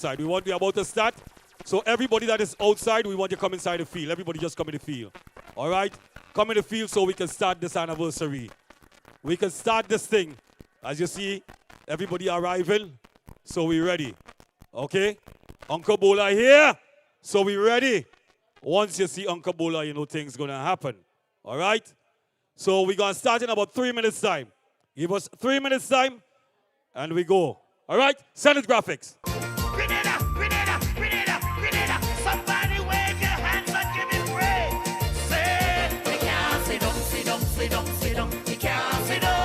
We are about to start. So everybody that is outside, we want you to come inside the field. Everybody just come in the field. All right? Come in the field so we can start this anniversary. We can start this thing. As you see, everybody arriving. So we ready. Okay? Uncle Bola here. So we ready. Once you see Uncle Bola, you know things going to happen. All right? So we're going to start in about 3 minutes time. Give us 3 minutes time and we go. All right? Send it graphics. Grenada, Grenada, Grenada, Grenada. Somebody wave your hands and give me praise. Say, we can't sit down, sit down, sit down, sit down. We can't sit down.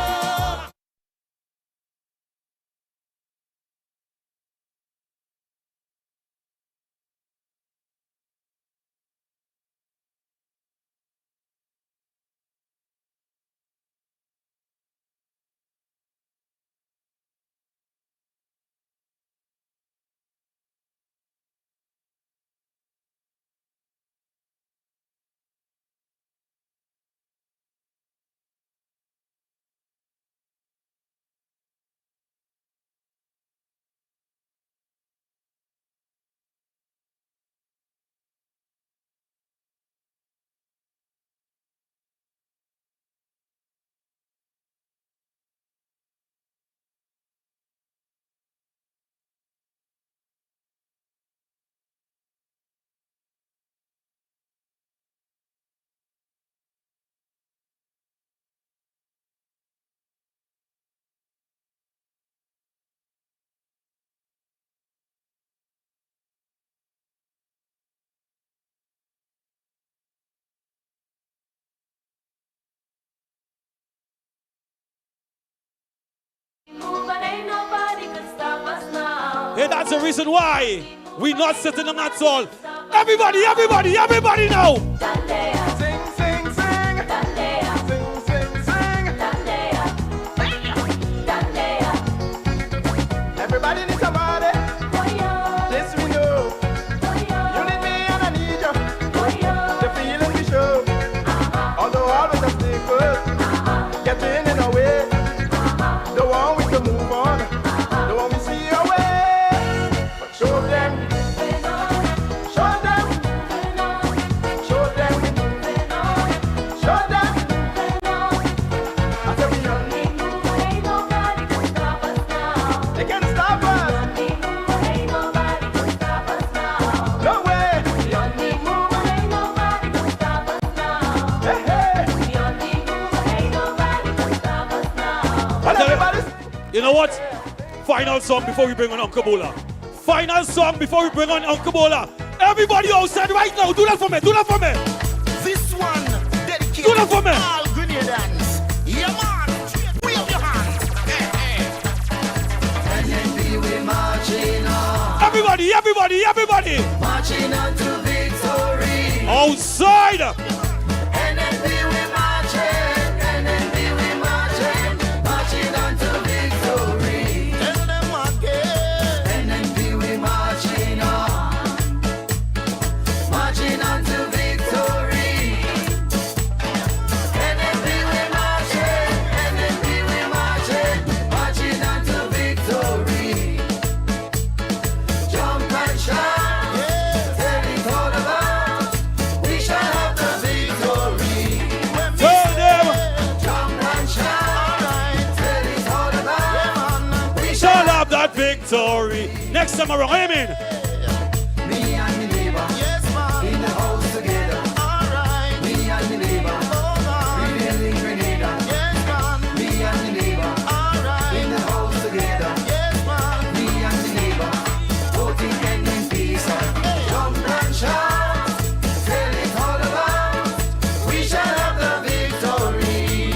Hey, that's the reason why we not sitting on that all. Everybody, everybody, everybody now. Sing, sing, sing. Sing, sing, sing. Everybody needs somebody. This we know. You need me and I need you. The feeling we show. Although always a stick getting in our way. Don't want we to move on. Don't want we see our way. But show them. Show them. Show them. Show them. I said we on. They can't stop us. No way. Hey, hey. And everybody's. You know what? Final song before we bring on Uncle Bola. Final song before we bring on Uncle Bola. Everybody outside right now, do that for me, do that for me. This one dedicated Do that for me. to all Grenadans. Yeah, man. Wave your hands. Hey, hey. NNP, we marching on. Everybody, everybody, everybody. Marching on to victory. Outside. NNP, we marching. NNP, we marching. Marching on to victory. Tell them again. NNP, we marching on. Marching on to victory. NNP, we marching. NNP, we marching. Marching on to victory. Jump and shout. Tell it all about. We shall have the victory. Tell them. Jump and shout. Tell it all about. We shall Shall have that victory. Next time around, amen. Me and me neighbor. Yes, man. In the house together. Alright. Me and me neighbor. Rebuilding Grenada. Yes, man. Me and me neighbor. Alright. In the house together. Yes, man. Me and me neighbor. Voting NNP, son. Jump and shout. Tell it all about. We shall have the victory.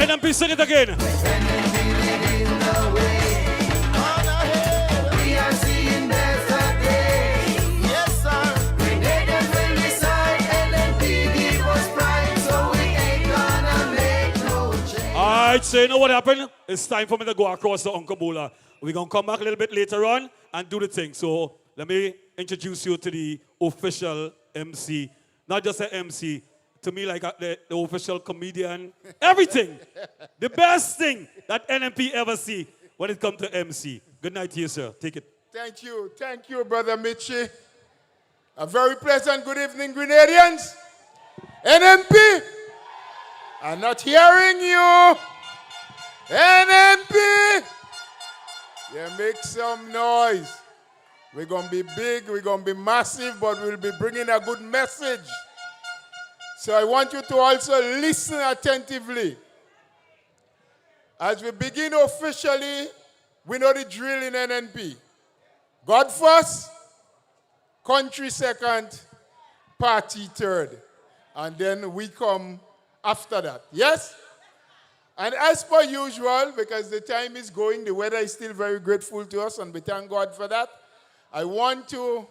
NNP, sing it again. NNP leading the way. On ahead. We are seeing better days. Yes, sir. Grenadians will decide. NNP give us pride, so we ain't gonna make no change. All right, so you know what happened? It's time for me to go across to Uncle Bola. We're going to come back a little bit later on and do the thing. So let me introduce you to the official MC. Not just an MC. To me, like the official comedian. Everything. The best thing that NNP ever see when it comes to MC. Good night to you, sir. Take it. Thank you, Brother Mitchie. A very pleasant good evening, Grenadians. NNP, I'm not hearing you. NNP, you make some noise. We're going to be big, we're going to be massive, but we'll be bringing a good message. So I want you to also listen attentively. As we begin officially, we know the drill in NNP. God first, country second, party third. And then we come after that. Yes? And as per usual, because the time is going, the weather is still very grateful to us, and we thank God for that. I want to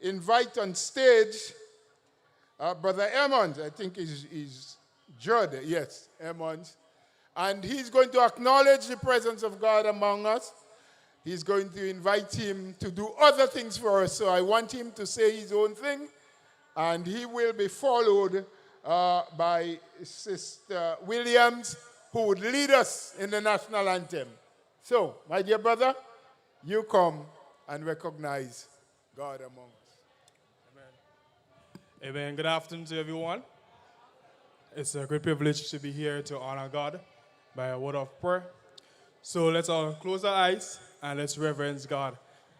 invite on stage Brother Emmons. I think he's Judd. Yes, Emmons. And he's going to acknowledge the presence of God among us. He's going to invite him to do other things for us. So I want him to say his own thing. And he will be followed by Sister Williams, who would lead us in the national anthem. So, my dear brother, you come and recognize God among us. Amen. Amen. Good afternoon to everyone. It's a great privilege to be here to honor God by a word of prayer. So let's all close our eyes and let's reverence God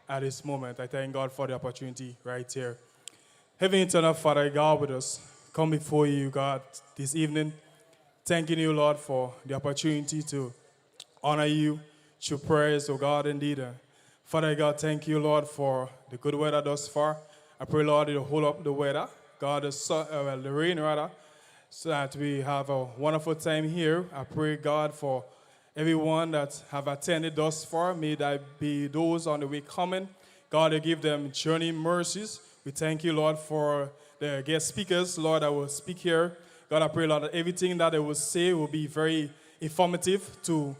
at this moment. I thank God for the opportunity right here. Heavenly Eternal Father, God with us, come before you, God, this evening, thanking you, Lord, for the opportunity to honor you through prayers, oh God, indeed. Father God, thank you, Lord, for the good weather thus far. I pray, Lord, you'll hold up the weather, God, the rain, rather, so that we have a wonderful time here. I pray, God, for everyone that have attended thus far. May that be those on the way coming. God, you give them journey mercies. We thank you, Lord, for the guest speakers, Lord, that will speak here. God, I pray, Lord, that everything that they will say will be very informative to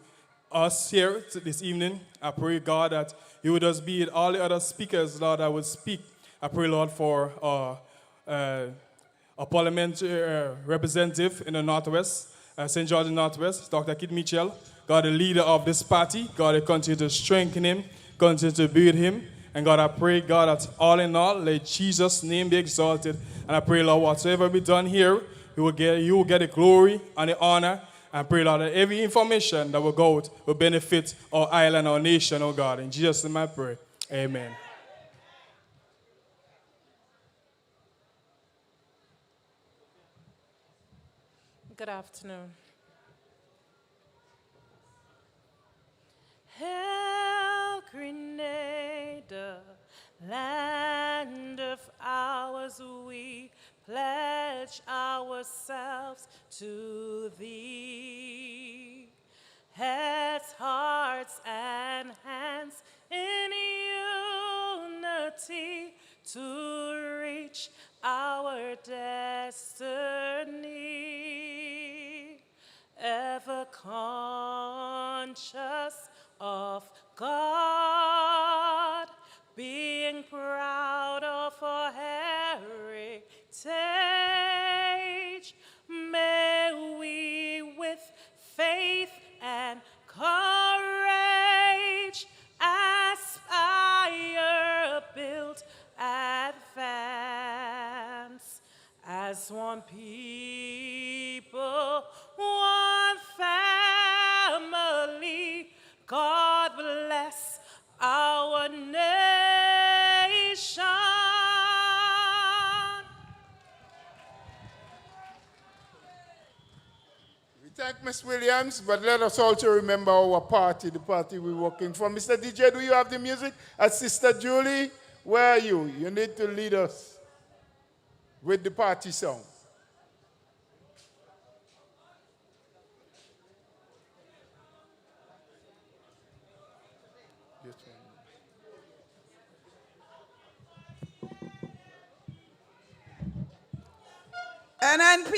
us here this evening. I pray, God, that you would just be all the other speakers, Lord, that will speak. I pray, Lord, for a parliamentary representative in the Northwest, St. George Northwest, Dr. Kid Mitchell. God, the leader of this party. God, you continue to strengthen him, continue to build him. And God, I pray, God, that all in all, let Jesus' name be exalted. And I pray, Lord, whatsoever be done here, you will get the glory and the honor. And I pray, Lord, that every information that will go out will benefit our island, our nation, oh God. In Jesus' name I pray. Amen. Good afternoon. Hail, Grenada, land of ours, we pledge ourselves to thee. Heads, hearts, and hands in unity to reach our destiny. Ever conscious of God, being proud of our heritage, may we with faith and courage aspire, build, advance as one people, one family. God bless our nation. We thank Ms. Williams, but let us also remember our party, the party we're working for. Mr. DJ, do you have the music? And Sister Julie, where are you? You need to lead us with the party song. NNP.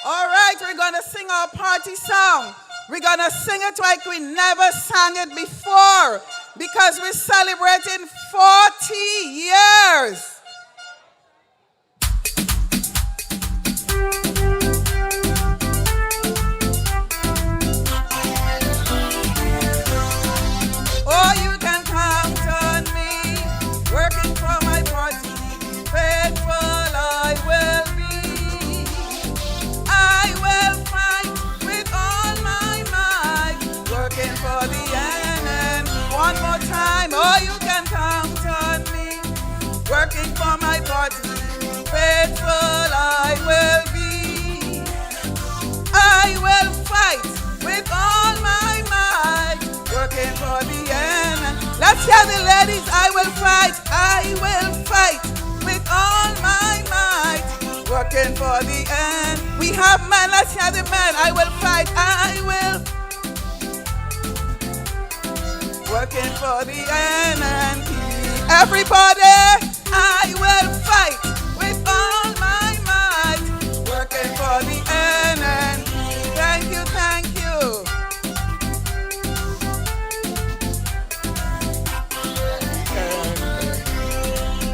All right, we're going to sing our party song. We're going to sing it like we never sang it before because we're celebrating 40 years. Oh, you can with all my might, working for the end. Let's hear the ladies. I will fight with all my might, working for the end. We have men, let's hear the men. I will fight, working for the NNP. Everybody, I will fight with all my might, working for the NNP. Thank you, thank you.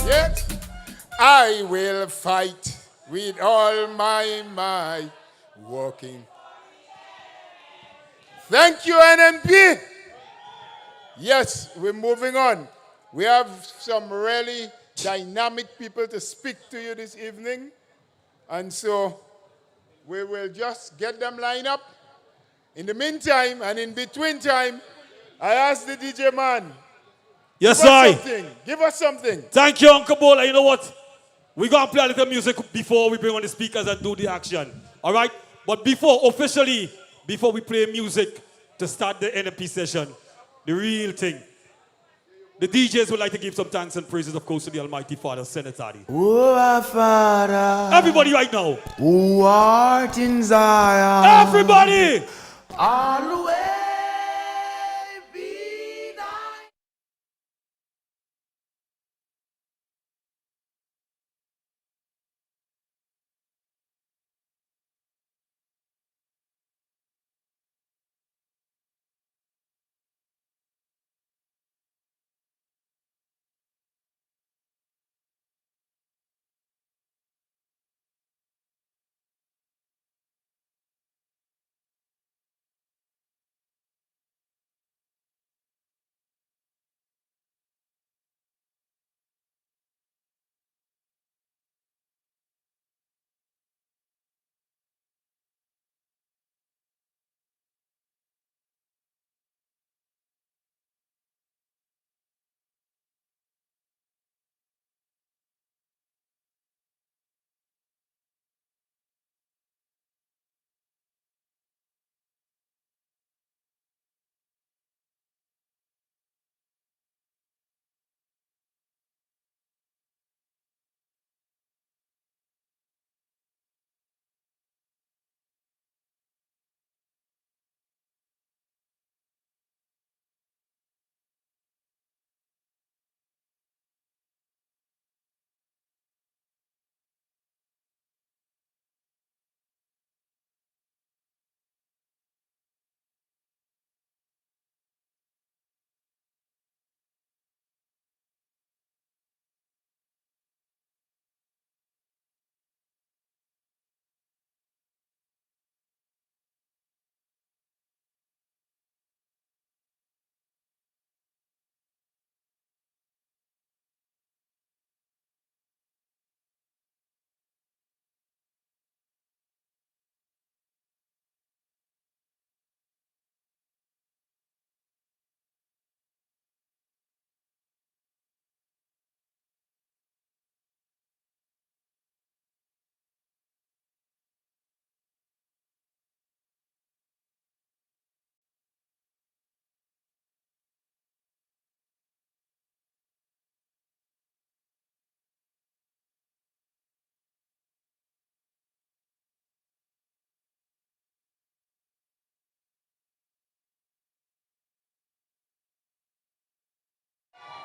Yes, I will fight with all my might, working. Thank you, NNP. Yes, we're moving on. We have some really dynamic people to speak to you this evening. And so we will just get them lined up. In the meantime and in between time, I asked the DJ man, Yes, give us something. Thank you, Uncle Bola. You know what? We're going to play a little music before we bring on the speakers and do the action. All right? But before we play music to start the NNP session, the real thing, the DJs would like to give some thanks and praises, of course, to the Almighty Father, Senatari. Oh, our Father, Everybody right now. who art in Zion, Everybody. always be thy.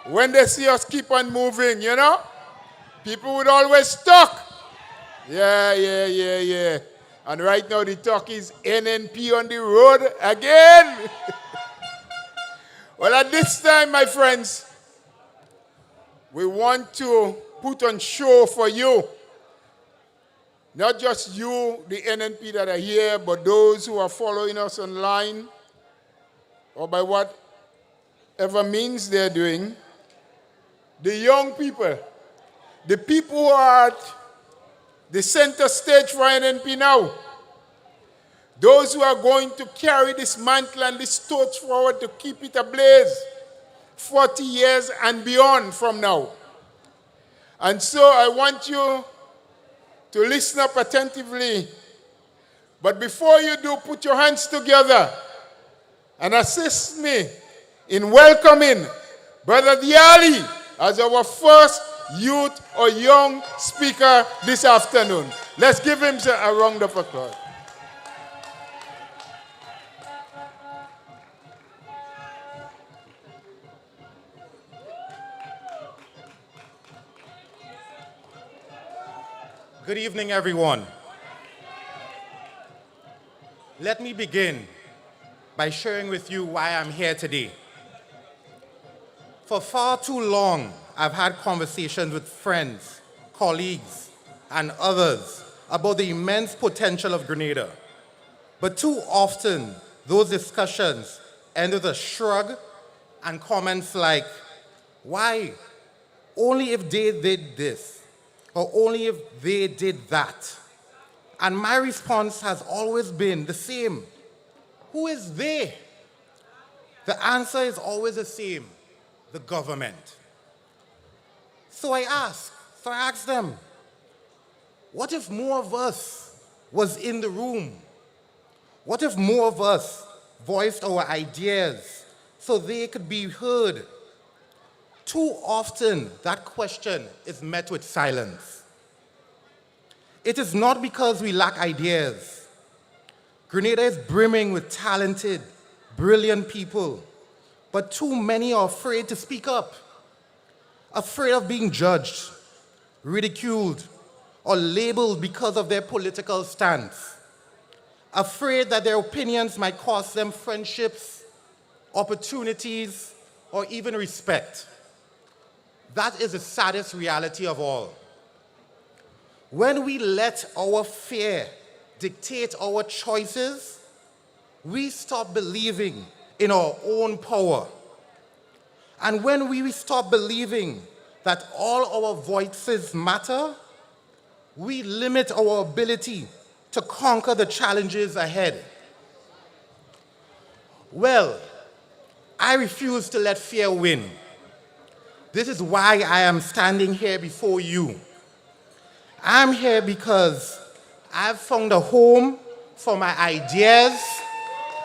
When they see us keep on moving, you know, people would always talk. Yeah. And right now the talk is NNP on the road again. Well, at this time, my friends, we want to put on show for you. Not just you, the NNP that are here, but those who are following us online or by whatever means they're doing. The young people, the people who are at the center stage for NNP now, those who are going to carry this mantle and this torch forward to keep it ablaze 40 years and beyond from now. And so I want you to listen up attentively. But before you do, put your hands together and assist me in welcoming Brother Diali as our first youth or young speaker this afternoon. Let's give him a round of applause. Good evening, everyone. Let me begin by sharing with you why I'm here today. For far too long, I've had conversations with friends, colleagues, and others about the immense potential of Grenada. But too often, those discussions end with a shrug and comments like, why? Only if they did this, or only if they did that. And my response has always been the same. Who is they? The answer is always the same, the government. So I asked them, what if more of us was in the room? What if more of us voiced our ideas so they could be heard? Too often, that question is met with silence. It is not because we lack ideas. Grenada is brimming with talented, brilliant people, but too many are afraid to speak up, afraid of being judged, ridiculed, or labeled because of their political stance, afraid that their opinions might cost them friendships, opportunities, or even respect. That is the saddest reality of all. When we let our fear dictate our choices, we stop believing in our own power. And when we stop believing that all our voices matter, we limit our ability to conquer the challenges ahead. Well, I refuse to let fear win. This is why I am standing here before you. I'm here because I've found a home for my ideas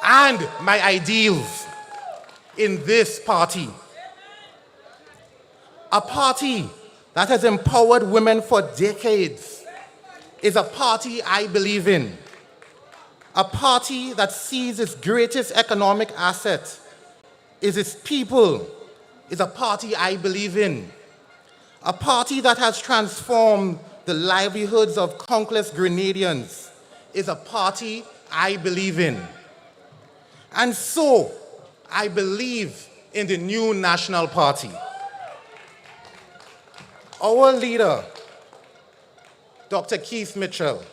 and my ideals in this party. A party that has empowered women for decades is a party I believe in. A party that sees its greatest economic asset is its people is a party I believe in. A party that has transformed the livelihoods of countless Grenadians is a party I believe in. And so, I believe in the new National Party. Our leader, Dr. Keith Mitchell,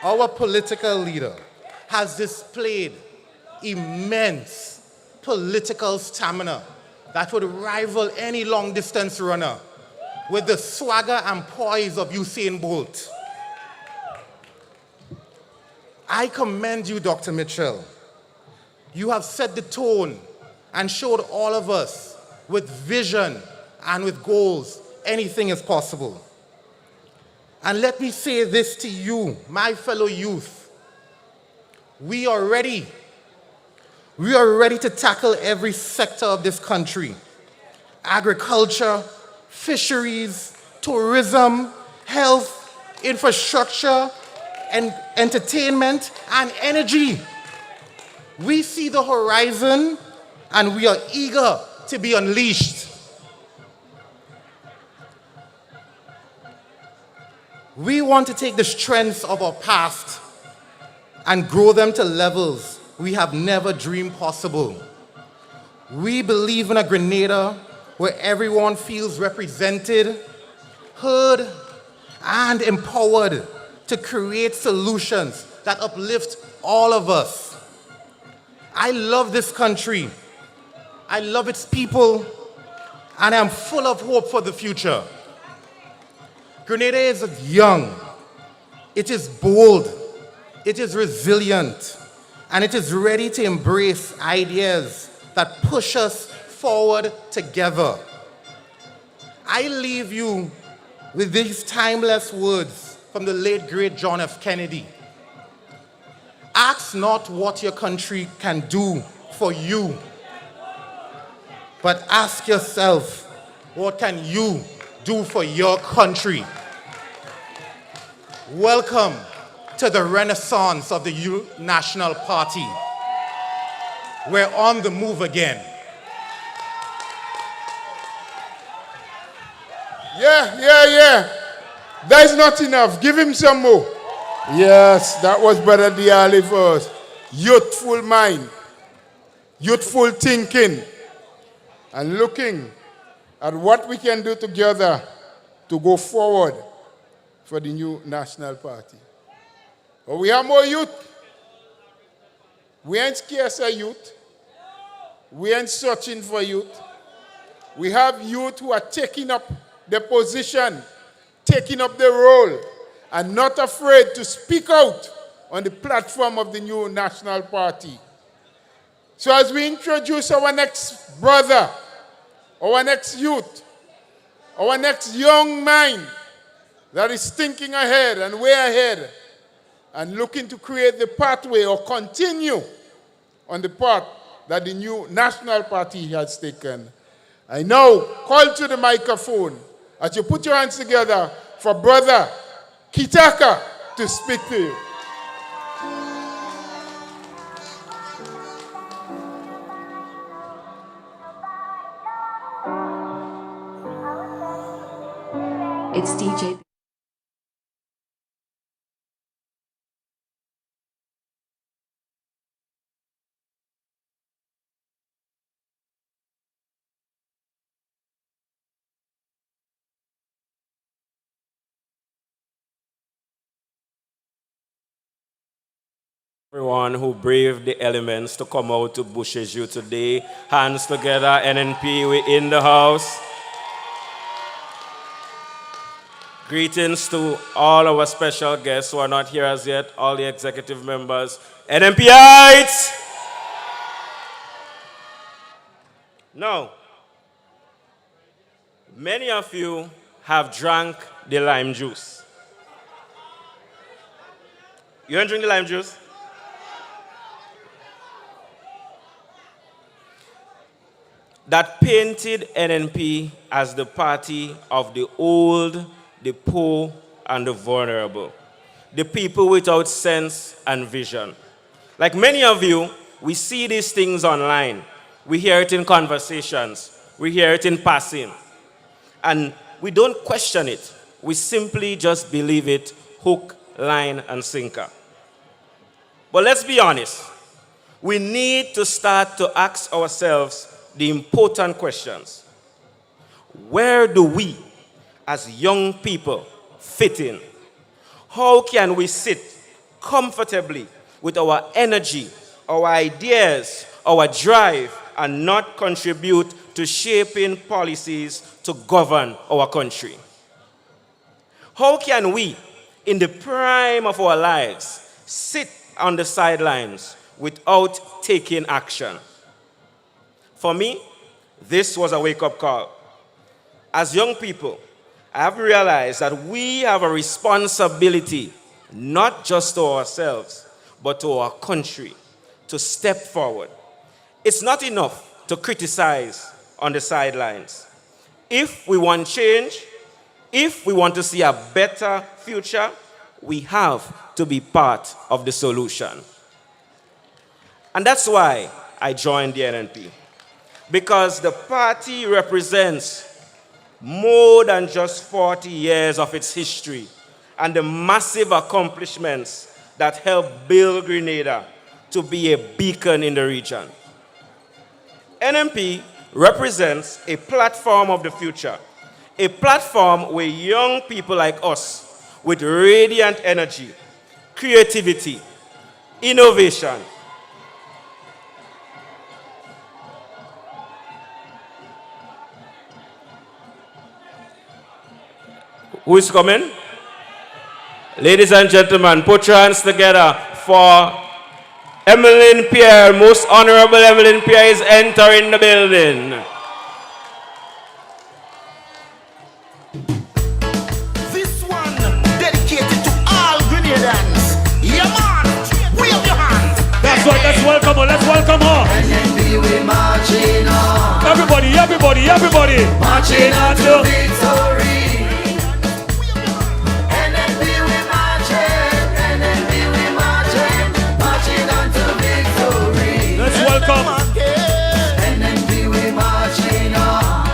our political leader, has displayed immense political stamina that would rival any long-distance runner with the swagger and poise of Usain Bolt. I commend you, Dr. Mitchell. You have set the tone and showed all of us with vision and with goals, anything is possible. And let me say this to you, my fellow youth. We are ready. We are ready to tackle every sector of this country. Agriculture, fisheries, tourism, health, infrastructure, and entertainment, and energy. We see the horizon, and we are eager to be unleashed. We want to take the strengths of our past and grow them to levels we have never dreamed possible. We believe in a Grenada where everyone feels represented, heard, and empowered to create solutions that uplift all of us. I love this country. I love its people, and I'm full of hope for the future. Grenada is young, it is bold, it is resilient, and it is ready to embrace ideas that push us forward together. I leave you with these timeless words from the late, great John F. Kennedy. Ask not what your country can do for you, but ask yourself, what can you do for your country? Welcome to the renaissance of the National Party. We're on the move again. Yeah. That is not enough. Give him some more. Yes, that was Brother Diali first. Youthful mind, youthful thinking, and looking at what we can do together to go forward for the new National Party. But we have more youth. We ain't scarce of youth. We ain't searching for youth. We have youth who are taking up the position, taking up the role, and not afraid to speak out on the platform of the new National Party. So as we introduce our next brother, our next youth, our next young mind that is thinking ahead and way ahead and looking to create the pathway or continue on the path that the new National Party has taken, I now call to the microphone as you put your hands together for Brother Kitaka to speak to you. It's DJ. Everyone who braved the elements to come out to Beausejour today. Hands together, NNP, we're in the house. Greetings to all our special guests who are not here as yet, all the executive members. NNPites! Now, many of you have drank the lime juice. You don't drink the lime juice? That painted NNP as the party of the old, the poor, and the vulnerable. The people without sense and vision. Like many of you, we see these things online. We hear it in conversations. We hear it in passing. And we don't question it. We simply just believe it, hook, line, and sinker. But let's be honest. We need to start to ask ourselves the important questions. Where do we, as young people, fit in? How can we sit comfortably with our energy, our ideas, our drive, and not contribute to shaping policies to govern our country? How can we, in the prime of our lives, sit on the sidelines without taking action? For me, this was a wake-up call. As young people, I have realized that we have a responsibility, not just to ourselves, but to our country, to step forward. It's not enough to criticize on the sidelines. If we want change, if we want to see a better future, we have to be part of the solution. And that's why I joined the NNP. Because the party represents more than just 40 years of its history and the massive accomplishments that helped build Grenada to be a beacon in the region. NNP represents a platform of the future, a platform where young people like us with radiant energy, creativity, innovation, who is coming? Ladies and gentlemen, put your hands together for Emmeline Pierre. Most Honorable Emmeline Pierre is entering the building. This one dedicated to all Grenadans. Yeah, man, wave your hands. That's right, let's welcome her, let's welcome her. NNP we marching on. Everybody. Marching on to victory. NNP we marching. NNP we marching. Marching on to victory. Let's welcome. NNP we marching on.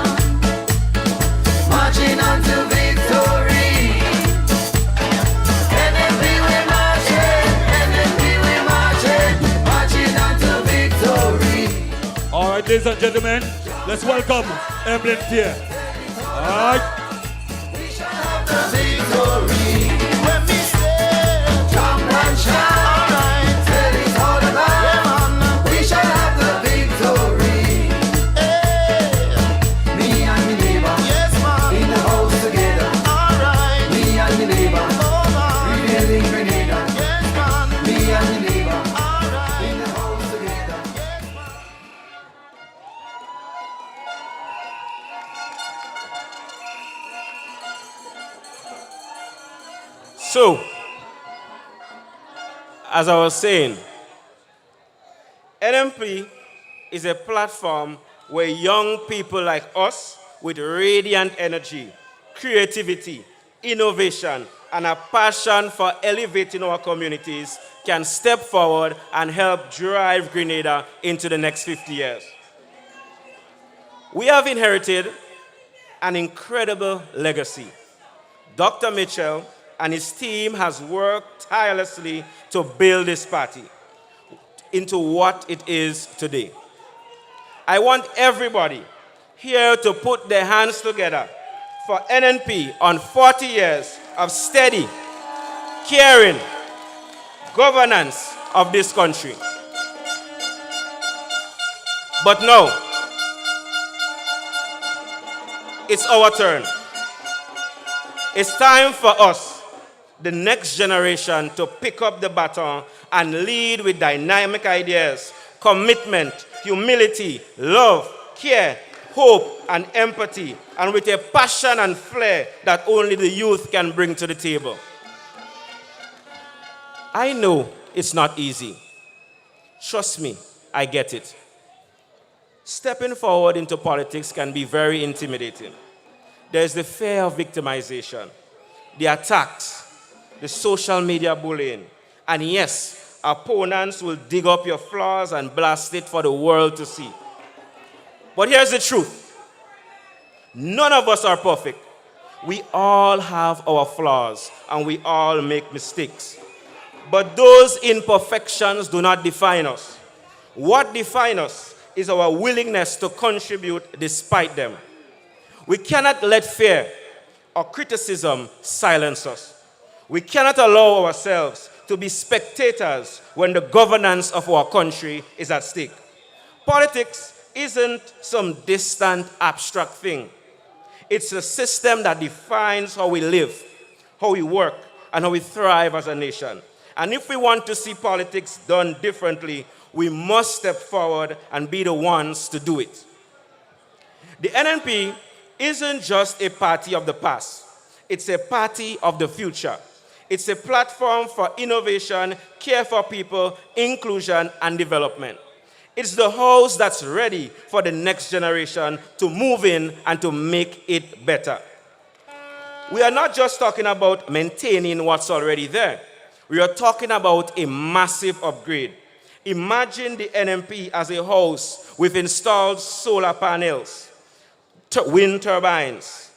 Marching on to victory. NNP we marching. NNP we marching. Marching on to victory. All right, ladies and gentlemen, let's welcome Emblem Pierre. All right. We shall have the victory. When we say jump and shout, tell it all about. We shall have the victory. Me and me neighbor, in the house together. Me and me neighbor, rebuilding Grenada. Me and me neighbor, in the house together. So, as I was saying, NNP is a platform where young people like us with radiant energy, creativity, innovation, and a passion for elevating our communities can step forward and help drive Grenada into the next 50 years. We have inherited an incredible legacy. Dr. Mitchell and his team has worked tirelessly to build this party into what it is today. I want everybody here to put their hands together for NNP on 40 years of steady, caring governance of this country. But now, it's our turn. It's time for us, the next generation, to pick up the baton and lead with dynamic ideas, commitment, humility, love, care, hope, and empathy, and with a passion and flair that only the youth can bring to the table. I know it's not easy. Trust me, I get it. Stepping forward into politics can be very intimidating. There's the fear of victimization, the attacks, the social media bullying, and yes, opponents will dig up your flaws and blast it for the world to see. But here's the truth. None of us are perfect. We all have our flaws, and we all make mistakes. But those imperfections do not define us. What defines us is our willingness to contribute despite them. We cannot let fear or criticism silence us. We cannot allow ourselves to be spectators when the governance of our country is at stake. Politics isn't some distant, abstract thing. It's a system that defines how we live, how we work, and how we thrive as a nation. And if we want to see politics done differently, we must step forward and be the ones to do it. The NNP isn't just a party of the past. It's a party of the future. It's a platform for innovation, care for people, inclusion, and development. It's the house that's ready for the next generation to move in and to make it better. We are not just talking about maintaining what's already there. We are talking about a massive upgrade. Imagine the NNP as a house with installed solar panels, wind turbines,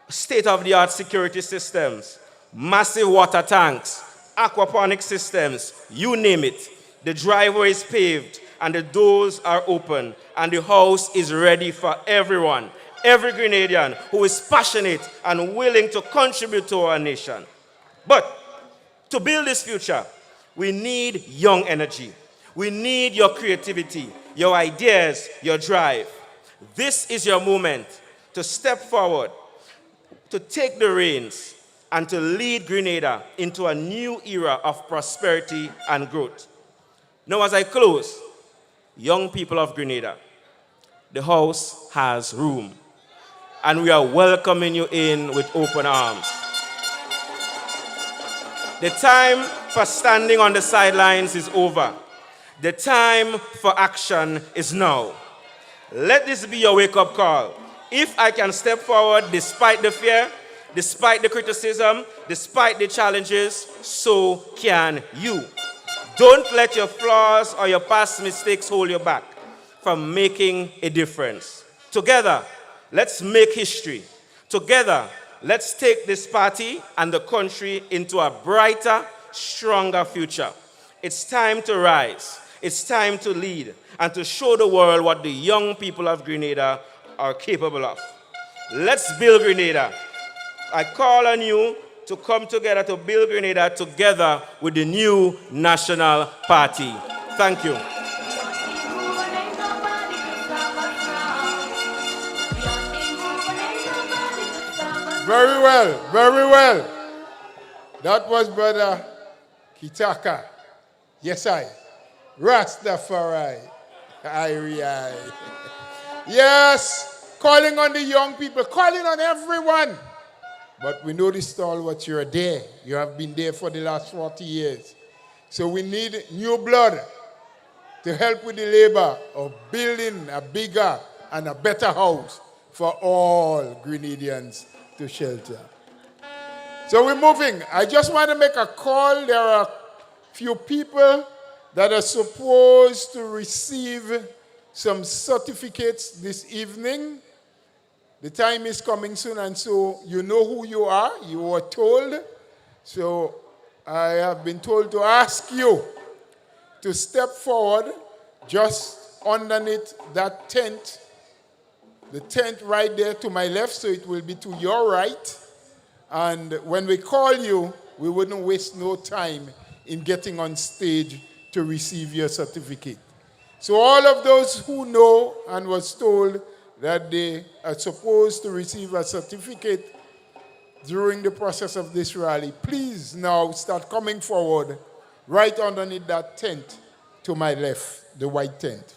state-of-the-art security systems, massive water tanks, aquaponic systems, you name it. The driveway is paved and the doors are open and the house is ready for everyone, every Grenadian who is passionate and willing to contribute to our nation. But to build this future, we need young energy. We need your creativity, your ideas, your drive. This is your moment to step forward, to take the reins, and to lead Grenada into a new era of prosperity and growth. Now, as I close, young people of Grenada, the house has room, and we are welcoming you in with open arms. The time for standing on the sidelines is over. The time for action is now. Let this be your wake-up call. If I can step forward despite the fear, despite the criticism, despite the challenges, so can you. Don't let your flaws or your past mistakes hold you back from making a difference. Together, let's make history. Together, let's take this party and the country into a brighter, stronger future. It's time to rise. It's time to lead and to show the world what the young people of Grenada are capable of. Let's build Grenada. I call on you to come together to build Grenada together with the new National Party. Thank you. Very well, very well. That was Brother Kitaka. Yes, I. Rastafari. Aye. Yes, calling on the young people, calling on everyone. But we noticed all what you're there. You have been there for the last 40 years. So we need new blood to help with the labor of building a bigger and a better house for all Grenadians to shelter. So we're moving. I just want to make a call. There are a few people that are supposed to receive some certificates this evening. The time is coming soon, and so you know who you are. You were told. So I have been told to ask you to step forward just underneath that tent. The tent right there to my left, so it will be to your right. And when we call you, we wouldn't waste no time in getting on stage to receive your certificate. So all of those who know and was told that they are supposed to receive a certificate during the process of this rally, please now start coming forward right underneath that tent to my left, the white tent.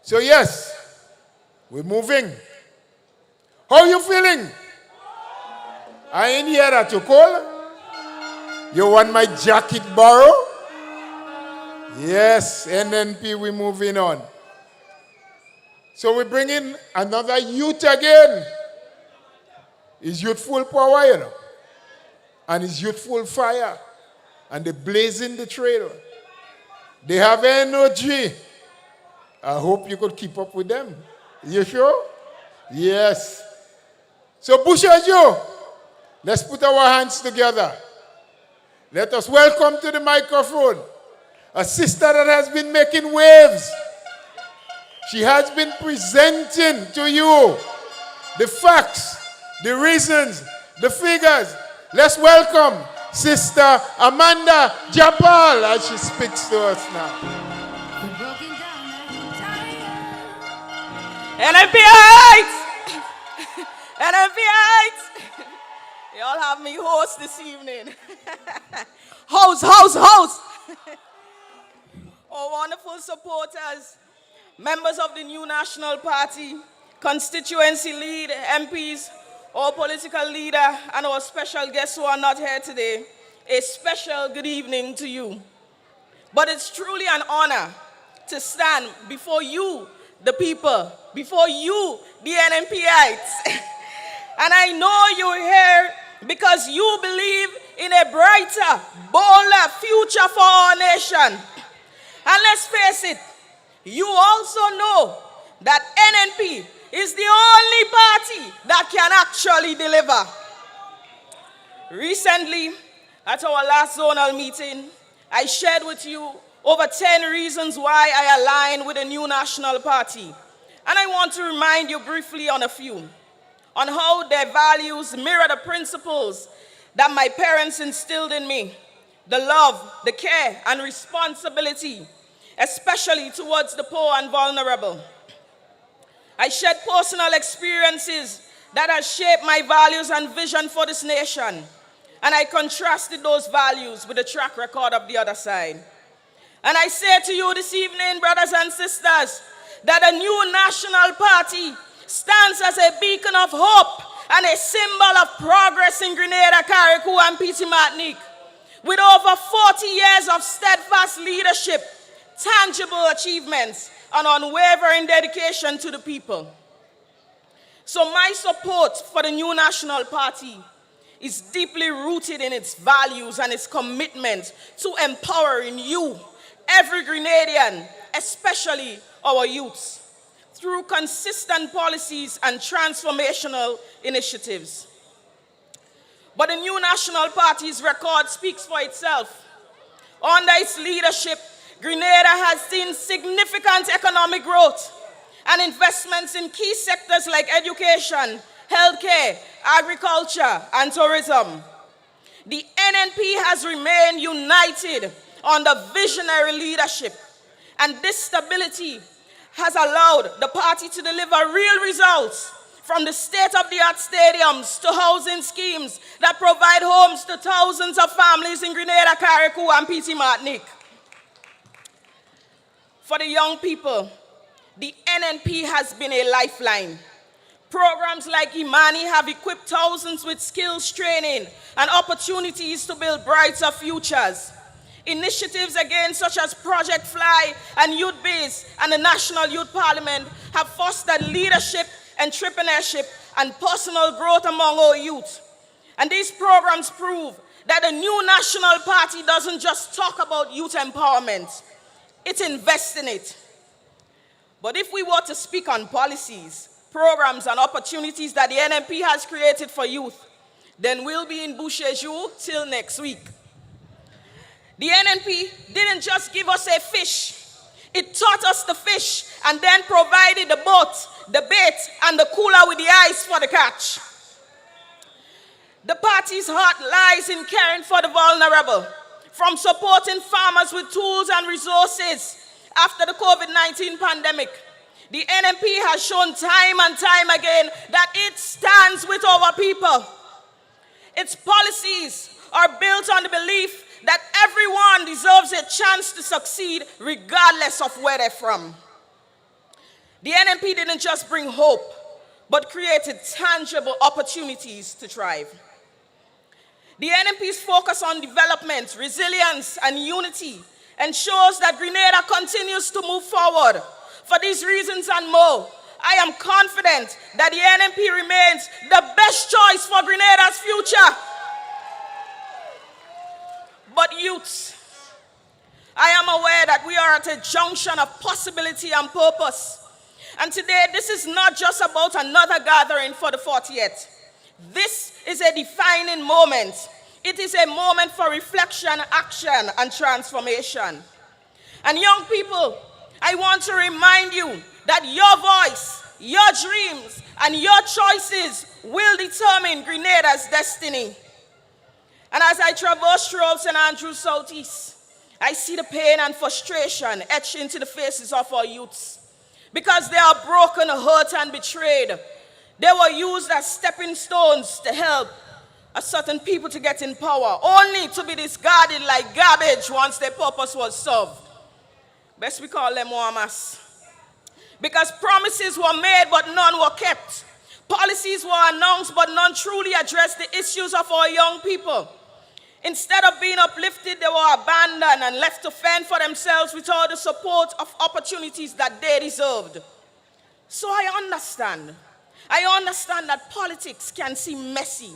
So yes, we're moving. How you feeling? I ain't here at you cold. You want my jacket borrow? Yes, NNP, we're moving on. So we bring in another youth again. It's youthful power, you know. And it's youthful fire. And they blazing the trail. They have energy. I hope you could keep up with them. You sure? Yes. So Beausejour, let's put our hands together. Let us welcome to the microphone a sister that has been making waves. She has been presenting to you the facts, the reasons, the figures. Let's welcome Sister Amanda Japal as she speaks to us now. NNPites! NNPites! You all have me host this evening. Host! Our wonderful supporters, members of the new National Party, constituency lead, MPs, our political leader, and our special guests who are not here today, a special good evening to you. But it's truly an honor to stand before you, the people, before you, the NNPites. And I know you're here because you believe in a brighter, bolder future for our nation. And let's face it, you also know that NNP is the only party that can actually deliver. Recently, at our last zonal meeting, I shared with you over 10 reasons why I align with the new National Party. And I want to remind you briefly on a few, on how their values mirror the principles that my parents instilled in me, the love, the care, and responsibility, especially towards the poor and vulnerable. I shared personal experiences that have shaped my values and vision for this nation, and I contrasted those values with the track record of the other side. And I say to you this evening, brothers and sisters, that a new National Party stands as a beacon of hope and a symbol of progress in Grenada, Carriacou, and Petit Martinique. With over 40 years of steadfast leadership tangible achievements, and unwavering dedication to the people. So my support for the new National Party is deeply rooted in its values and its commitment to empowering you, every Grenadian, especially our youths, through consistent policies and transformational initiatives. But the new National Party's record speaks for itself. Under its leadership, Grenada has seen significant economic growth and investments in key sectors like education, healthcare, agriculture, and tourism. The NNP has remained united under visionary leadership, and this stability has allowed the party to deliver real results, from the state-of-the-art stadiums to housing schemes that provide homes to thousands of families in Grenada, Carriacou, and Petit Martinique. For the young people, the NNP has been a lifeline. Programs like Imani have equipped thousands with skills training and opportunities to build brighter futures. Initiatives again, such as Project Fly and Youth Biz and the National Youth Parliament, have fostered leadership, entrepreneurship, and personal growth among our youth. And these programs prove that the new National Party doesn't just talk about youth empowerment, it invests in it. But if we were to speak on policies, programs, and opportunities that the NNP has created for youth, then we'll be in Beausejour till next week. The NNP didn't just give us a fish. It taught us to fish and then provided the boat, the bait, and the cooler with the ice for the catch. The party's heart lies in caring for the vulnerable, from supporting farmers with tools and resources after the COVID-19 pandemic. The NNP has shown time and time again that it stands with our people. Its policies are built on the belief that everyone deserves a chance to succeed regardless of where they're from. The NNP didn't just bring hope, but created tangible opportunities to thrive. The NNP's focus on development, resilience, and unity ensures that Grenada continues to move forward. For these reasons and more, I am confident that the NNP remains the best choice for Grenada's future. But youths, I am aware that we are at a junction of possibility and purpose. And today, this is not just about another gathering for the 40th. This is a defining moment. It is a moment for reflection, action, and transformation. And young people, I want to remind you that your voice, your dreams, and your choices will determine Grenada's destiny. And as I traverse throughout St. Andrews Southeast, I see the pain and frustration etched into the faces of our youths. Because they are broken, hurt, and betrayed. They were used as stepping stones to help a certain people to get in power, only to be discarded like garbage once their purpose was served. Best we call them Muammas. Because promises were made, but none were kept. Policies were announced, but none truly addressed the issues of our young people. Instead of being uplifted, they were abandoned and left to fend for themselves without the support of opportunities that they deserved. So I understand that politics can seem messy,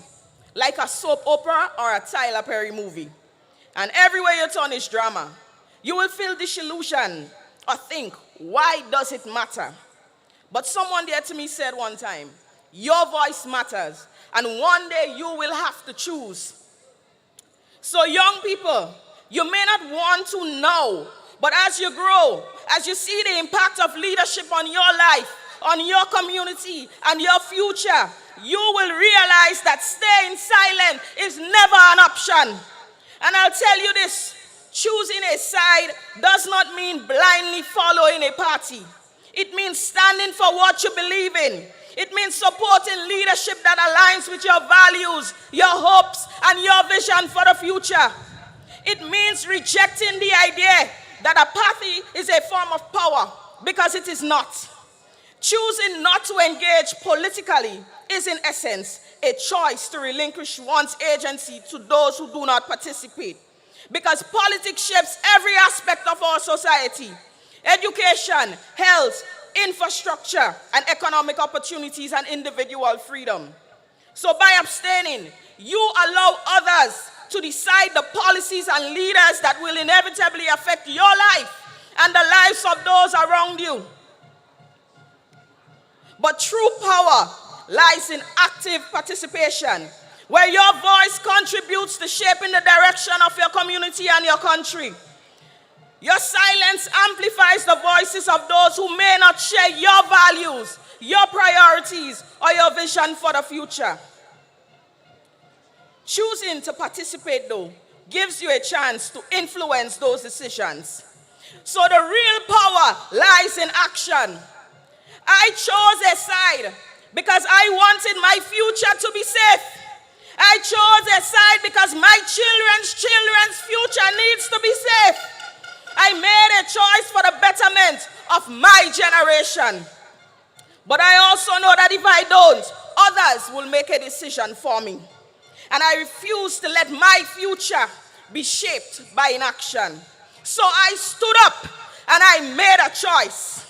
like a soap opera or a Tyler Perry movie. And everywhere you turn is drama. You will feel disillusioned or think, why does it matter? But someone dear to me said one time, your voice matters, and one day you will have to choose. So young people, you may not want to know, but as you grow, as you see the impact of leadership on your life, on your community, and your future, you will realize that staying silent is never an option. And I'll tell you this, choosing a side does not mean blindly following a party. It means standing for what you believe in. It means supporting leadership that aligns with your values, your hopes, and your vision for the future. It means rejecting the idea that a party is a form of power, because it is not. Choosing not to engage politically is, in essence, a choice to relinquish one's agency to those who do not participate. because politics shapes every aspect of our society: education, health, infrastructure, and economic opportunities and individual freedom. So by abstaining, you allow others to decide the policies and leaders that will inevitably affect your life and the lives of those around you. But true power lies in active participation, where your voice contributes to shaping the direction of your community and your country. Your silence amplifies the voices of those who may not share your values, your priorities, or your vision for the future. Choosing to participate, though, gives you a chance to influence those decisions. So the real power lies in action. I chose a side because I wanted my future to be safe. I chose a side because my children's future needs to be safe. I made a choice for the betterment of my generation. But I also know that if I don't, others will make a decision for me. And I refuse to let my future be shaped by inaction. So I stood up and I made a choice.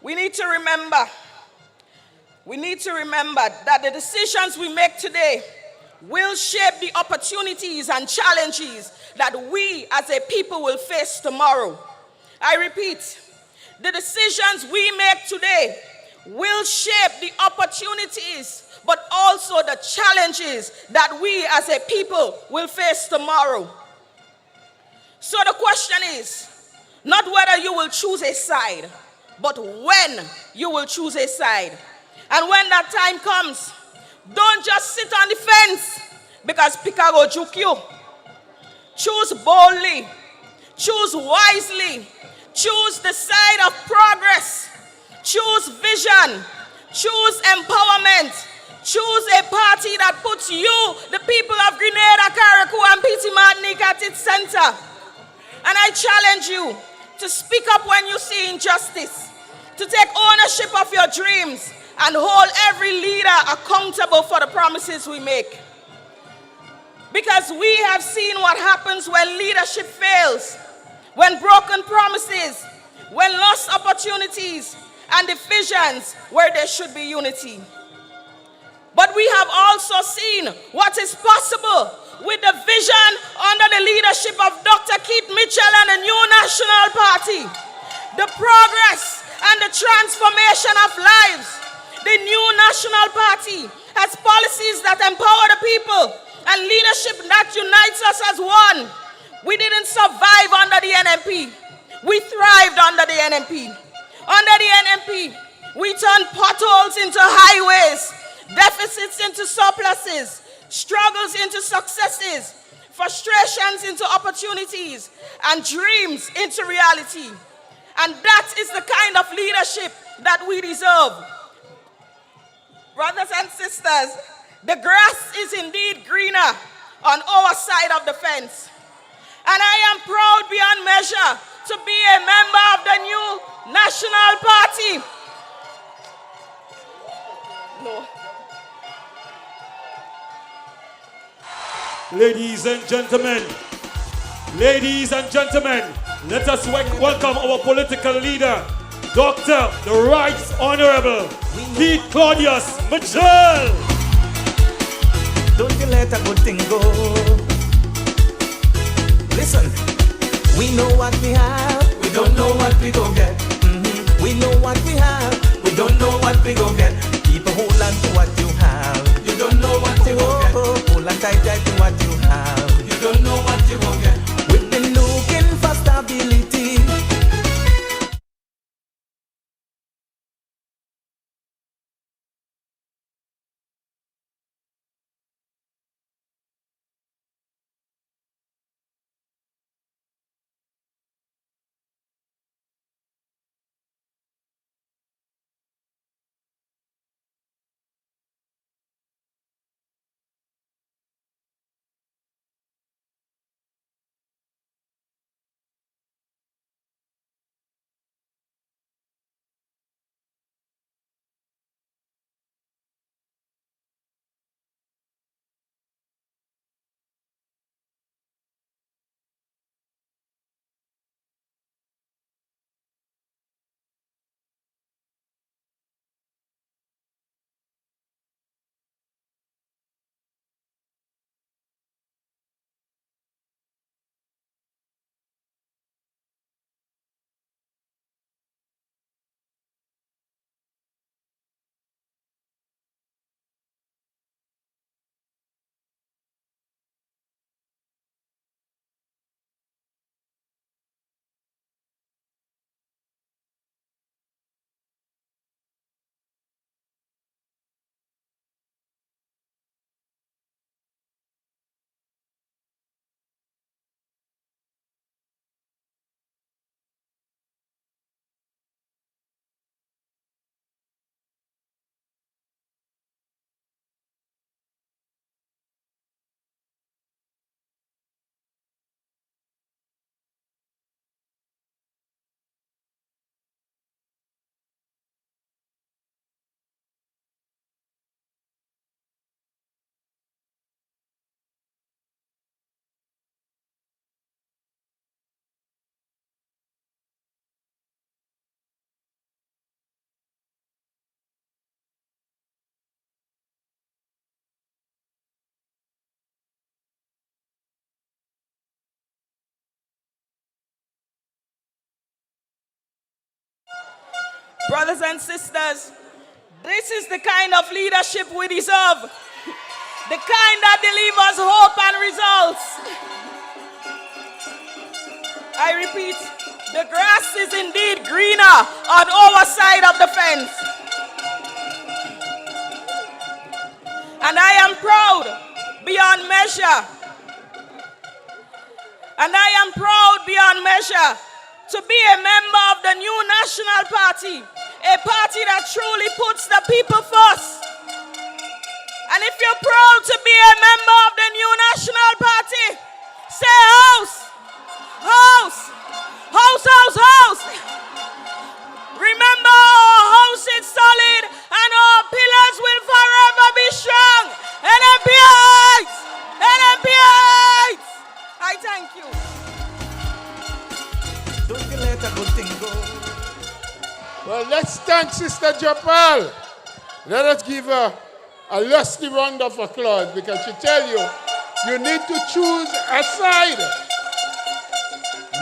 We need to remember that the decisions we make today will shape the opportunities and challenges that we as a people will face tomorrow. I repeat, the decisions we make today will shape the opportunities, but also the challenges that we as a people will face tomorrow. So the question is not whether you will choose a side, but when you will choose a side. And when that time comes, don't just sit on the fence because Pika go juke you. Choose boldly, choose wisely, choose the side of progress, choose vision, choose empowerment, choose a party that puts you, the people of Grenada, Carriacou, and Petit Martinique at its center. And I challenge you to speak up when you see injustice, to take ownership of your dreams, and hold every leader accountable for the promises we make. Because we have seen what happens when leadership fails, when broken promises, when lost opportunities, and divisions where there should be unity. But we have also seen what is possible with the vision under the leadership of Dr. Keith Mitchell and the new National Party. The progress and the transformation of lives. The new National Party has policies that empower the people and leadership that unites us as one. We didn't survive under the NNP. We thrived under the NNP. Under the NNP, we turned potholes into highways, deficits into surpluses, struggles into successes, frustrations into opportunities, and dreams into reality. And that is the kind of leadership that we deserve. Brothers and sisters, the grass is indeed greener on our side of the fence. And I am proud beyond measure to be a member of the new National Party. No. Ladies and gentlemen, let us welcome our political leader, Dr. the Right Honorable Keith Claudius Mitchell. Don't you let a good thing go. Listen, we know what we have, we don't know what we go get. We know what we have, we don't know what we go get. Keep a hold on to what you have. You don't know what you go get. Hold on tight to what you have. You don't know what you go get. We've been looking for stability. Brothers and sisters, this is the kind of leadership we deserve. The kind that delivers hope and results. I repeat, the grass is indeed greener on our side of the fence. And I am proud beyond measure. And I am proud beyond measure to be a member of the new National Party, a party that truly puts the people first. And if you're proud to be a member of the new National Party, say house, house, house, house, house. Remember, our house is solid and our pillars will forever be strong. NNP heights! NNP heights! I thank you. Don't you let a good thing go. Well, let's thank Sister Japal. Let us give her a lusty round of applause because she tell you, you need to choose a side.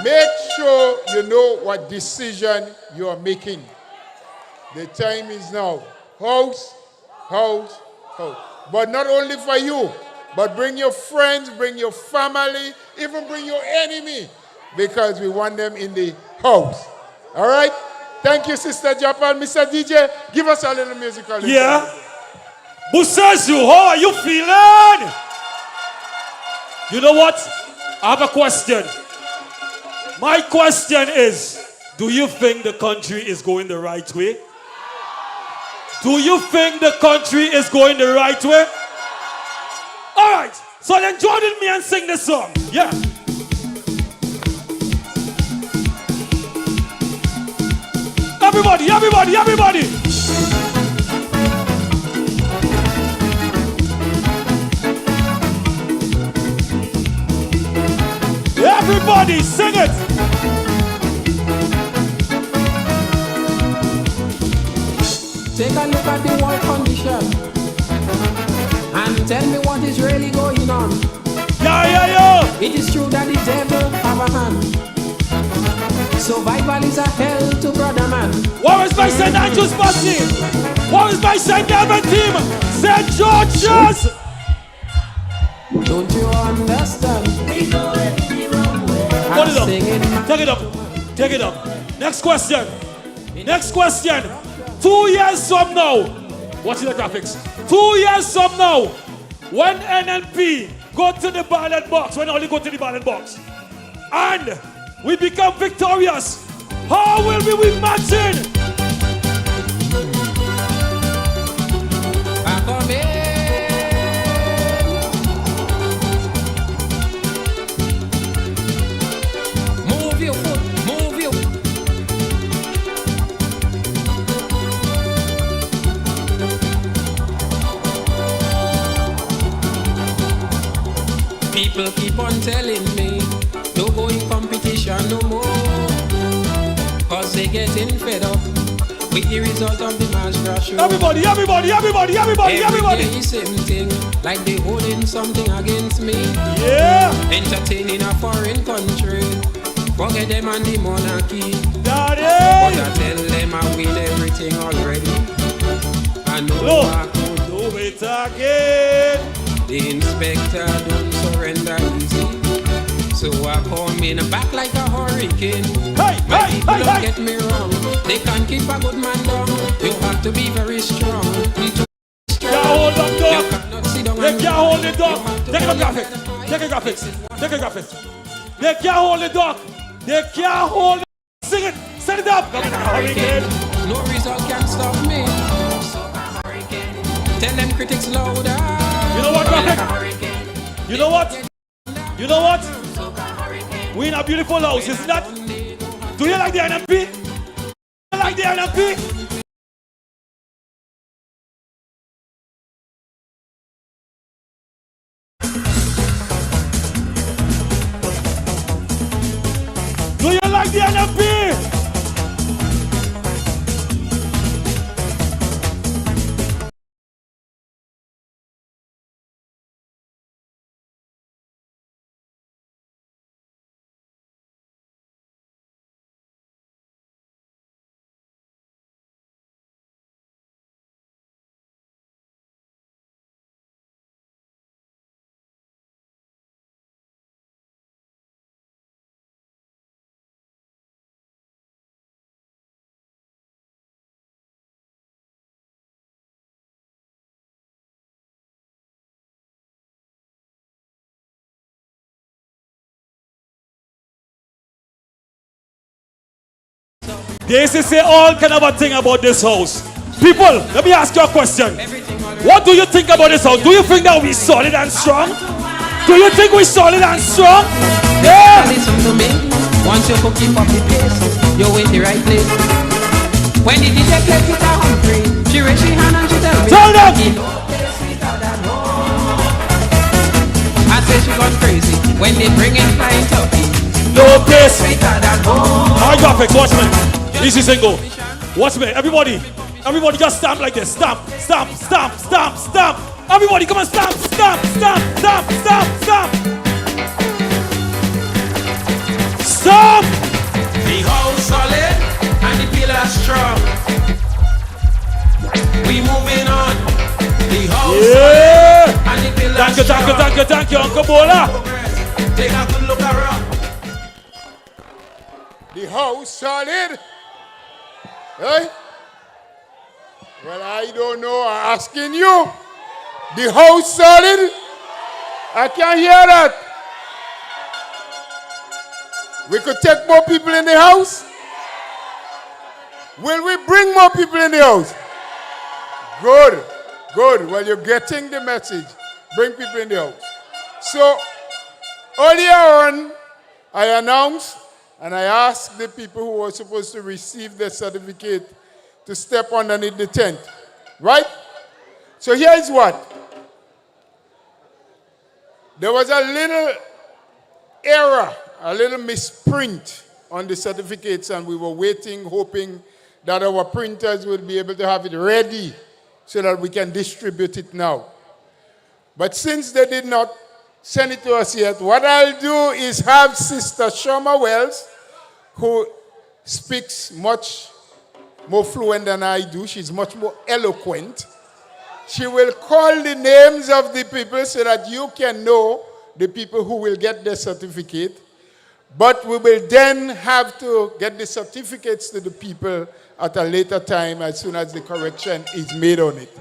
Make sure you know what decision you are making. The time is now. House, house, house. But not only for you, but bring your friends, bring your family, even bring your enemy, because we want them in the house. All right? Thank you, Sister Japan. Mr. DJ, give us a little musical. Yeah. Beausejour, how are you feeling? You know what? I have a question. My question is, do you think the country is going the right way? Do you think the country is going the right way? All right, so then join with me and sing this song. Yeah. Everybody, everybody, everybody. Everybody, sing it. Take a look at the world condition and tell me what is really going on. Yeah, yeah, yeah. It is true that the devil have a hand. Survival is a hell to brother man. What is my St. Andrew's bus team? What is my St. David team? St. George's. Don't you understand? We go the wrong way. Put it up. Take it up. Take it up. Next question. Next question. 2 years from now, watch the graphics. 2 years from now, when NNP go to the ballot box, when only go to the ballot box, and we become victorious, how will we be matching? Move your foot, move your. People keep on telling me, don't go in competition no more, cause they getting fed up with the result of the mass grassroots. Everybody, everybody, everybody, everybody, everybody. Every day same thing, like they holding something against me. Yeah. Entertaining a foreign country, forget them and the monarchy. Daddy. But I tell them I win everything already. I know I could do it again. The inspector don't surrender easy, so I come in back like a hurricane. Hey, my hey, people hey, don't hey. get me wrong, they can't keep a good man down. You have to be very strong. Can't hold them dog. They can't hold the dog. Take a graphic. Take a graphics. Take a graphics. They can't hold the dog. They can't hold the. Sing it. Set it up. Hurricane. No result can stop me. Tell them critics louder. You know what, graphic? You know what? You know what? We in a beautiful house, isn't that? Do you like the NNP? Do you like the NNP? Do you like the NNP? They say all kind of a thing about this house. People, let me ask you a question. What do you think about this house? Do you think that we're solid and strong? Do you think we're solid and strong? Yeah! Listen to me. Once you cook keep up the pace, you're in the right place. When the DJ plays with her Humphrey, she raise her hand and she tell me, tell them! I say she gone crazy when they bring in flying turkey. No place sweeter than home. Alright, graphics, watch me. Easy single. Watch me. Everybody just stamp like this. Stamp, stamp, stamp, stamp, stamp. Everybody, come on, stamp, stamp, stamp, stamp, stamp, stamp. Stamp! The house solid and the pillars strong. We moving on. The house solid and the pillars strong. Thank you, Uncle Bola. Take a good look around. The house solid. Hey? Well, I don't know. I'm asking you. The house solid? I can't hear that. We could take more people in the house? Will we bring more people in the house? Good, good. Well, you're getting the message. Bring people in the house. So, earlier on, I announced and I asked the people who were supposed to receive their certificate to step underneath the tent. Right? So here is what. There was a little error, a little misprint on the certificates, and we were waiting, hoping that our printers would be able to have it ready so that we can distribute it now. But since they did not send it to us yet, what I'll do is have Sister Shoma Wells, who speaks much more fluent than I do. She's much more eloquent. She will call the names of the people so that you can know the people who will get their certificate. But we will then have to get the certificates to the people at a later time as soon as the correction is made on it.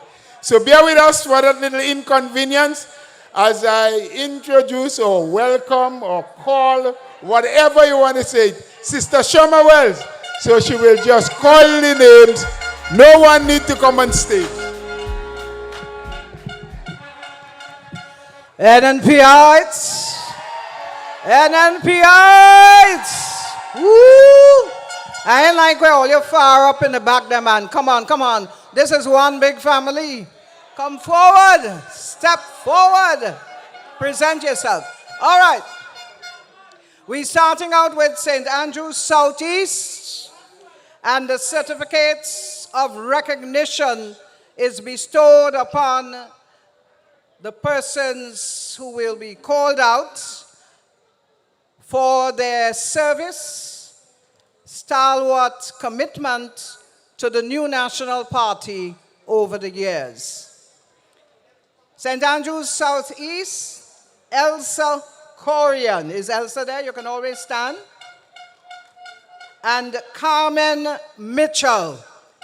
So bear with us for that little inconvenience as I introduce or welcome or call, whatever you want to say, Sister Shoma Wells. So she will just call the names. No one need to come on stage. NNPites! NNPites! Woo! I ain't like where all you far up in the back there, man. Come on, come on. This is one big family. Come forward. Step forward. Present yourself. All right. We're starting out with St. Andrew's Southeast, and the certificates of recognition is bestowed upon the persons who will be called out for their service, stalwart commitment to the new national party over the years. St. Andrew's Southeast, Elsa Corian. Is Elsa there? You can always stand. And Carmen Mitchell.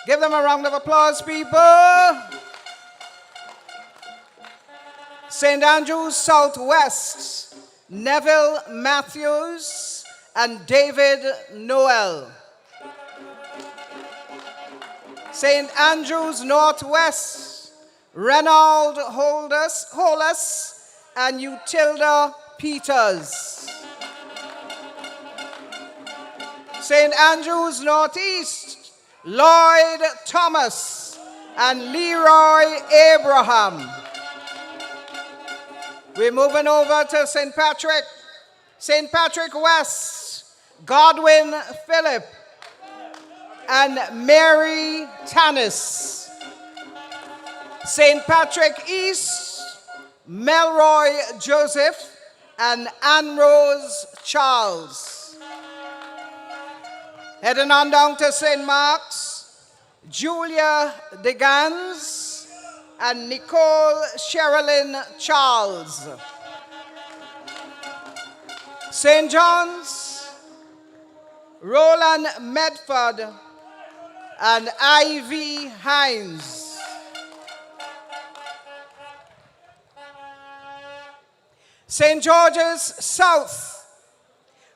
Give them a round of applause, people. St. Andrew's Southwest, Neville Matthews and David Noel. St. Andrew's Northwest, Renald Holness and Utilda Peters. St. Andrew's Northeast, Lloyd Thomas and Leroy Abraham. We're moving over to St. Patrick. St. Patrick West, Godwin Phillip and Mary Tanis. St. Patrick East, Melroy Joseph and Anne-Rose Charles. Heading on down to St. Mark's, Julia DeGans and Nicole Sherilyn Charles. St. John's, Roland Medford and Ivy Hines. St. George's South,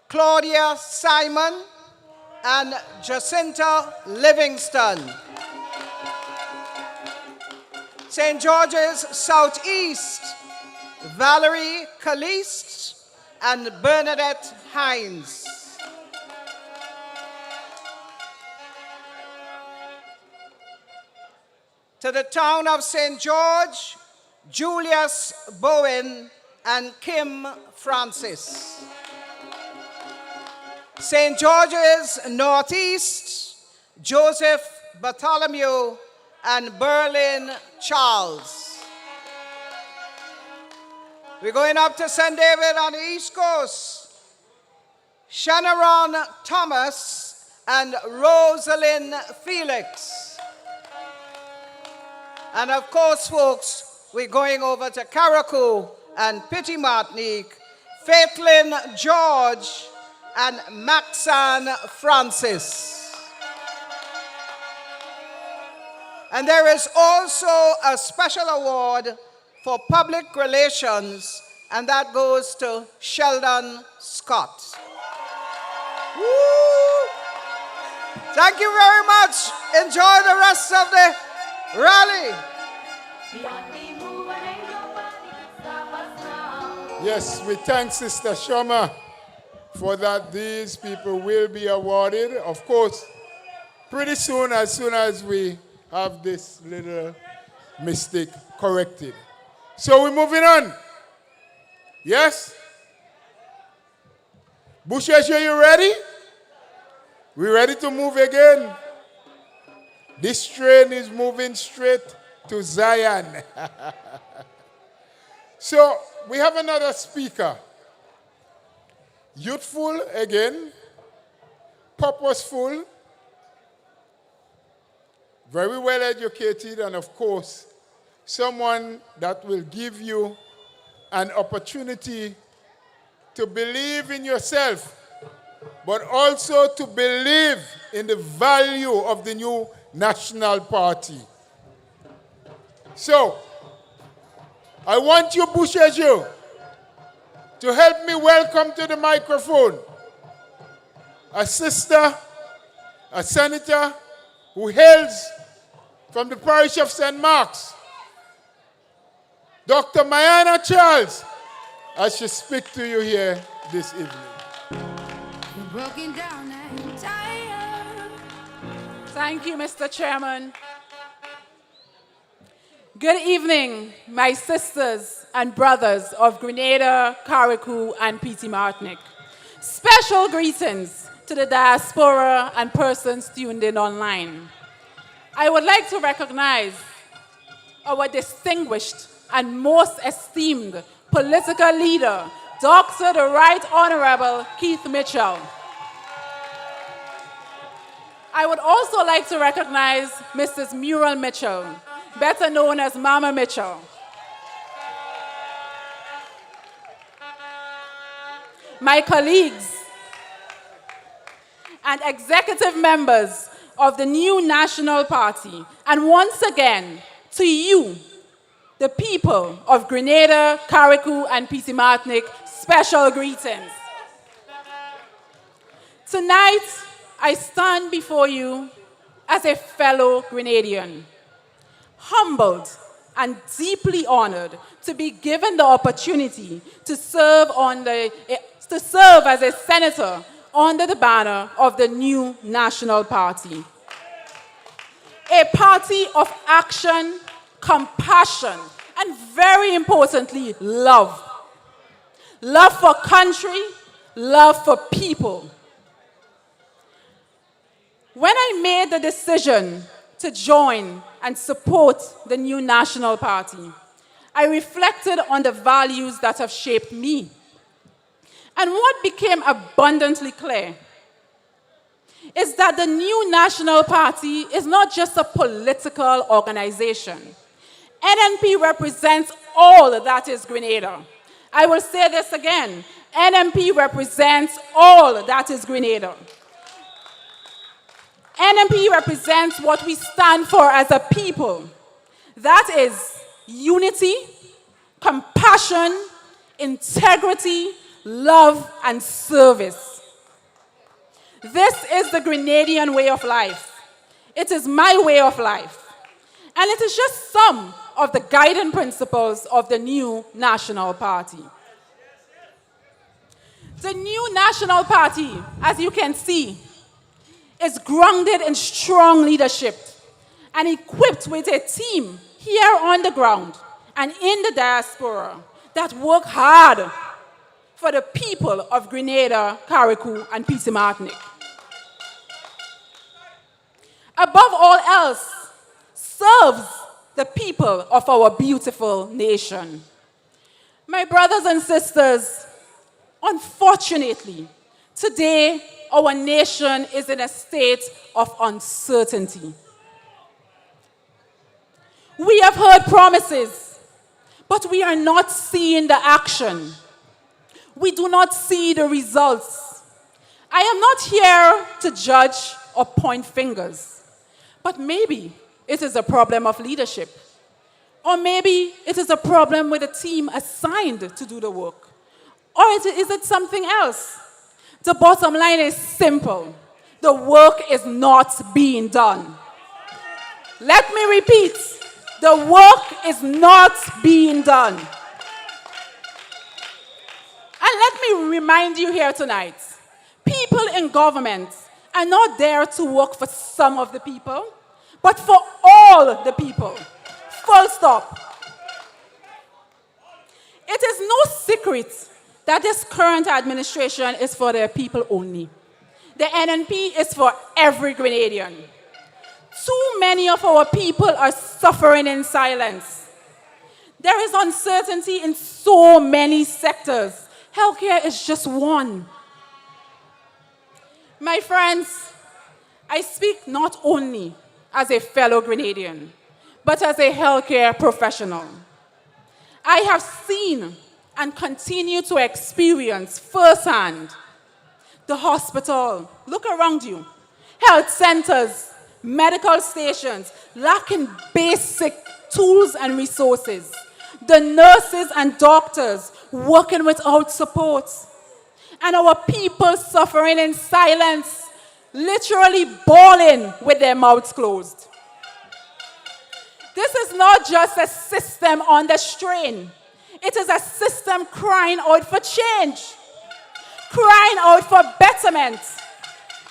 Claudia Simon and Jacinta Livingston. St. George's Southeast, Valerie Caliste and Bernadette Hines. To the town of St. George, Julius Bowen and Kim Francis. St. George's Northeast, Joseph Bartholomew and Berlin Charles. We're going up to St. David on the East Coast. Shanaron Thomas and Rosalind Felix. And of course, folks, we're going over to Carriacou and Petit Martinique, Faithlin George and Maxan Francis. And there is also a special award for public relations, and that goes to Sheldon Scott. Woo! Thank you very much. Enjoy the rest of the rally. Yes, we thank Sister Shoma for that. These people will be awarded, of course, pretty soon as we have this little mistake corrected. So we're moving on. Yes? Beausejour, you ready? We ready to move again? This train is moving straight to Zion. So we have another speaker. Youthful again, purposeful, very well educated, and of course, someone that will give you an opportunity to believe in yourself, but also to believe in the value of the new National Party. So, I want you, Beausejour, to help me welcome to the microphone a sister, a senator who hails from the parish of St. Mark's, Dr. Mayana Charles, as she speaks to you here this evening. Broken down and tired. Thank you, Mr. Chairman. Good evening, my sisters and brothers of Grenada, Carriacou, and Petit Martinique. Special greetings to the diaspora and persons tuned in online. I would like to recognize our distinguished and most esteemed political leader, Dr. the Right Honorable Keith Mitchell. I would also like to recognize Mrs. Muriel Mitchell, better known as Mama Mitchell. My colleagues and executive members of the new National Party, and once again, to you, the people of Grenada, Carriacou, and Petit Martinique, special greetings. Tonight, I stand before you as a fellow Grenadian, humbled and deeply honored to be given the opportunity to serve as a senator under the banner of the new National Party. A party of action, compassion, and very importantly, love. Love for country, love for people. When I made the decision to join and support the new National Party, I reflected on the values that have shaped me. And what became abundantly clear is that the new National Party is not just a political organization. NNP represents all that is Grenada. I will say this again. NNP represents all that is Grenada. NNP represents what we stand for as a people. That is unity, compassion, integrity, love, and service. This is the Grenadian way of life. It is my way of life. And it is just some of the guiding principles of the new National Party. The new National Party, as you can see, is grounded in strong leadership and equipped with a team here on the ground and in the diaspora that work hard for the people of Grenada, Carriacou, and Petit Martinique. Above all else, serves the people of our beautiful nation. My brothers and sisters, unfortunately, today our nation is in a state of uncertainty. We have heard promises, but we are not seeing the action. We do not see the results. I am not here to judge or point fingers, but maybe it is a problem of leadership. Or maybe it is a problem with a team assigned to do the work. Or is it something else? The bottom line is simple. The work is not being done. Let me repeat. The work is not being done. And let me remind you here tonight, people in government are not there to work for some of the people, but for all the people. Full stop. It is no secret that this current administration is for their people only. The NNP is for every Grenadian. Too many of our people are suffering in silence. There is uncertainty in so many sectors. Healthcare is just one. My friends, I speak not only as a fellow Grenadian, but as a healthcare professional. I have seen and continue to experience firsthand the hospital, look around you, health centers, medical stations lacking basic tools and resources, the nurses and doctors working without support, and our people suffering in silence, literally bawling with their mouths closed. This is not just a system under strain. It is a system crying out for change, crying out for betterment,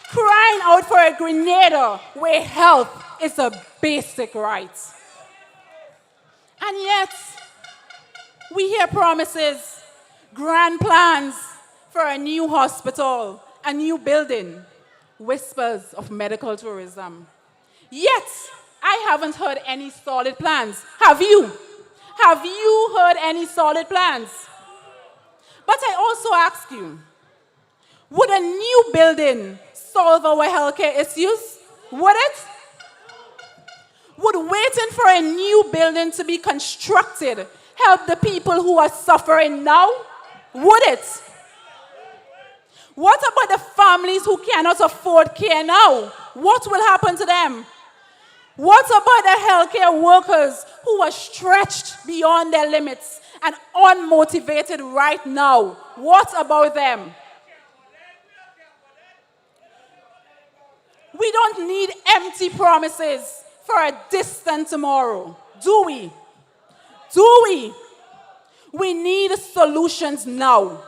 crying out for a Grenada where health is a basic right. And yet, we hear promises, grand plans for a new hospital, a new building, whispers of medical tourism. Yet, I haven't heard any solid plans. Have you? Have you heard any solid plans? But I also ask you, would a new building solve our healthcare issues? Would it? Would waiting for a new building to be constructed help the people who are suffering now? Would it? What about the families who cannot afford care now? What will happen to them? What about the healthcare workers who are stretched beyond their limits and unmotivated right now? What about them? We don't need empty promises for a distant tomorrow, do we? Do we? We need solutions now.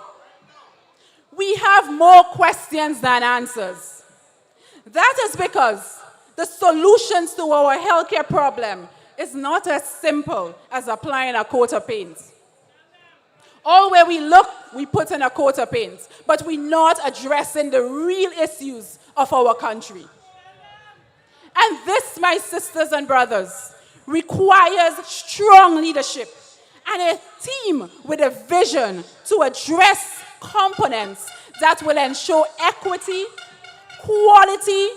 We have more questions than answers. That is because the solutions to our healthcare problem is not as simple as applying a coat of paint. All where we look, we put in a coat of paint, but we're not addressing the real issues of our country. And this, my sisters and brothers, requires strong leadership and a team with a vision to address components that will ensure equity, quality,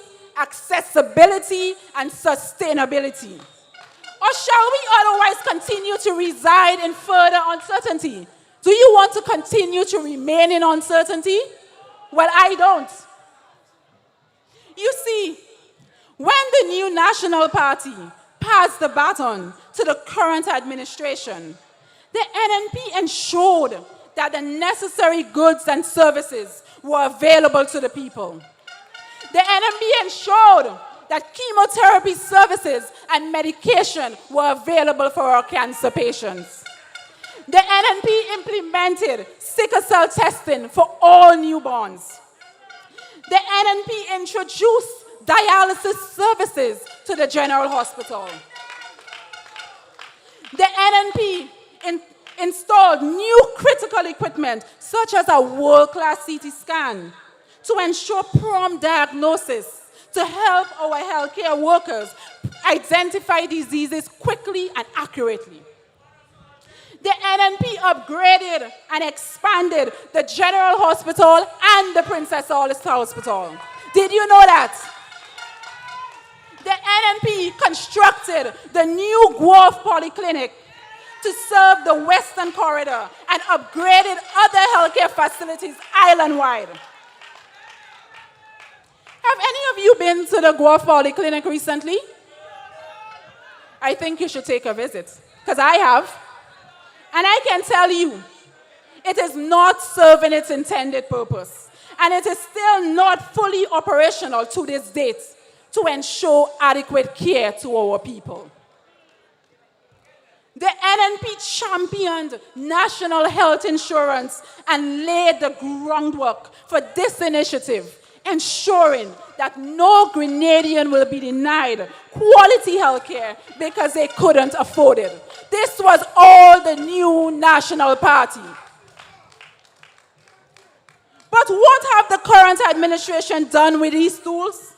accessibility, and sustainability. Or shall we otherwise continue to reside in further uncertainty? Do you want to continue to remain in uncertainty? Well, I don't. You see, when the new National Party passed the baton to the current administration, the NNP ensured that the necessary goods and services were available to the people. The NNP ensured that chemotherapy services and medication were available for our cancer patients. The NNP implemented sickle cell testing for all newborns. The NNP introduced dialysis services to the General Hospital. The NNP installed new critical equipment such as a world-class CT scan to ensure prompt diagnosis to help our healthcare workers identify diseases quickly and accurately. The NNP upgraded and expanded the General Hospital and the Princess Alice Hospital. Did you know that? The NNP constructed the new Guelph Polyclinic to serve the Western Corridor and upgraded other healthcare facilities island-wide. Have any of you been to the Guelph Polyclinic recently? I think you should take a visit, because I have. And I can tell you, it is not serving its intended purpose. And it is still not fully operational to this date to ensure adequate care to our people. The NNP championed national health insurance and laid the groundwork for this initiative, ensuring that no Grenadian will be denied quality health care because they couldn't afford it. This was all the new National Party. But what have the current administration done with these tools?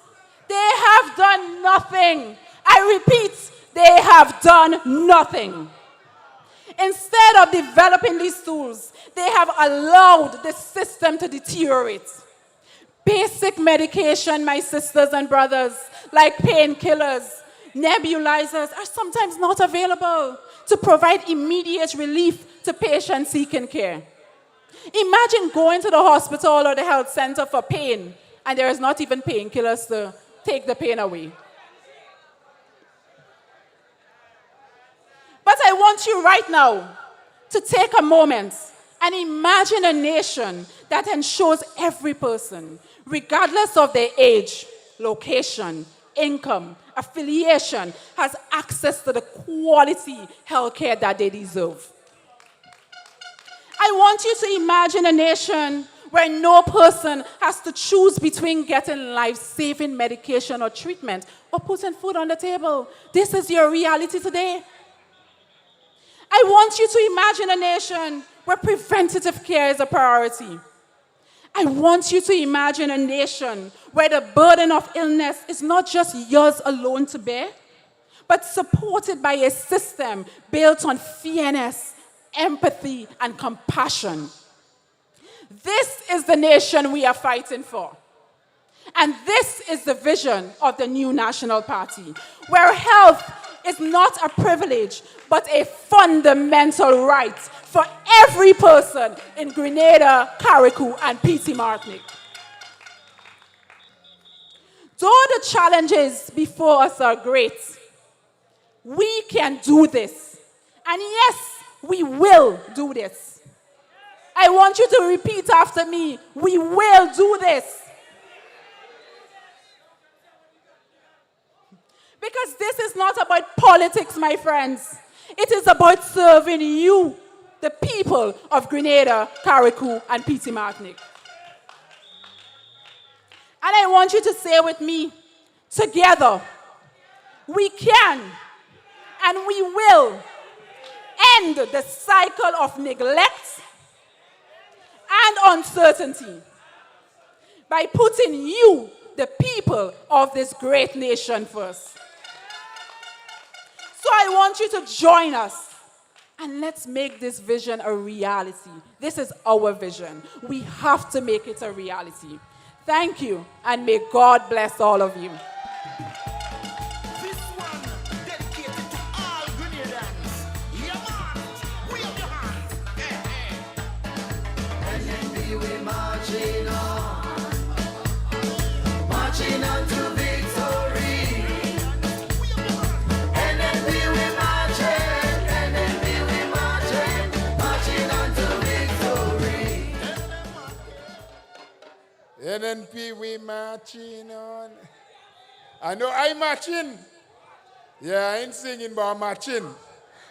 They have done nothing. I repeat, they have done nothing. Instead of developing these tools, they have allowed the system to deteriorate. Basic medication, my sisters and brothers, like painkillers, nebulizers, are sometimes not available to provide immediate relief to patients seeking care. Imagine going to the hospital or the health center for pain, and there is not even painkillers to take the pain away. But I want you right now to take a moment and imagine a nation that ensures every person, regardless of their age, location, income, affiliation, has access to the quality healthcare that they deserve. I want you to imagine a nation where no person has to choose between getting life-saving medication or treatment or putting food on the table. This is your reality today. I want you to imagine a nation where preventative care is a priority. I want you to imagine a nation where the burden of illness is not just yours alone to bear, but supported by a system built on fairness, empathy, and compassion. This is the nation we are fighting for. And this is the vision of the new National Party, where health is not a privilege, but a fundamental right for every person in Grenada, Carriacou, and P.T. Martinique. Though the challenges before us are great, we can do this. And yes, we will do this. I want you to repeat after me, we will do this. Because this is not about politics, my friends. It is about serving you, the people of Grenada, Carriacou, and P.T. Martinique. And I want you to say with me, together, we can and we will end the cycle of neglect and uncertainty by putting you, the people of this great nation, first. So I want you to join us and let's make this vision a reality. This is our vision. We have to make it a reality. Thank you, and may God bless all of you. This one dedicated to all Grenadians. Yeah, man. Wave your hands. And then we marching on. Marching on to victory. And then we marching. And then we marching. Marching on to victory. NNP, we marching on. I know I'm marching. Yeah, I ain't singing, but I'm marching.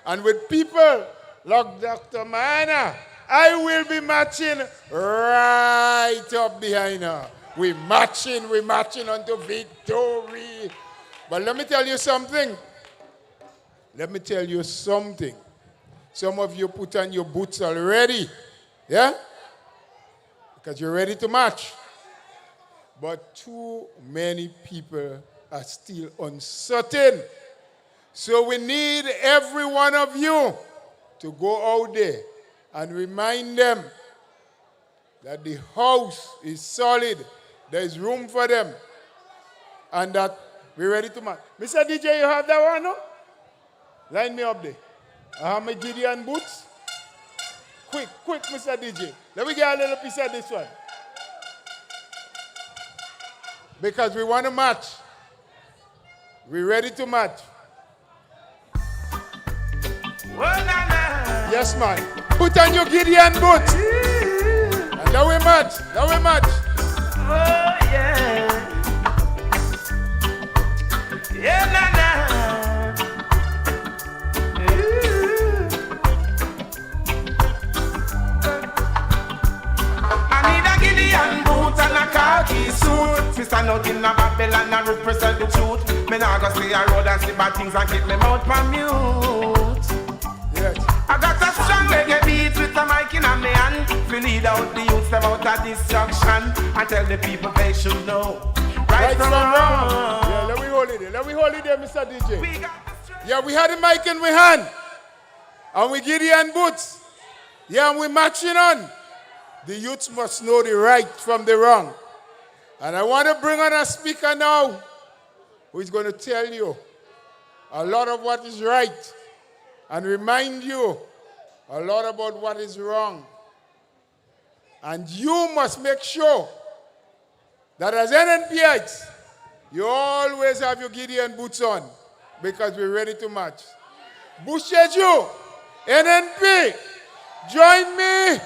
And with people like Dr. Mana, I will be marching right up behind her. We marching unto victory. But let me tell you something. Some of you put on your boots already. Yeah? Because you're ready to march. But too many people are still uncertain. So we need every one of you to go out there and remind them that the house is solid. There is room for them. And that we're ready to march. Mr. DJ, you have that one, no? Line me up there. I have my Gideon boots. Quick, Mr. DJ. Let me get a little piece of this one. Because we want to march. We're ready to march. Yes, man. Put on your Gideon boots. And now we march. Oh, yeah. Yeah, na. I need a Gideon boot and a khaki suit. Fi stand out in a Babylon and represent the truth. Me nah go stay a road and see bad things and keep me mouth on mute. Yes. I got a strong reggae beat with a mic in a me hand. Fi lead out the youths about a destruction and tell the people they should know right from wrong. Yeah, let me hold it there, Mr. DJ. Yeah, we had the mic in my hand. And we Gideon boots. Yeah, and we marching on. The youths must know the right from the wrong. And I want to bring on a speaker now who is going to tell you a lot of what is right and remind you a lot about what is wrong. And you must make sure that as NNPites, you always have your Gideon boots on because we're ready to march. Beausejour, NNP, join me.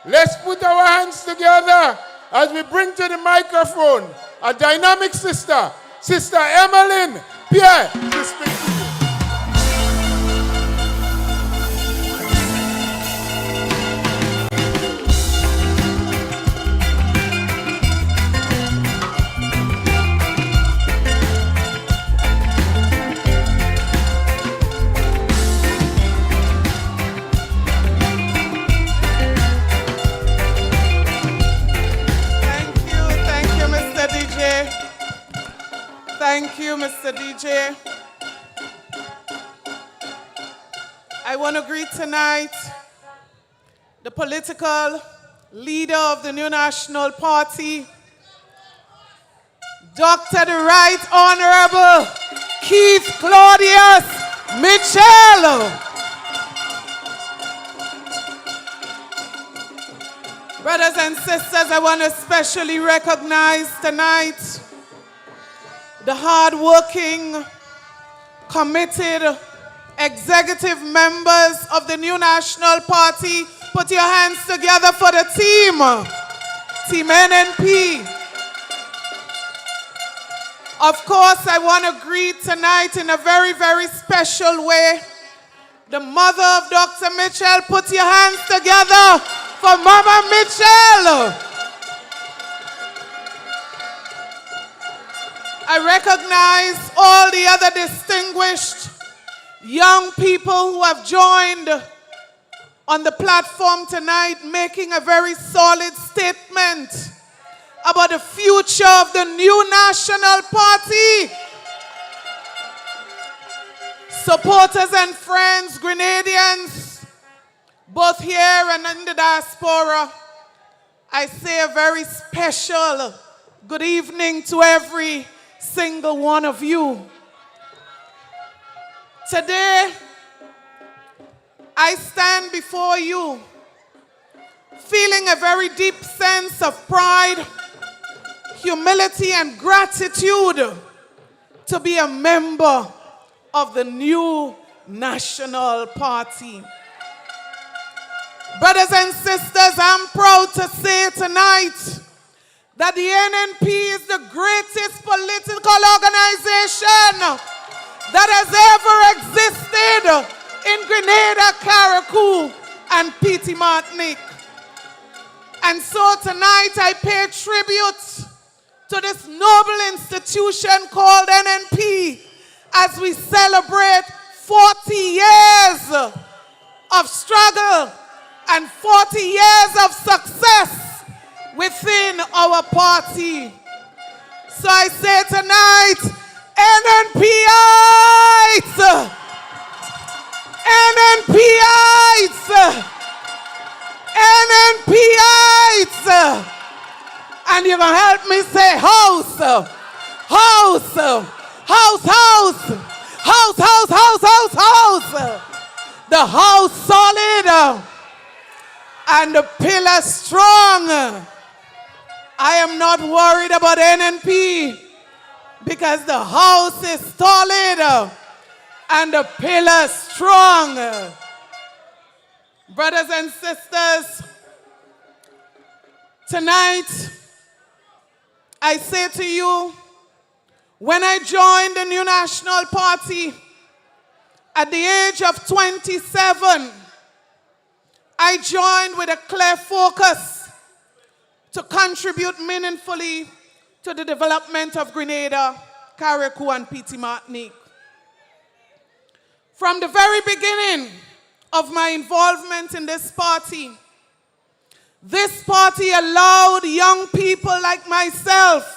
Let's put our hands together as we bring to the microphone a dynamic sister, Sister Emmeline Pierre, to speak to you. Thank you, Mr. DJ. I want to greet tonight the political leader of the New National Party, Dr. the Right Honorable Keith Claudius Mitchell. Brothers and sisters, I want to especially recognize tonight the hard-working, committed executive members of the New National Party. Put your hands together for the Team NNP. Of course, I want to greet tonight in a very, very special way the mother of Dr. Mitchell. Put your hands together for Mama Mitchell. I recognize all the other distinguished young people who have joined on the platform tonight, making a very solid statement about the future of the New National Party. Supporters and friends, Grenadians, both here and in the diaspora, I say a very special good evening to every single one of you. Today, I stand before you feeling a very deep sense of pride, humility, and gratitude to be a member of the New National Party. Brothers and sisters, I'm proud to say tonight that the NNP is the greatest political organization that has ever existed in Grenada, Carriacou, and Petite Martinique. And so tonight I pay tribute to this noble institution called NNP as we celebrate 40 years of struggle and 40 years of success within our party. So I say tonight, NNPites! NNPites! NNPites! And you're going to help me say house, house, house, house, house, house, house, house, house. The house solid and the pillar strong. I am not worried about NNP because the house is solid and the pillar strong. Brothers and sisters, tonight I say to you, when I joined the New National Party at the age of 27, I joined with a clear focus to contribute meaningfully to the development of Grenada, Carriacou, and Petite Martinique. From the very beginning of my involvement in this party allowed young people like myself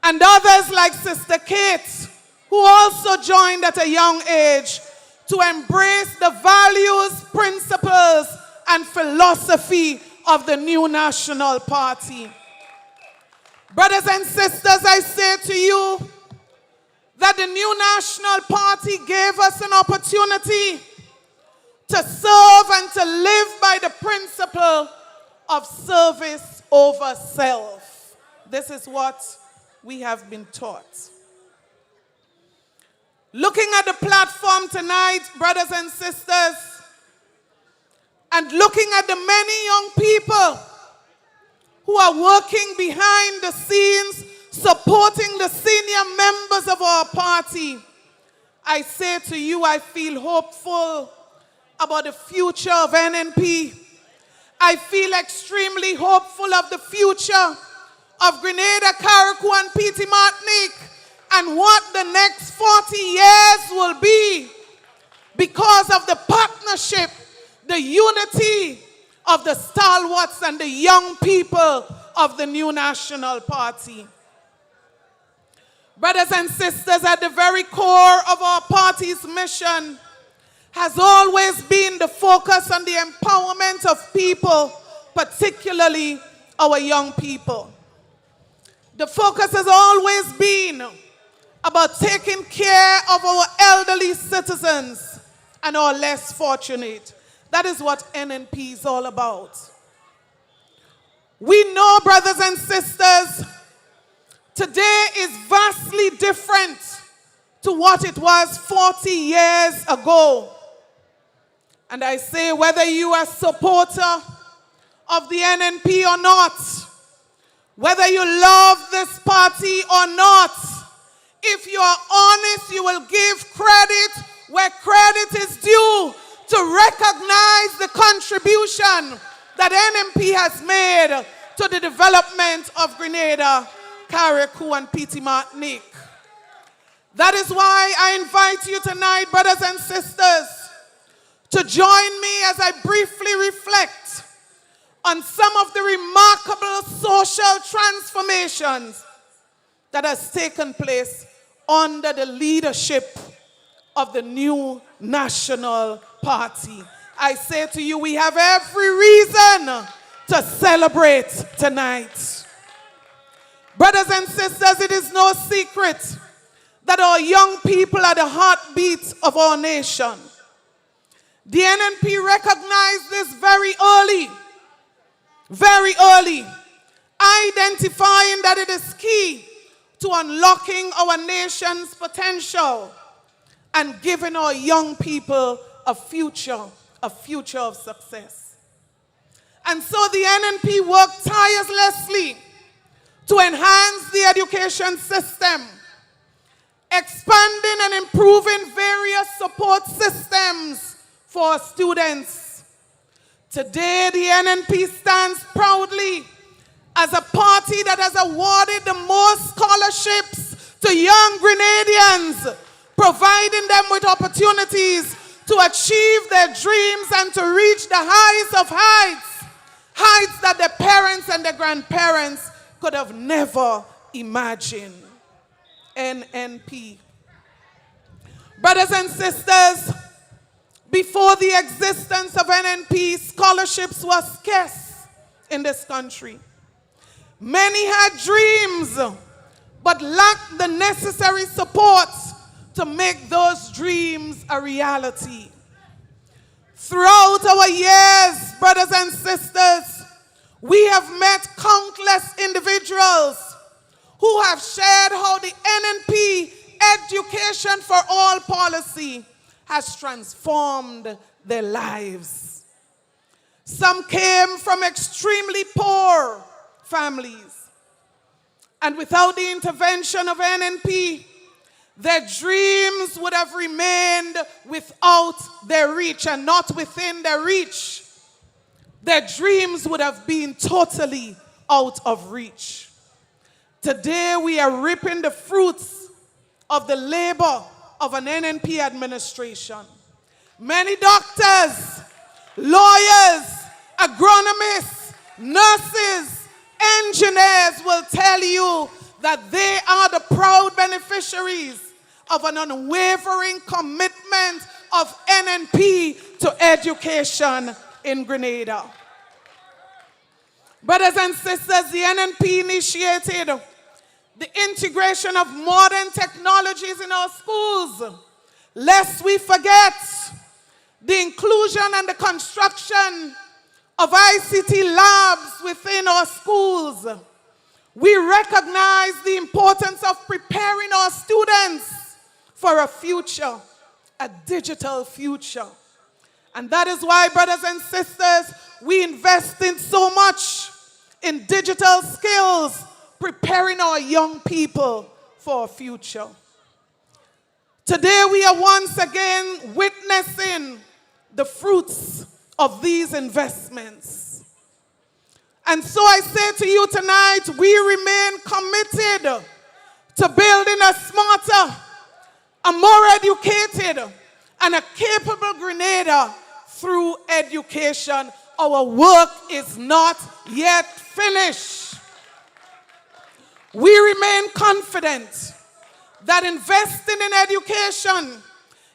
and others like Sister Kate, who also joined at a young age, to embrace the values, principles, and philosophy of the New National Party. Brothers and sisters, I say to you that the New National Party gave us an opportunity to serve and to live by the principle of service over self. This is what we have been taught. Looking at the platform tonight, brothers and sisters, and looking at the many young people who are working behind the scenes, supporting the senior members of our party, I say to you, I feel hopeful about the future of NNP. I feel extremely hopeful of the future of Grenada, Carriacou, and Petite Martinique, and what the next 40 years will be because of the partnership, the unity of the stalwarts and the young people of the New National Party. Brothers and sisters, at the very core of our party's mission has always been the focus on the empowerment of people, particularly our young people. The focus has always been about taking care of our elderly citizens and our less fortunate. That is what NNP is all about. We know, brothers and sisters, today is vastly different to what it was 40 years ago. And I say, whether you are a supporter of the NNP or not, whether you love this party or not, if you are honest, you will give credit where credit is due to recognize the contribution that NNP has made to the development of Grenada, Carriacou, and Petite Martinique. That is why I invite you tonight, brothers and sisters, to join me as I briefly reflect on some of the remarkable social transformations that has taken place under the leadership of the New National Party. I say to you, we have every reason to celebrate tonight. Brothers and sisters, it is no secret that our young people are the heartbeat of our nation. The NNP recognized this very early, identifying that it is key to unlocking our nation's potential and giving our young people a future of success. And so the NNP worked tirelessly to enhance the education system, expanding and improving various support systems for students. Today, the NNP stands proudly as a party that has awarded the most scholarships to young Grenadians, providing them with opportunities to achieve their dreams and to reach the highest of heights, heights that their parents and their grandparents could have never imagined. NNP. Brothers and sisters, before the existence of NNP, scholarships were scarce in this country. Many had dreams, but lacked the necessary support to make those dreams a reality. Throughout our years, brothers and sisters, we have met countless individuals who have shared how the NNP Education for All policy has transformed their lives. Some came from extremely poor families, and without the intervention of NNP, their dreams would have remained without their reach and not within their reach. Their dreams would have been totally out of reach. Today, we are reaping the fruits of the labor of an NNP administration. Many doctors, lawyers, agronomists, nurses, engineers will tell you that they are the proud beneficiaries of an unwavering commitment of NNP to education in Grenada. Brothers and sisters, the NNP initiated the integration of modern technologies in our schools. Lest we forget the inclusion and the construction of ICT labs within our schools. We recognize the importance of preparing our students for a future, a digital future. And that is why, brothers and sisters, we invest in so much in digital skills, preparing our young people for a future. Today we are once again witnessing the fruits of these investments. And so I say to you tonight, we remain committed to building a smarter, a more educated, and a capable Grenada through education. Our work is not yet finished. We remain confident that investing in education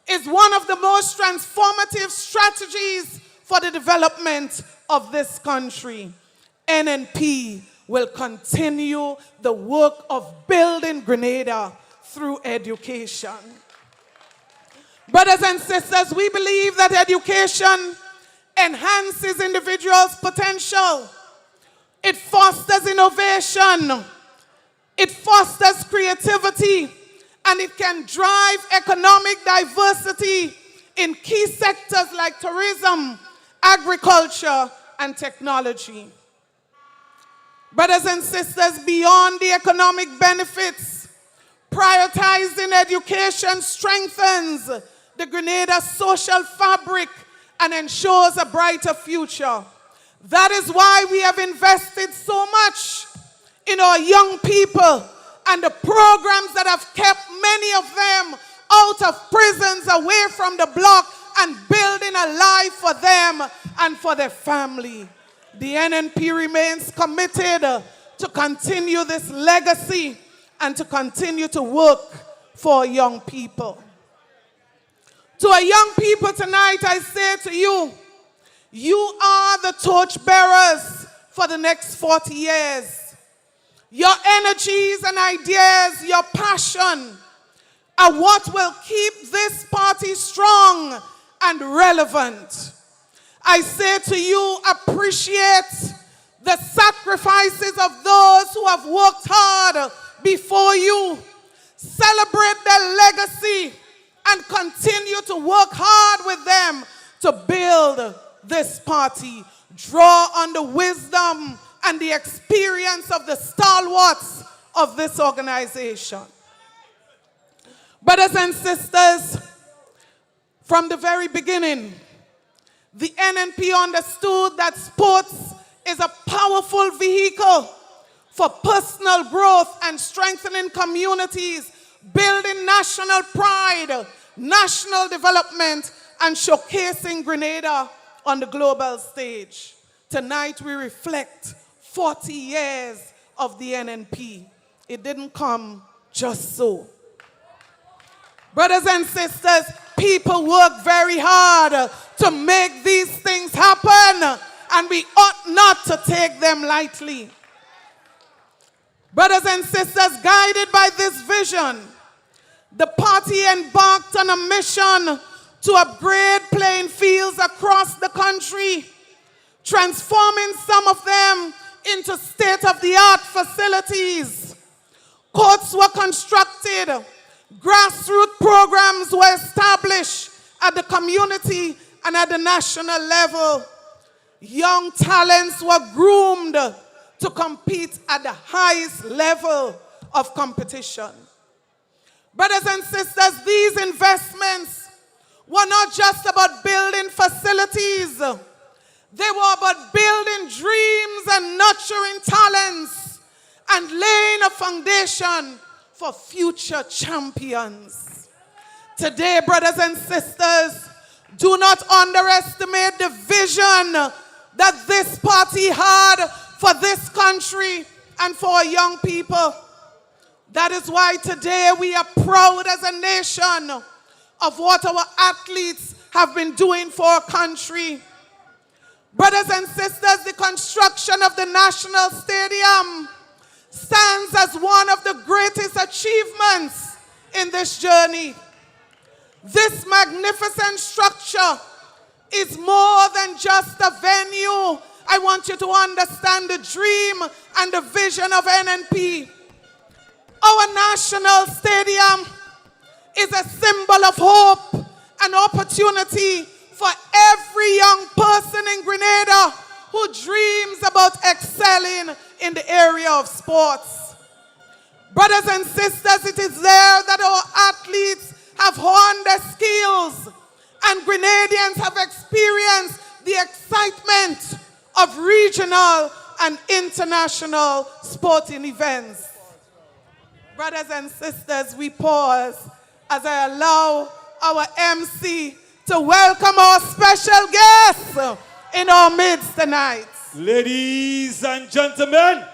is one of the most transformative strategies for the development of this country. NNP will continue the work of building Grenada through education. Brothers and sisters, we believe that education enhances individuals' potential. It fosters innovation. It fosters creativity. And it can drive economic diversity in key sectors like tourism, agriculture, and technology. Brothers and sisters, beyond the economic benefits, prioritizing education strengthens the Grenada social fabric and ensures a brighter future. That is why we have invested so much in our young people and the programs that have kept many of them out of prisons, away from the block, and building a life for them and for their family. The NNP remains committed to continue this legacy and to continue to work for young people. To our young people tonight, I say to you, you are the torch bearers for the next 40 years. Your energies and ideas, your passion are what will keep this party strong and relevant. I say to you, appreciate the sacrifices of those who have worked hard before you. Celebrate their legacy and continue to work hard with them to build this party. Draw on the wisdom and the experience of the stalwarts of this organization. Brothers and sisters, from the very beginning, the NNP understood that sports is a powerful vehicle for personal growth and strengthening communities, building national pride, national development, and showcasing Grenada on the global stage. Tonight we reflect 40 years of the NNP. It didn't come just so. Brothers and sisters, people work very hard to make these things happen, and we ought not to take them lightly. Brothers and sisters, guided by this vision, the party embarked on a mission to upgrade playing fields across the country, transforming some of them into state-of-the-art facilities. Courts were constructed, grassroots programs were established at the community and at the national level. Young talents were groomed to compete at the highest level of competition. Brothers and sisters, these investments were not just about building facilities. They were about building dreams and nurturing talents and laying a foundation for future champions. Today, brothers and sisters, do not underestimate the vision that this party had for this country and for our young people. That is why today we are proud as a nation of what our athletes have been doing for our country. Brothers and sisters, the construction of the National Stadium stands as one of the greatest achievements in this journey. This magnificent structure is more than just a venue. I want you to understand the dream and the vision of NNP. Our national stadium is a symbol of hope and opportunity for every young person in Grenada who dreams about excelling in the area of sports. Brothers and sisters, it is there that our athletes have honed their skills, and Grenadians have experienced the excitement of regional and international sporting events. Brothers and sisters, we pause as I allow our MC to welcome our special guests in our midst tonight. Ladies and gentlemen,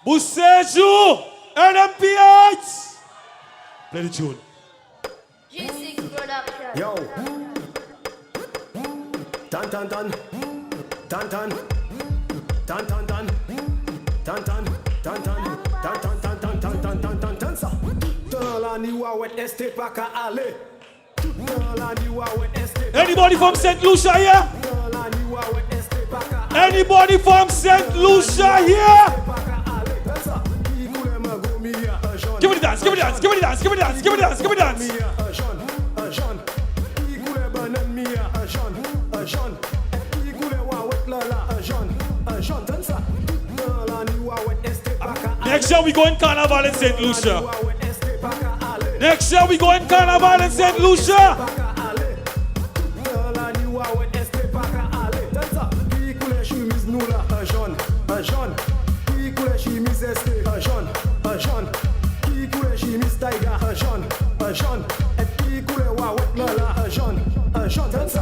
Beausejour, NNP. Play the tune. G6 production. Yo. Dun dun dun. Dun dun. Dun dun dun. Dun dun. Dun dun. Dun dun dun dun dun dun dun dun dun sa. Dans la nuit où est pas qu'à aller. Dans la nuit où est. Anybody from St. Lucia here? Anybody from St. Lucia here? Give me the dance, give me the dance, give me the dance, give me the dance, give me the dance, give me the dance. Next year we go in Carnival in St. Lucia. Next year we go in Carnival in St. Lucia.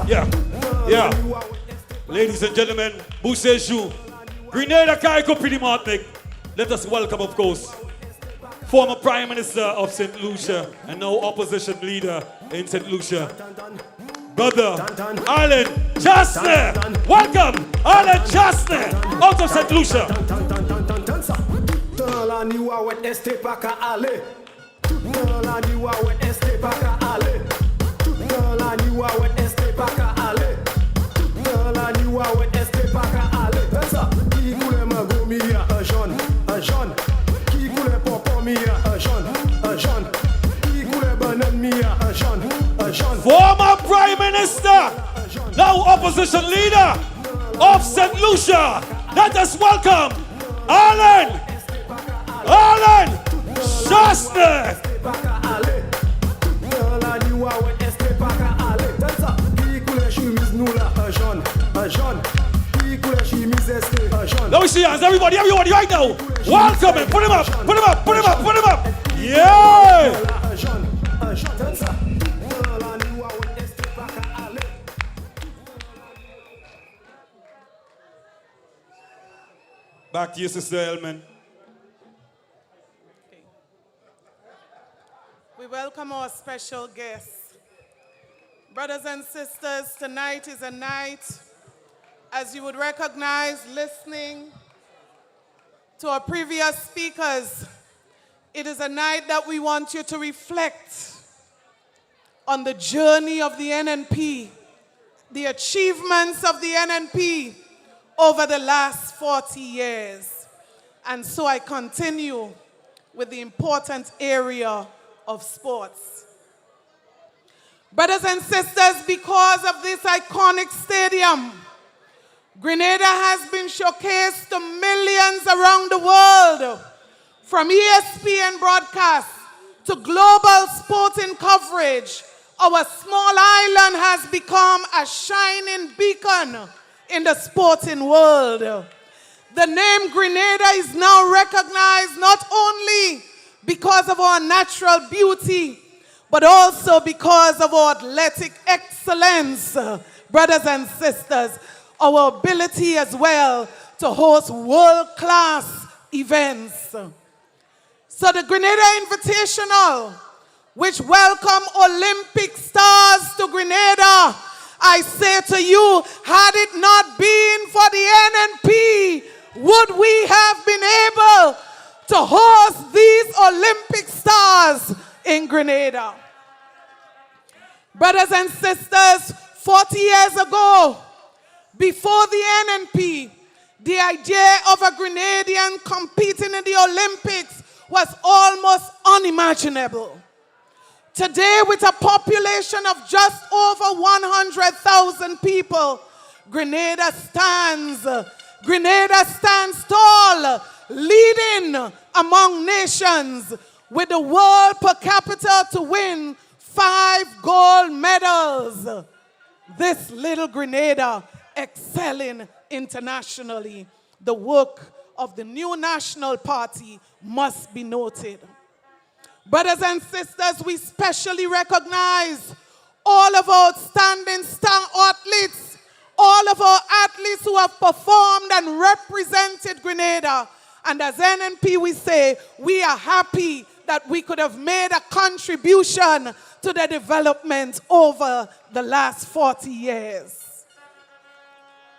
Yeah, yeah. Ladies and gentlemen, Beausejour, Grenada carriacou pretty Martinic. Let us welcome, of course, former Prime Minister of St. Lucia and now opposition leader in St. Lucia, Brother Alan Chastner. Welcome, Alan Chastner, out of St. Lucia. Former Prime Minister, now opposition leader of St. Lucia. Let us welcome Allen! Allen! Shasta! Let me see your hands, everybody right now. Welcome, put him up, put him up, put him up, put him up. Yeah! Back to you, Sister Elman. We welcome our special guests. Brothers and sisters, tonight is a night, as you would recognize listening to our previous speakers, it is a night that we want you to reflect on the journey of the NNP, the achievements of the NNP over the last 40 years. And so I continue with the important area of sports. Brothers and sisters, because of this iconic stadium, Grenada has been showcased to millions around the world, from ESPN broadcasts to global sporting coverage. Our small island has become a shining beacon in the sporting world. The name Grenada is now recognized not only because of our natural beauty, but also because of our athletic excellence, brothers and sisters, our ability as well to host world-class events. So the Grenada Invitational, which welcome Olympic stars to Grenada, I say to you, had it not been for the NNP, would we have been able to host these Olympic stars in Grenada? Brothers and sisters, 40 years ago, before the NNP, the idea of a Grenadian competing in the Olympics was almost unimaginable. Today, with a population of just over 100,000 people, Grenada stands tall, leading among nations, with the world per capita to win 5 gold medals. This little Grenada excelling internationally. The work of the new National Party must be noted. Brothers and sisters, we specially recognize all of our outstanding star athletes, all of our athletes who have performed and represented Grenada. And as NNP, we say, we are happy that we could have made a contribution to the development over the last 40 years.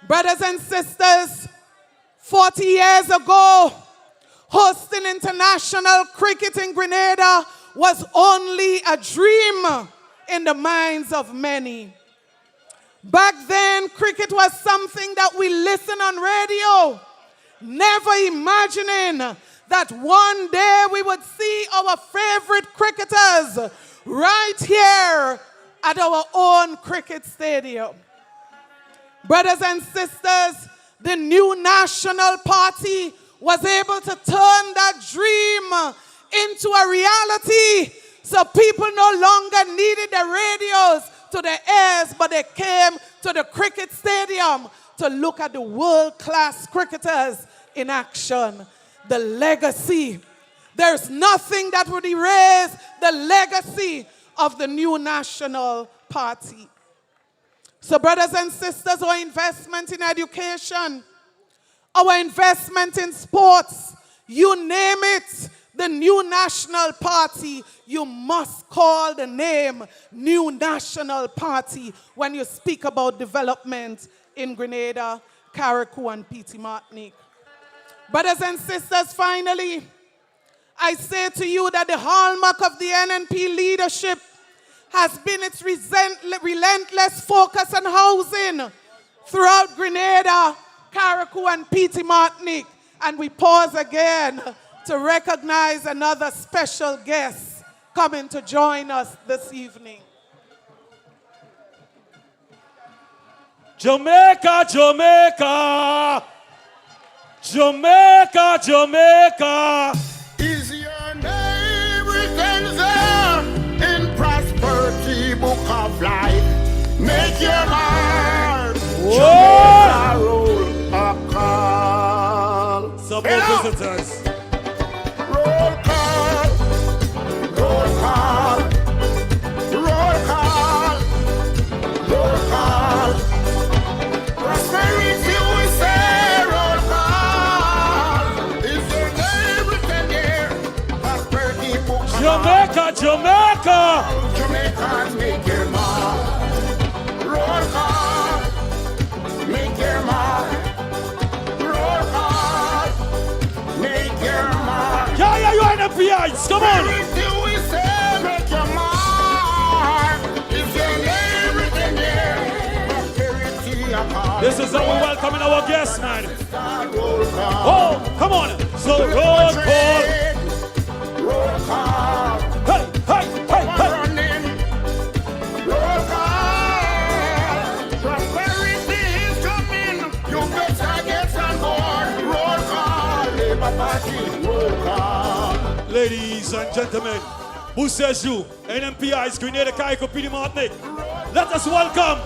Brothers and sisters, 40 years ago, hosting international cricket in Grenada was only a dream in the minds of many. Back then, cricket was something that we listened on radio, never imagining that one day we would see our favorite cricketers right here at our own cricket stadium. Brothers and sisters, the new National Party was able to turn that dream into a reality. So people no longer needed the radios to their ears, but they came to the cricket stadium to look at the world-class cricketers in action. The legacy. There's nothing that would erase the legacy of the new National Party. So brothers and sisters, our investment in education, our investment in sports, you name it, the new National Party, you must call the name New National Party when you speak about development in Grenada, Carriacou, and Petit Martinique. Brothers and sisters, finally, I say to you that the hallmark of the NNP leadership has been its relentless focus on housing throughout Grenada, Carriacou, and Petit Martinique. And we pause again to recognize another special guest coming to join us this evening. Jamaica, Jamaica, Jamaica, Jamaica. Is your name written there in prosperity book of life? Make your mark. Jamaica roll call. Some more visitors. Roll call. Roll call. Roll call. Roll call. Prosperity we say roll call. Is your name written there? Prosperity book of Jamaica, Jamaica. Jamaicans make your mark. Roll call. Make your mark. Roll call. Make your mark. Yeah, you NNPites, come on. Everything we say, make your mark. Is your name written there? Prosperity a call. This is how we're welcoming our guests, man. Roll call. Oh, come on. So roll call. Roll call. Hey, hey, hey, hey. Running. Roll call. Prosperity is coming. You better get on board. Roll call. Labour Party. Roll call. Ladies and gentlemen, Beausejour, NNPi's Grenada, carriacou, Petit Martinique. Let us welcome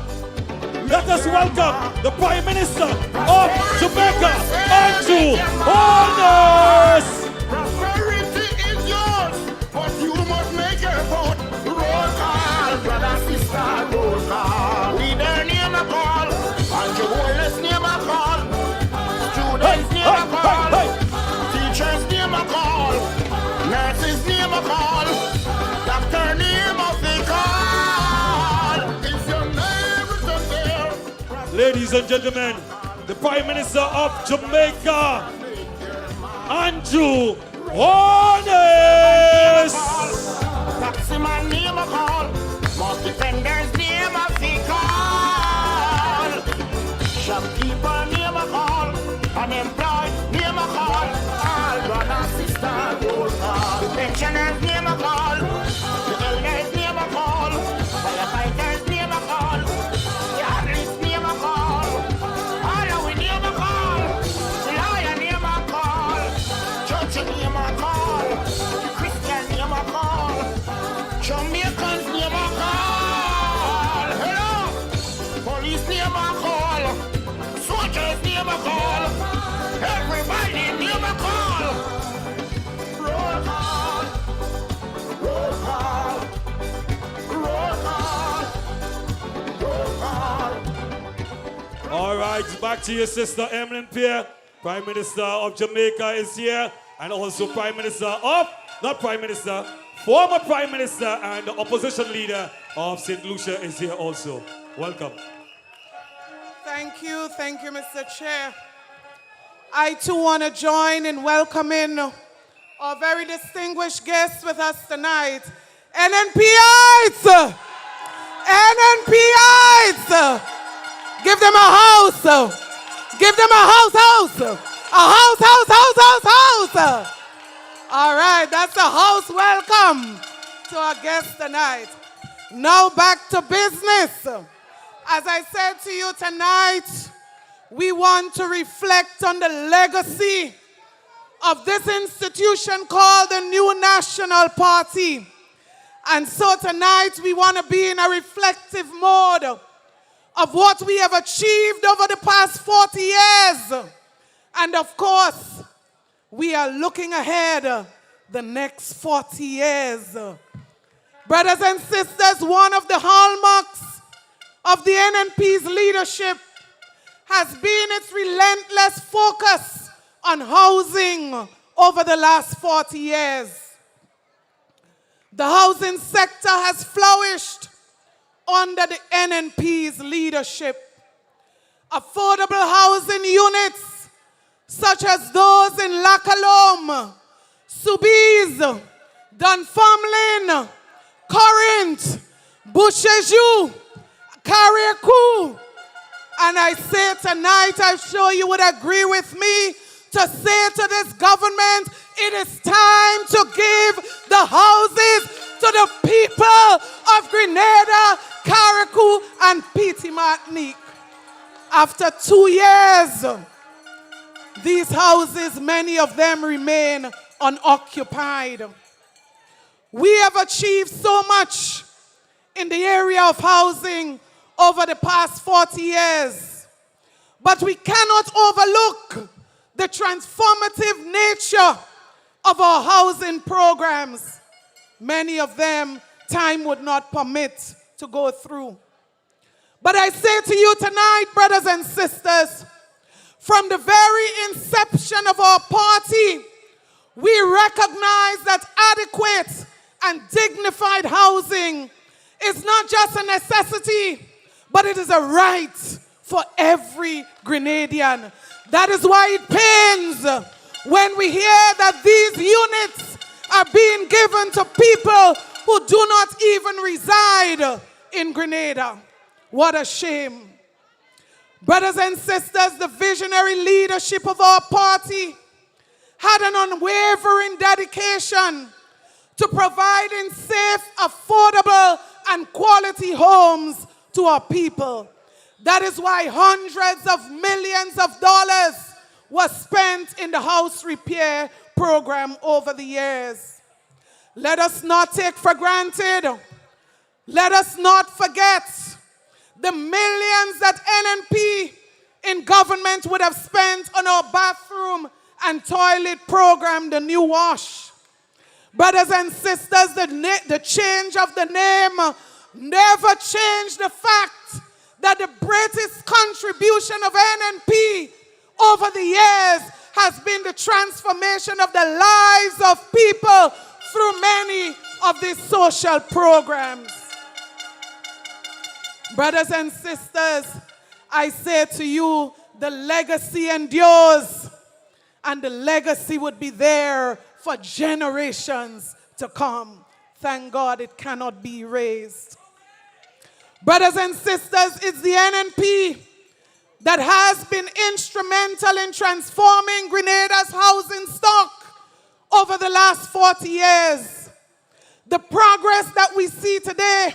the Prime Minister of Jamaica, Andrew Holness. Prosperity is yours, but you must make your vote. Roll call, brother, sister, roll call. We their name a call, Andrew Holness name a call. Students name a call, teachers name a call, nurses name a call, doctor name of the call. Is your name written there? Ladies and gentlemen, the Prime Minister of Jamaica, Andrew Holness. Taximan name a call, most defenders name a call, shopkeeper name a call, unemployed name a call, all brother sister roll call, pensioners name a call, the elders name a call, firefighters name a call, the athletes name a call, all of we name a call, the lawyer name a call, church name a call, Christian name a call, Jamaicans name a call. Hello, police name a call, soldiers name a call, everybody name a call. Roll call, roll call, roll call, roll call. All right, back to your sister, NNP. Prime Minister of Jamaica is here, and also Prime Minister of, not Prime Minister, former Prime Minister and the opposition leader of St. Lucia is here also. Welcome. Thank you, Mr. Chair. I too want to join in welcoming our very distinguished guests with us tonight. NNPites! NNPites! Give them a house! Give them a house! A house! All right, that's a house welcome to our guests tonight. Now back to business. As I said to you tonight, we want to reflect on the legacy of this institution called the New National Party. And so tonight we want to be in a reflective mode of what we have achieved over the past 40 years. And of course, we are looking ahead the next 40 years. Brothers and sisters, one of the hallmarks of the NNP's leadership has been its relentless focus on housing over the last 40 years. The housing sector has flourished under the NNP's leadership. Affordable housing units such as those in Lacalome, Soubise, Dunfermline, Corinth, Beausejour, carriacou. And I say tonight, I'm sure you would agree with me, to say to this government, it is time to give the houses to the people of Grenada, Carriacou, and Petit Martinique. After 2 years, these houses, many of them remain unoccupied. We have achieved so much in the area of housing over the past 40 years, but we cannot overlook the transformative nature of our housing programs. Many of them time would not permit to go through. But I say to you tonight, brothers and sisters, from the very inception of our party, we recognize that adequate and dignified housing is not just a necessity, but it is a right for every Grenadian. That is why it pains when we hear that these units are being given to people who do not even reside in Grenada. What a shame. Brothers and sisters, the visionary leadership of our party had an unwavering dedication to providing safe, affordable, and quality homes to our people. That is why hundreds of millions of dollars was spent in the house repair program over the years. Let us not take for granted, let us not forget the millions that NNP in government would have spent on our bathroom and toilet program, the New Wash. Brothers and sisters, the change of the name never changed the fact that the greatest contribution of NNP over the years has been the transformation of the lives of people through many of these social programs. Brothers and sisters, I say to you, the legacy endures, and the legacy would be there for generations to come. Thank God it cannot be erased. Brothers and sisters, it's the NNP that has been instrumental in transforming Grenada's housing stock over the last 40 years. The progress that we see today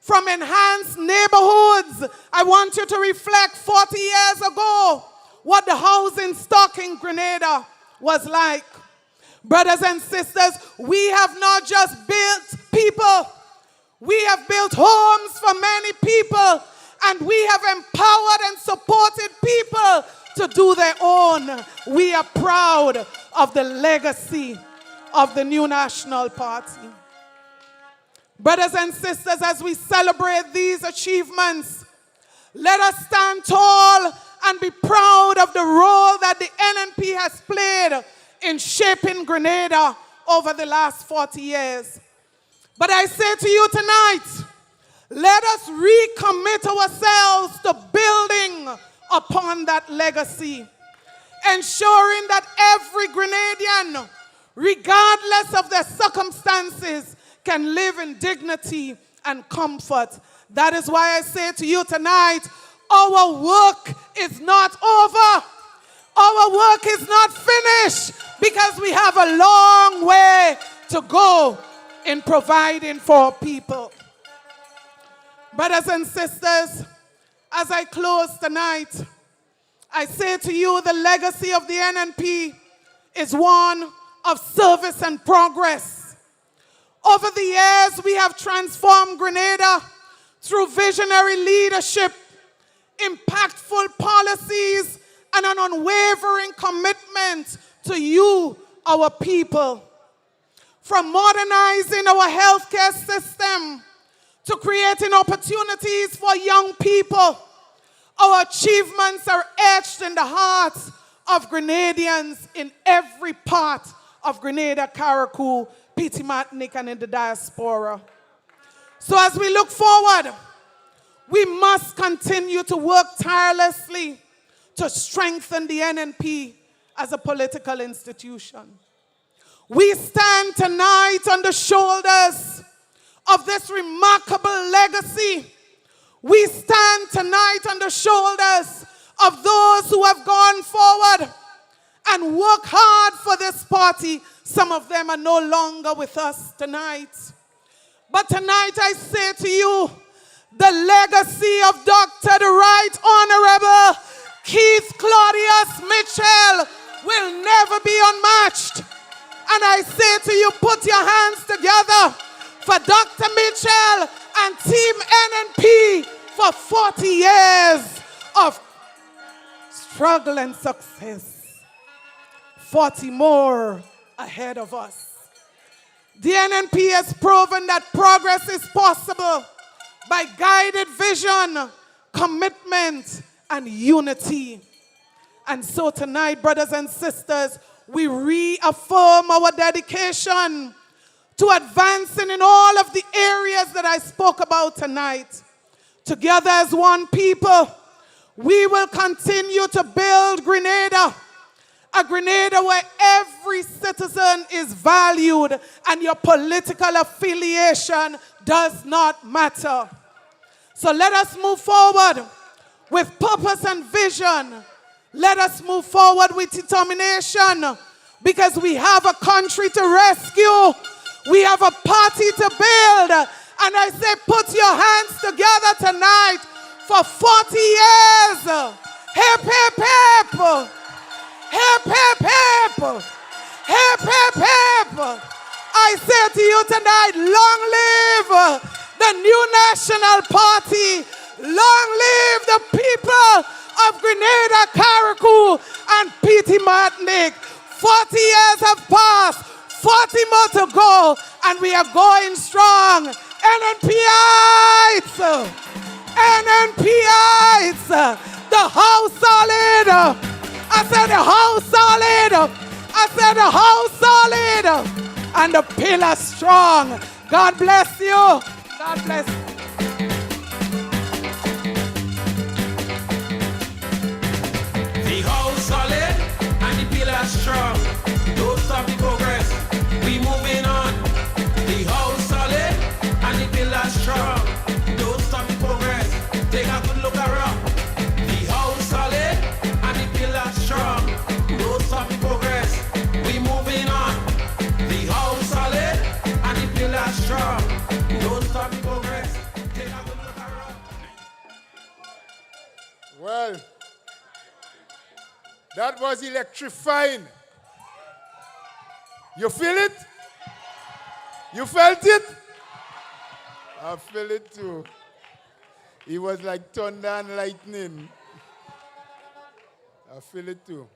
from enhanced neighborhoods, I want you to reflect 40 years ago what the housing stock in Grenada was like. Brothers and sisters, we have not just built people, we have built homes for many people, and we have empowered and supported people to do their own. We are proud of the legacy of the New National Party. Brothers and sisters, as we celebrate these achievements, let us stand tall and be proud of the role that the NNP has played in shaping Grenada over the last 40 years. But I say to you tonight, let us recommit ourselves to building upon that legacy, ensuring that every Grenadian, regardless of their circumstances, can live in dignity and comfort. That is why I say to you tonight, our work is not over. Our work is not finished because we have a long way to go in providing for people. Brothers and sisters, as I close tonight, I say to you the legacy of the NNP is one of service and progress. Over the years, we have transformed Grenada through visionary leadership, impactful policies, and an unwavering commitment to you, our people. From modernizing our healthcare system to creating opportunities for young people, our achievements are etched in the hearts of Grenadians in every part of Grenada, Carriacou, Petit Martinique, and in the diaspora. So as we look forward, we must continue to work tirelessly to strengthen the NNP as a political institution. We stand tonight on the shoulders of this remarkable legacy. We stand tonight on the shoulders of those who have gone forward and worked hard for this party. Some of them are no longer with us tonight. But tonight I say to you, the legacy of Dr. the Right Honorable Keith Claudius Mitchell will never be unmatched. And I say to you, put your hands together for Dr. Mitchell and Team NNP for 40 years of struggle and success. 40 more ahead of us. The NNP has proven that progress is possible by guided vision, commitment, and unity. And so tonight, brothers and sisters, we reaffirm our dedication to advancing in all of the areas that I spoke about tonight. Together as one people, we will continue to build Grenada, a Grenada where every citizen is valued and your political affiliation does not matter. So let us move forward with purpose and vision. Let us move forward with determination because we have a country to rescue. We have a party to build. And I say, put your hands together tonight for 40 years. Hip, hip, hip. Hip, hip, hip. Hip, hip, hip. I say to you tonight, long live the new national party. Long live the people of Grenada, Carriacou, and Petit Martinique. 40 years have passed, 40 more to go, and we are going strong. NNPites! NNPites! The house solid! I said the house solid! I said the house solid! And the pillar strong. God bless you. God bless you. The house solid and the pillar strong. Don't stop the progress. We moving on. The house solid and the pillar strong. Don't stop the progress. Take a good look around. The house solid and the pillar strong. Don't stop the progress. We moving on. The house solid and the pillar strong. Don't stop the progress. Take a good look around. Well, that was electrifying. You feel it? You felt it? I feel it too. It was like thunder and lightning. I feel it too.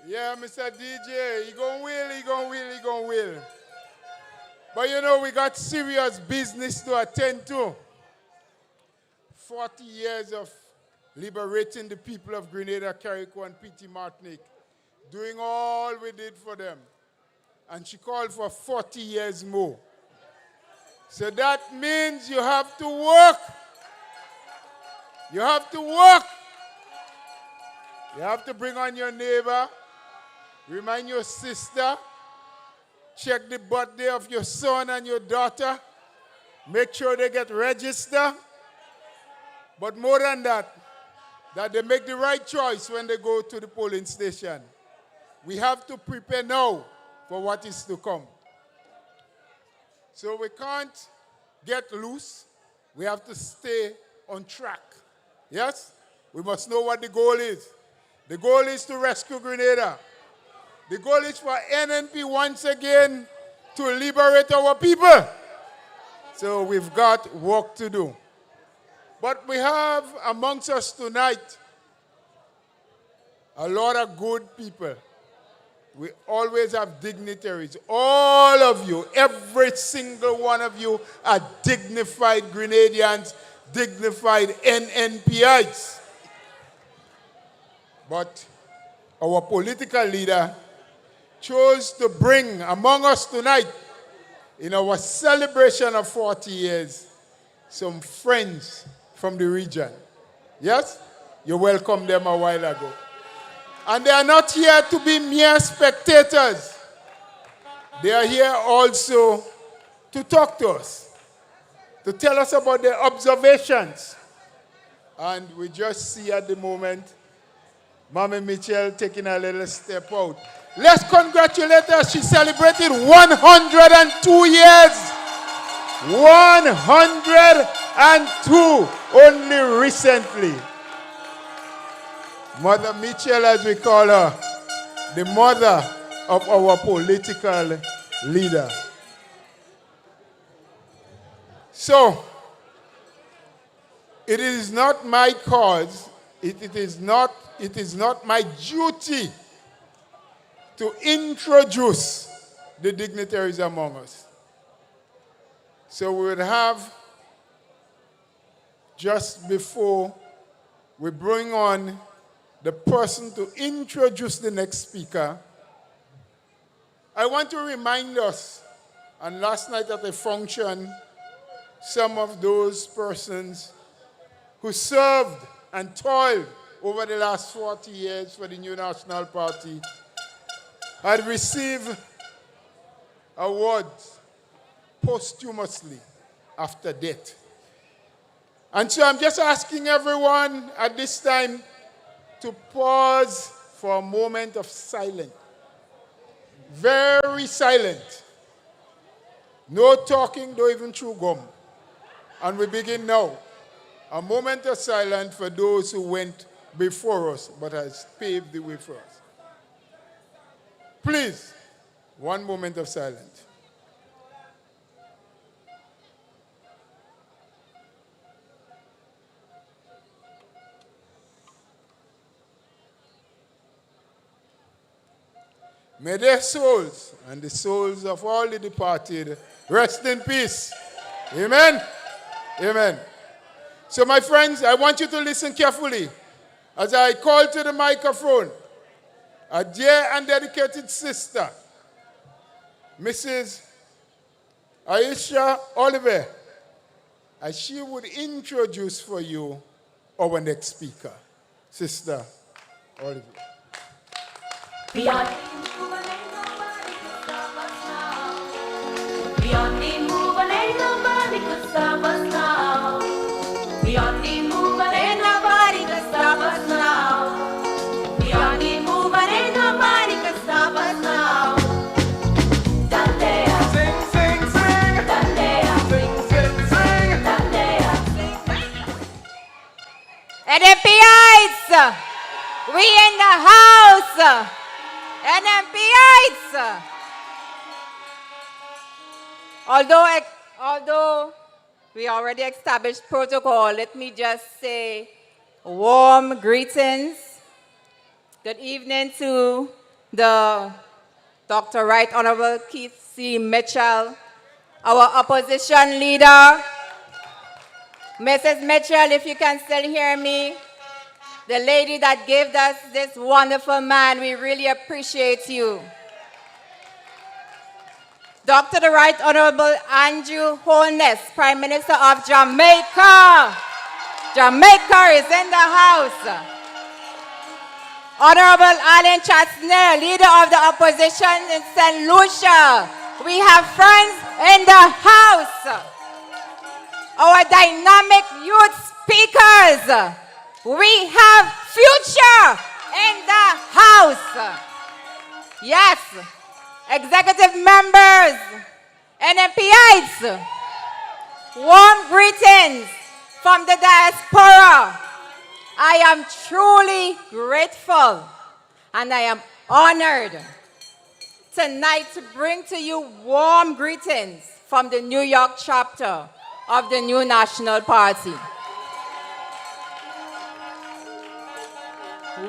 Yeah, Mr. DJ, he gon' will. But you know, we got serious business to attend to. 40 years of liberating the people of Grenada, Carriacou, and Petit Martinique, doing all we did for them. And she called for 40 years more. So that means you have to work. You have to work. You have to bring on your neighbor, remind your sister, check the birthday of your son and your daughter, make sure they get registered. But more than that they make the right choice when they go to the polling station. We have to prepare now for what is to come. So we can't get loose. We have to stay on track. Yes? We must know what the goal is. The goal is to rescue Grenada. The goal is for NNP once again to liberate our people. So we've got work to do. But we have amongst us tonight a lot of good people. We always have dignitaries. All of you, every single one of you are dignified Grenadians, dignified NNPites. But our political leader chose to bring among us tonight, in our celebration of 40 years, some friends from the region. Yes? You welcomed them a while ago. And they are not here to be mere spectators. They are here also to talk to us, to tell us about their observations. And we just see at the moment Mommy Mitchell taking a little step out. Let's congratulate her. She celebrated 102 years. 102 only recently. Mother Mitchell, as we call her, the mother of our political leader. So, it is not my cause, it is not my duty to introduce the dignitaries among us. So we would have, just before we bring on the person to introduce the next speaker, I want to remind us, and last night at a function, some of those persons who served and toiled over the last 40 years for the new National Party had received awards posthumously after death. And so I'm just asking everyone at this time to pause for a moment of silence. Very silent. No talking, don't even chew gum. And we begin now. A moment of silence for those who went before us but has paved the way for us. Please, one moment of silence. May their souls and the souls of all the departed rest in peace. Amen. Amen. So my friends, I want you to listen carefully as I call to the microphone a dear and dedicated sister, Mrs. Aisha Oliver, as she would introduce for you our next speaker. Sister Oliver. Beyond the move and ain't nobody could stop us now. Beyond the move and ain't nobody could stop us now. Beyond the move and ain't nobody could stop us now. Beyond the move and ain't nobody could stop us now. Dandea. Sing, sing, sing. Dandea. Sing, sing, sing. Dandea. NNPites, we in the house. NNPites. Although we already established protocol, let me just say warm greetings. Good evening to the Dr. Right Honorable Keith C. Mitchell, our opposition leader. Mrs. Mitchell, if you can still hear me, the lady that gave us this wonderful man, we really appreciate you. Dr. the Right Honorable Andrew Holness, Prime Minister of Jamaica. Jamaica is in the house. Honorable Alan Chatsner, Leader of the Opposition in St. Lucia. We have friends in the house. Our dynamic youth speakers. We have future in the house. Yes, executive members, NNPites, warm greetings from the diaspora. I am truly grateful and I am honored tonight to bring to you warm greetings from the New York chapter of the New National Party.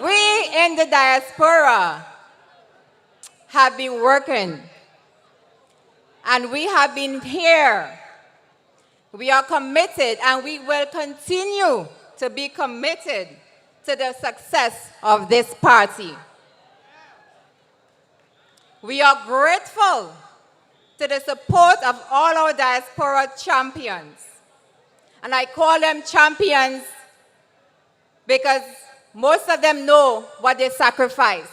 We in the diaspora have been working and we have been here. We are committed and we will continue to be committed to the success of this party. We are grateful to the support of all our diaspora champions. And I call them champions because most of them know what they sacrifice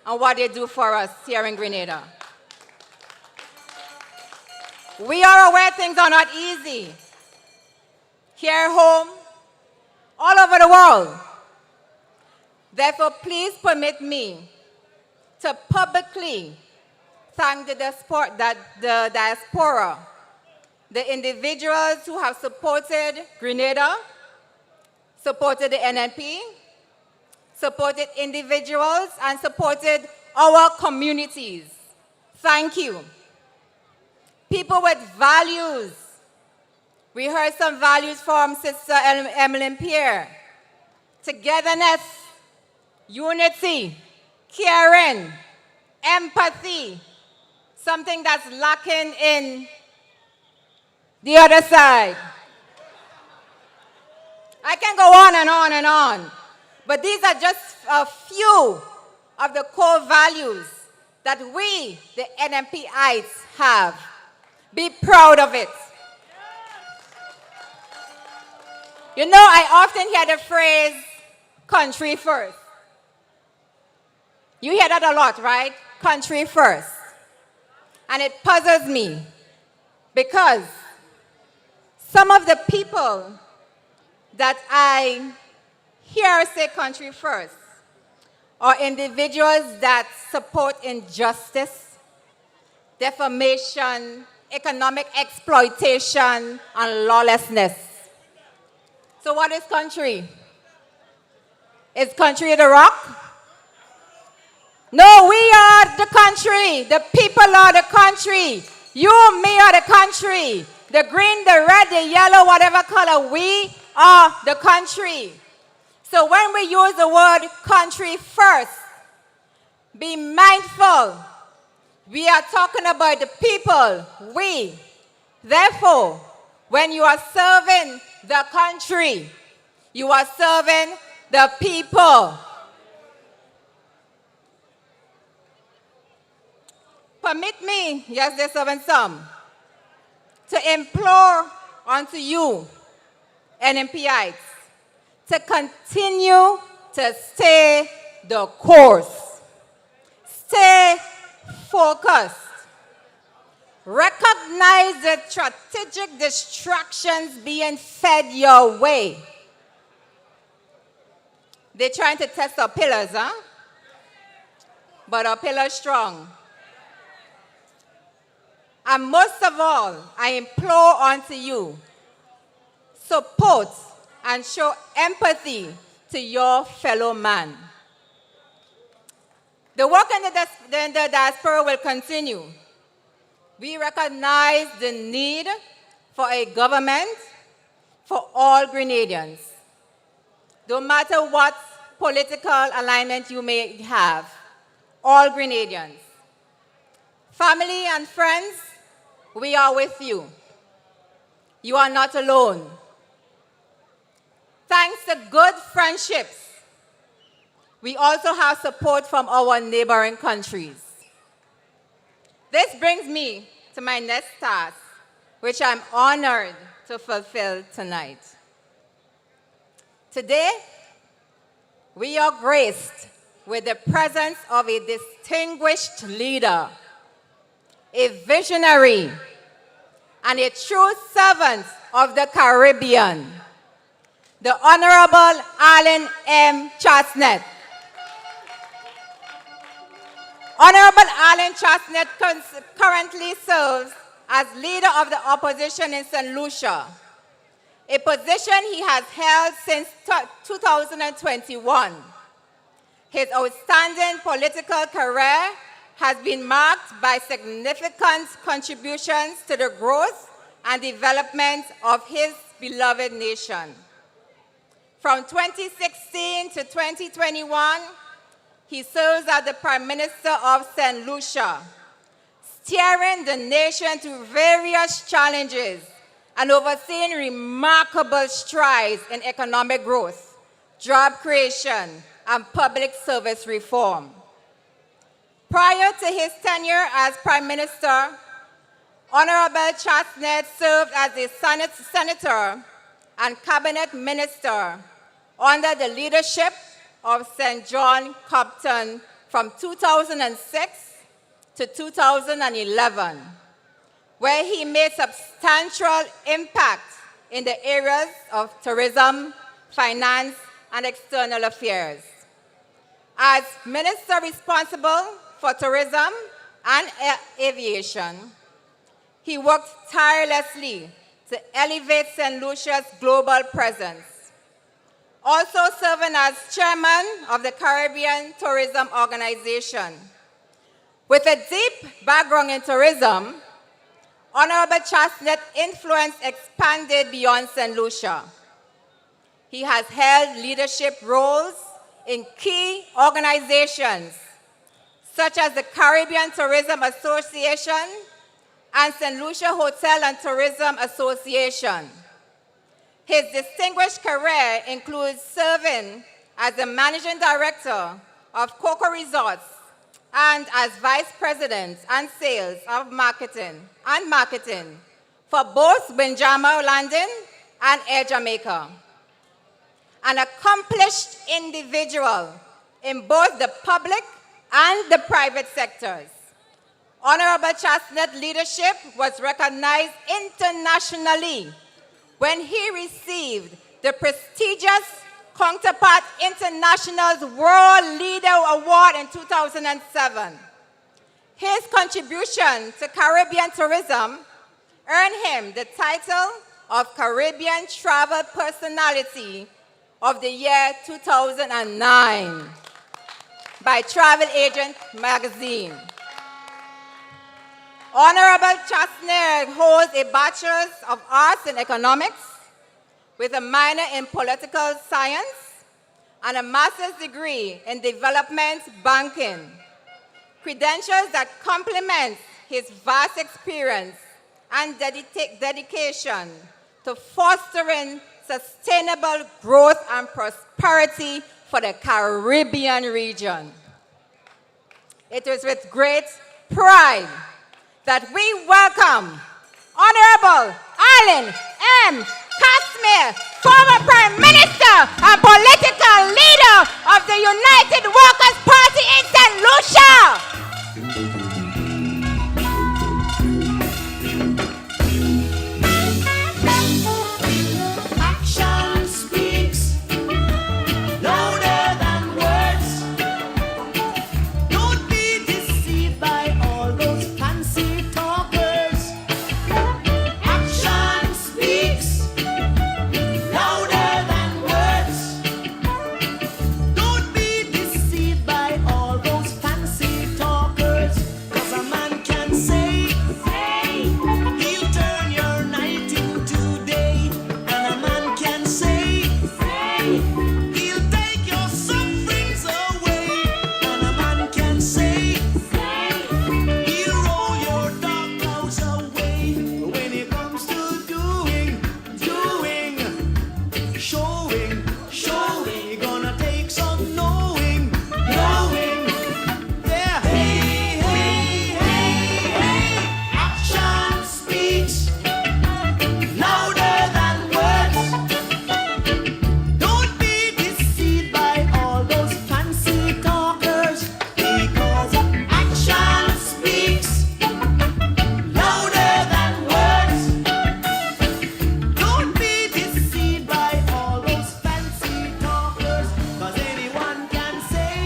and what they do for us here in Grenada. We are aware things are not easy. Here home, all over the world. Therefore, please permit me to publicly thank the diaspora, the individuals who have supported Grenada, supported the NNP, supported individuals, and supported our communities. Thank you. People with values. We heard some values from Sister Emmeline Pierre. Togetherness, unity, caring, empathy, something that's lacking in the other side. I can go on and on and on, but these are just a few of the core values that we, the NNPites, have. Be proud of it. You know, I often hear the phrase, country first. You hear that a lot, right? Country first. And it puzzles me because some of the people that I hear say country first are individuals that support injustice, defamation, economic exploitation, and lawlessness. So what is country? Is country the rock? No, we are the country. The people are the country. You, me are the country. The green, the red, the yellow, whatever color, we are the country. So when we use the word country first, be mindful. We are talking about the people, we. Therefore, when you are serving the country, you are serving the people. Permit me, yes, there's serving some, to implore unto you, NNPites, to continue to stay the course. Stay focused. Recognize the strategic distractions being fed your way. They're trying to test our pillars, huh? But our pillars strong. And most of all, I implore unto you, support and show empathy to your fellow man. The work in the diaspora will continue. We recognize the need for a government for all Grenadians. No matter what political alignment you may have, all Grenadians. Family and friends, we are with you. You are not alone. Thanks to good friendships, we also have support from our neighboring countries. This brings me to my next task, which I'm honored to fulfill tonight. Today, we are graced with the presence of a distinguished leader, a visionary, and a true servant of the Caribbean, the Honorable Alan M. Chasnet. Honorable Alan Chasnet currently serves as leader of the opposition in St. Lucia, a position he has held since 2021. His outstanding political career has been marked by significant contributions to the growth and development of his beloved nation. From 2016 to 2021, he serves as the Prime Minister of St. Lucia, steering the nation through various challenges and overseeing remarkable strides in economic growth, job creation, and public service reform. Prior to his tenure as Prime Minister, Honorable Chasnet served as a senator and cabinet minister under the leadership of St. John Compton from 2006 to 2011, where he made substantial impact in the areas of tourism, finance, and external affairs. As minister responsible for tourism and aviation, he worked tirelessly to elevate St. Lucia's global presence. also serving as chairman of the Caribbean Tourism Organization. With a deep background in tourism, Honorable Chasnet's influence expanded beyond St. Lucia. He has held leadership roles in key organizations such as the Caribbean Tourism Association and St. Lucia Hotel and Tourism Association. His distinguished career includes serving as the managing director of Coco Resorts and as vice president and sales of marketing for both Benjamin Landing and Air Jamaica. An accomplished individual in both the public and the private sectors. Honorable Chasnet's leadership was recognized internationally when he received the prestigious Counterpart International's World Leader Award in 2007. His contribution to Caribbean tourism earned him the title of Caribbean Travel Personality of the year 2009 by Travel Agent magazine. Honorable Chasnet holds a Bachelor's of Arts in Economics with a minor in Political Science and a Master's degree in Development Banking, credentials that complement his vast experience and dedication to fostering sustainable growth and prosperity for the Caribbean region. It is with great pride that we welcome Honorable Arlen M. Kasmir, former Prime Minister and political leader of the United Workers' Party in St. Lucia. Action speaks louder than words. Don't be deceived by all those fancy talkers. Action speaks louder than words. Don't be deceived by all those fancy talkers. 'Cause a man can say, he'll turn your night into day. And a man can say, he'll take your sufferings away. And a man can say, he'll roll your dark clouds away. When it comes to doing, showing, gonna take some knowing. Yeah. Hey. Action speaks louder than words. Don't be deceived by all those fancy talkers, because action speaks louder than words. Don't be deceived by all those fancy talkers, 'cause anyone can say,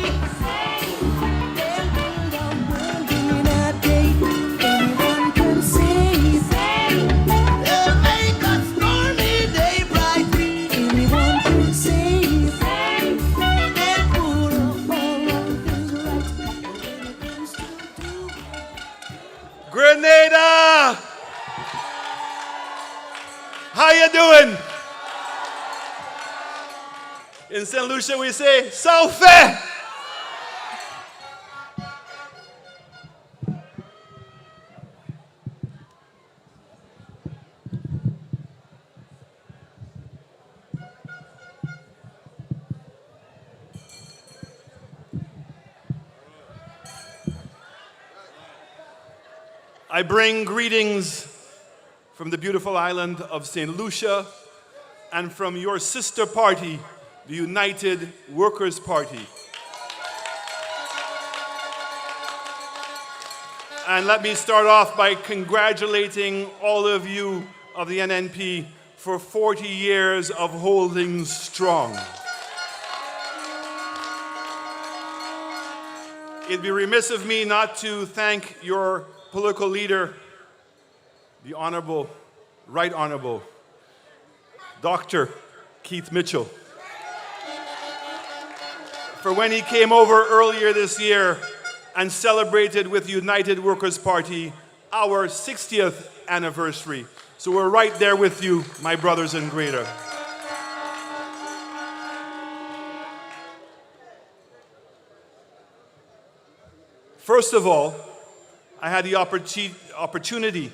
they'll build a world in a day. Anyone can say, they'll make a stormy day bright. Anyone can say, they'll put up all of things right. Grenada! How you doing? In St. Lucia we say, Southie! I bring greetings from the beautiful island of St. Lucia and from your sister party, the United Workers' Party. And let me start off by congratulating all of you of the NNP for 40 years of holding strong. It'd be remiss of me not to thank your political leader, the Honorable, Right Honorable, Dr. Keith Mitchell. for when he came over earlier this year and celebrated with United Workers' Party our 60th anniversary. So we're right there with you, my brothers in Grenada. First of all, I had the opportunity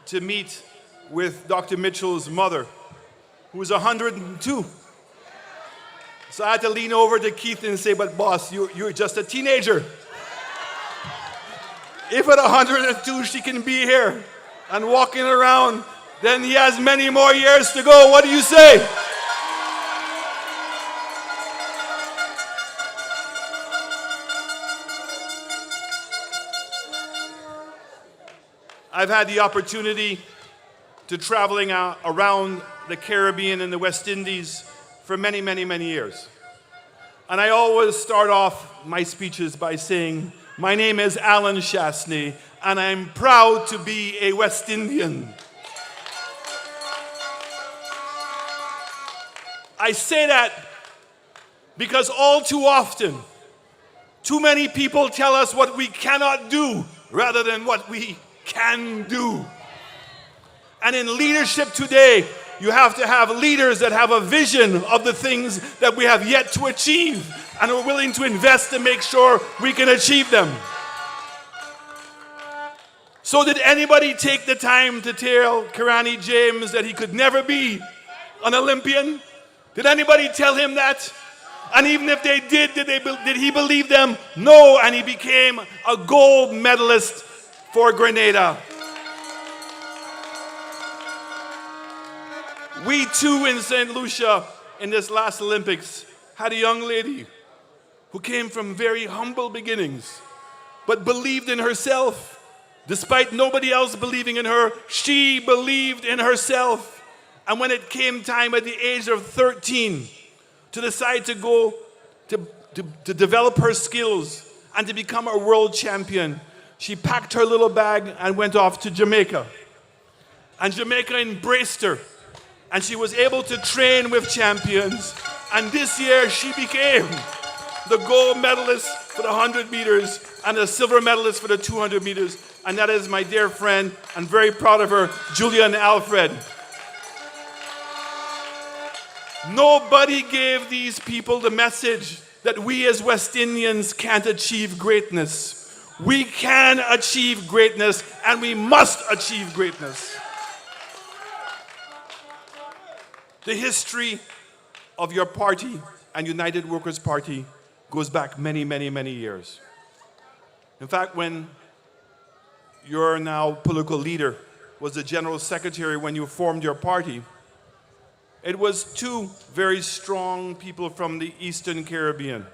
to meet with Dr. Mitchell's mother, who was 102. So I had to lean over to Keith and say, but boss, you're just a teenager. If at 102 she can be here and walking around, then he has many more years to go. What do you say? I've had the opportunity to traveling around the Caribbean and the West Indies for many, many, many years. And I always start off my speeches by saying, my name is Alan Chasney, and I'm proud to be a West Indian. I say that because all too often, too many people tell us what we cannot do rather than what we can do. And in leadership today, you have to have leaders that have a vision of the things that we have yet to achieve and are willing to invest to make sure we can achieve them. So did anybody take the time to tell Karani James that he could never be an Olympian? Did anybody tell him that? And even if they did he believe them? No, and he became a gold medalist for Grenada. We too in St. Lucia, in this last Olympics, had a young lady who came from very humble beginnings, but believed in herself. Despite nobody else believing in her, she believed in herself. And when it came time at the age of 13 to decide to go to develop her skills and to become a world champion, she packed her little bag and went off to Jamaica. And Jamaica embraced her. And she was able to train with champions. And this year she became the gold medalist for the 100 meters and the silver medalist for the 200 meters. And that is my dear friend, I'm very proud of her, Julian Alfred. Nobody gave these people the message that we as West Indians can't achieve greatness. We can achieve greatness, and we must achieve greatness. The history of your party and United Workers' Party goes back many, many, many years. In fact, when your now political leader was the general secretary when you formed your party, it was two very strong people from the Eastern Caribbean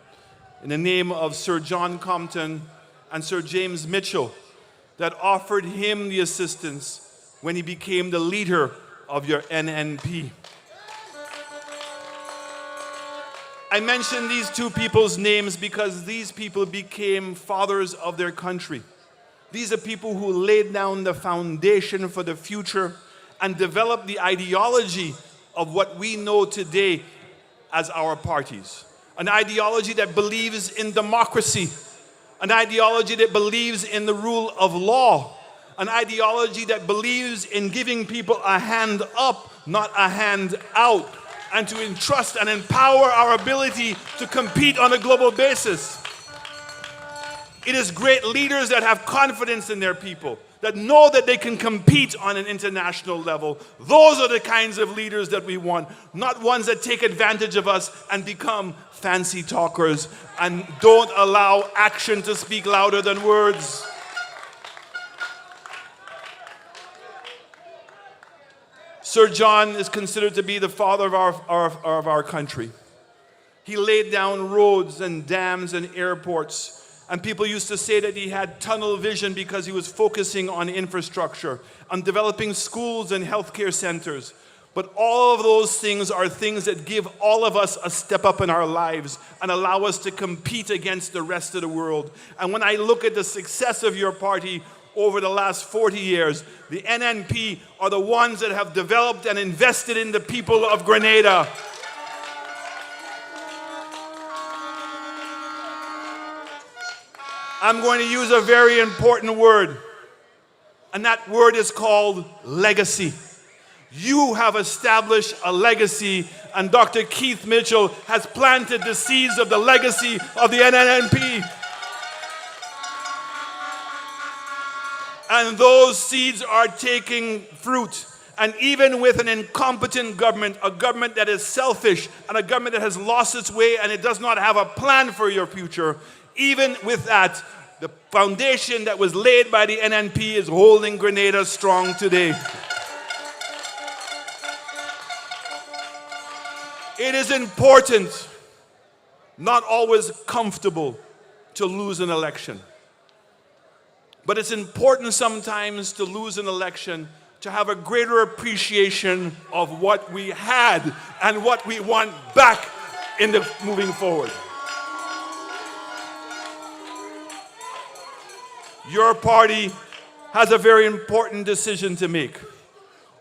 in the name of Sir John Compton and Sir James Mitchell that offered him the assistance when he became the leader of your NNP. I mention these two people's names because these people became fathers of their country. These are people who laid down the foundation for the future and developed the ideology of what we know today as our parties. An ideology that believes in democracy, an ideology that believes in the rule of law, an ideology that believes in giving people a hand up, not a hand out, and to entrust and empower our ability to compete on a global basis. It is great leaders that have confidence in their people, that know that they can compete on an international level. Those are the kinds of leaders that we want, not ones that take advantage of us and become fancy talkers and don't allow action to speak louder than words. Sir John is considered to be the father of our country. He laid down roads and dams and airports. And people used to say that he had tunnel vision because he was focusing on infrastructure, on developing schools and healthcare centers. But all of those things are things that give all of us a step up in our lives and allow us to compete against the rest of the world. And when I look at the success of your party over the last 40 years, the NNP are the ones that have developed and invested in the people of Grenada. I'm going to use a very important word, and that word is called legacy. You have established a legacy, and Dr. Keith Mitchell has planted the seeds of the legacy of the NNP. And those seeds are taking fruit. And even with an incompetent government, a government that is selfish, and a government that has lost its way and it does not have a plan for your future, even with that, the foundation that was laid by the NNP is holding Grenada strong today. It is important, not always comfortable, to lose an election. But it's important sometimes to lose an election to have a greater appreciation of what we had and what we want back in the moving forward. Your party has a very important decision to make.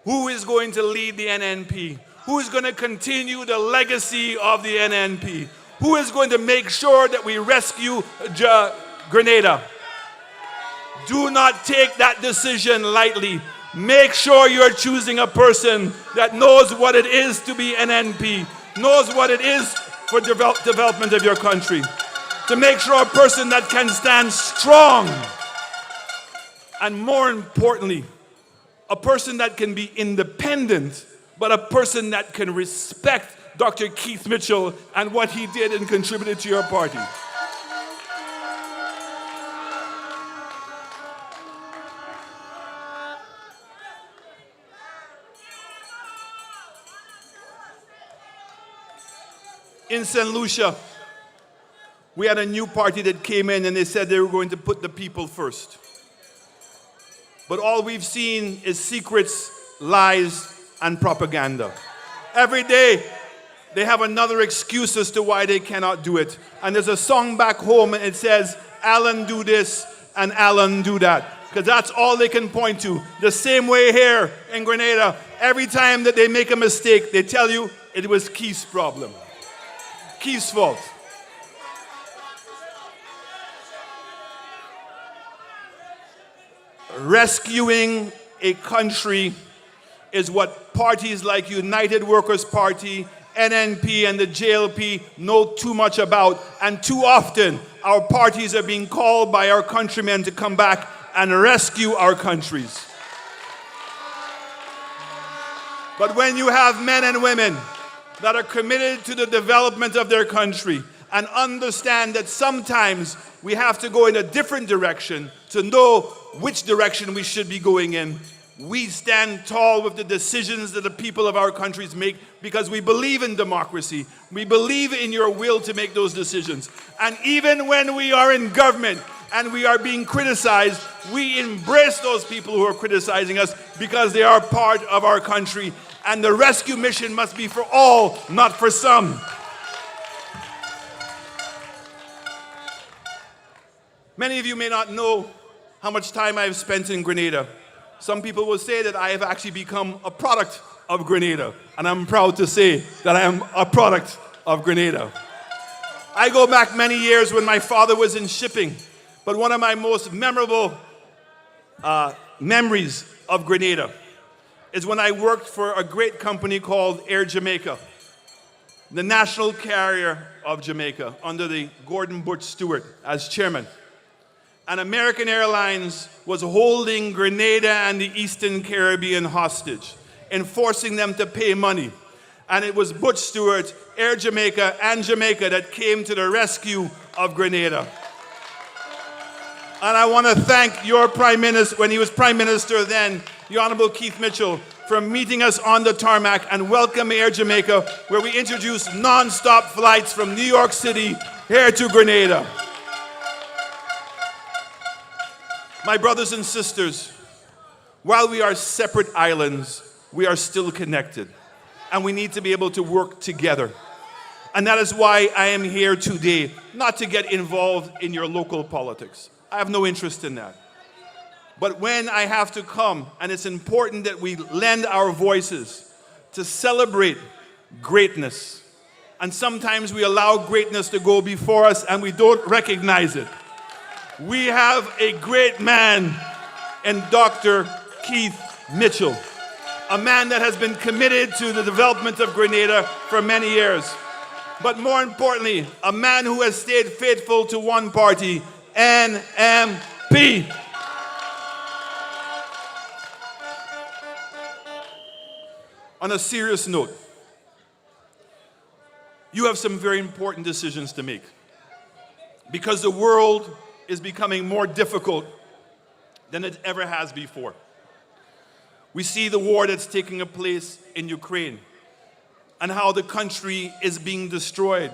Who is going to lead the NNP? Who is going to continue the legacy of the NNP? Who is going to make sure that we rescue Grenada? Do not take that decision lightly. Make sure you're choosing a person that knows what it is to be NNP, knows what it is for development of your country. To make sure a person that can stand strong, and more importantly, a person that can be independent, but a person that can respect Dr. Keith Mitchell and what he did and contributed to your party. In St. Lucia, we had a new party that came in and they said they were going to put the people first. But all we've seen is secrets, lies, and propaganda. Every day, they have another excuse as to why they cannot do it. And there's a song back home and it says, Alan do this and Alan do that. Because that's all they can point to. The same way here in Grenada, every time that they make a mistake, they tell you it was Keith's problem. Keith's fault. Rescuing a country is what parties like United Workers' Party, NNP, and the JLP know too much about. And too often, our parties are being called by our countrymen to come back and rescue our countries. But when you have men and women that are committed to the development of their country and understand that sometimes we have to go in a different direction to know which direction we should be going in, we stand tall with the decisions that the people of our countries make because we believe in democracy. We believe in your will to make those decisions. And even when we are in government and we are being criticized, we embrace those people who are criticizing us because they are part of our country. And the rescue mission must be for all, not for some. Many of you may not know how much time I have spent in Grenada. Some people will say that I have actually become a product of Grenada, and I'm proud to say that I am a product of Grenada. I go back many years when my father was in shipping, but one of my most memorable memories of Grenada is when I worked for a great company called Air Jamaica, the national carrier of Jamaica, under the Gordon Butch Stewart as chairman. And American Airlines was holding Grenada and the Eastern Caribbean hostage, enforcing them to pay money. And it was Butch Stewart, Air Jamaica, and Jamaica that came to the rescue of Grenada. And I want to thank your Prime Minister, when he was Prime Minister then, the Honorable Keith Mitchell, for meeting us on the tarmac and welcome Air Jamaica, where we introduced non-stop flights from New York City here to Grenada. My brothers and sisters, while we are separate islands, we are still connected, and we need to be able to work together. And that is why I am here today, not to get involved in your local politics. I have no interest in that. But when I have to come, and it's important that we lend our voices to celebrate greatness. And sometimes we allow greatness to go before us and we don't recognize it. we have a great man in Dr. Keith Mitchell, a man that has been committed to the development of Grenada for many years. But more importantly, a man who has stayed faithful to one party, NNP. On a serious note, you have some very important decisions to make because the world is becoming more difficult than it ever has before. We see the war that's taking place in Ukraine and how the country is being destroyed.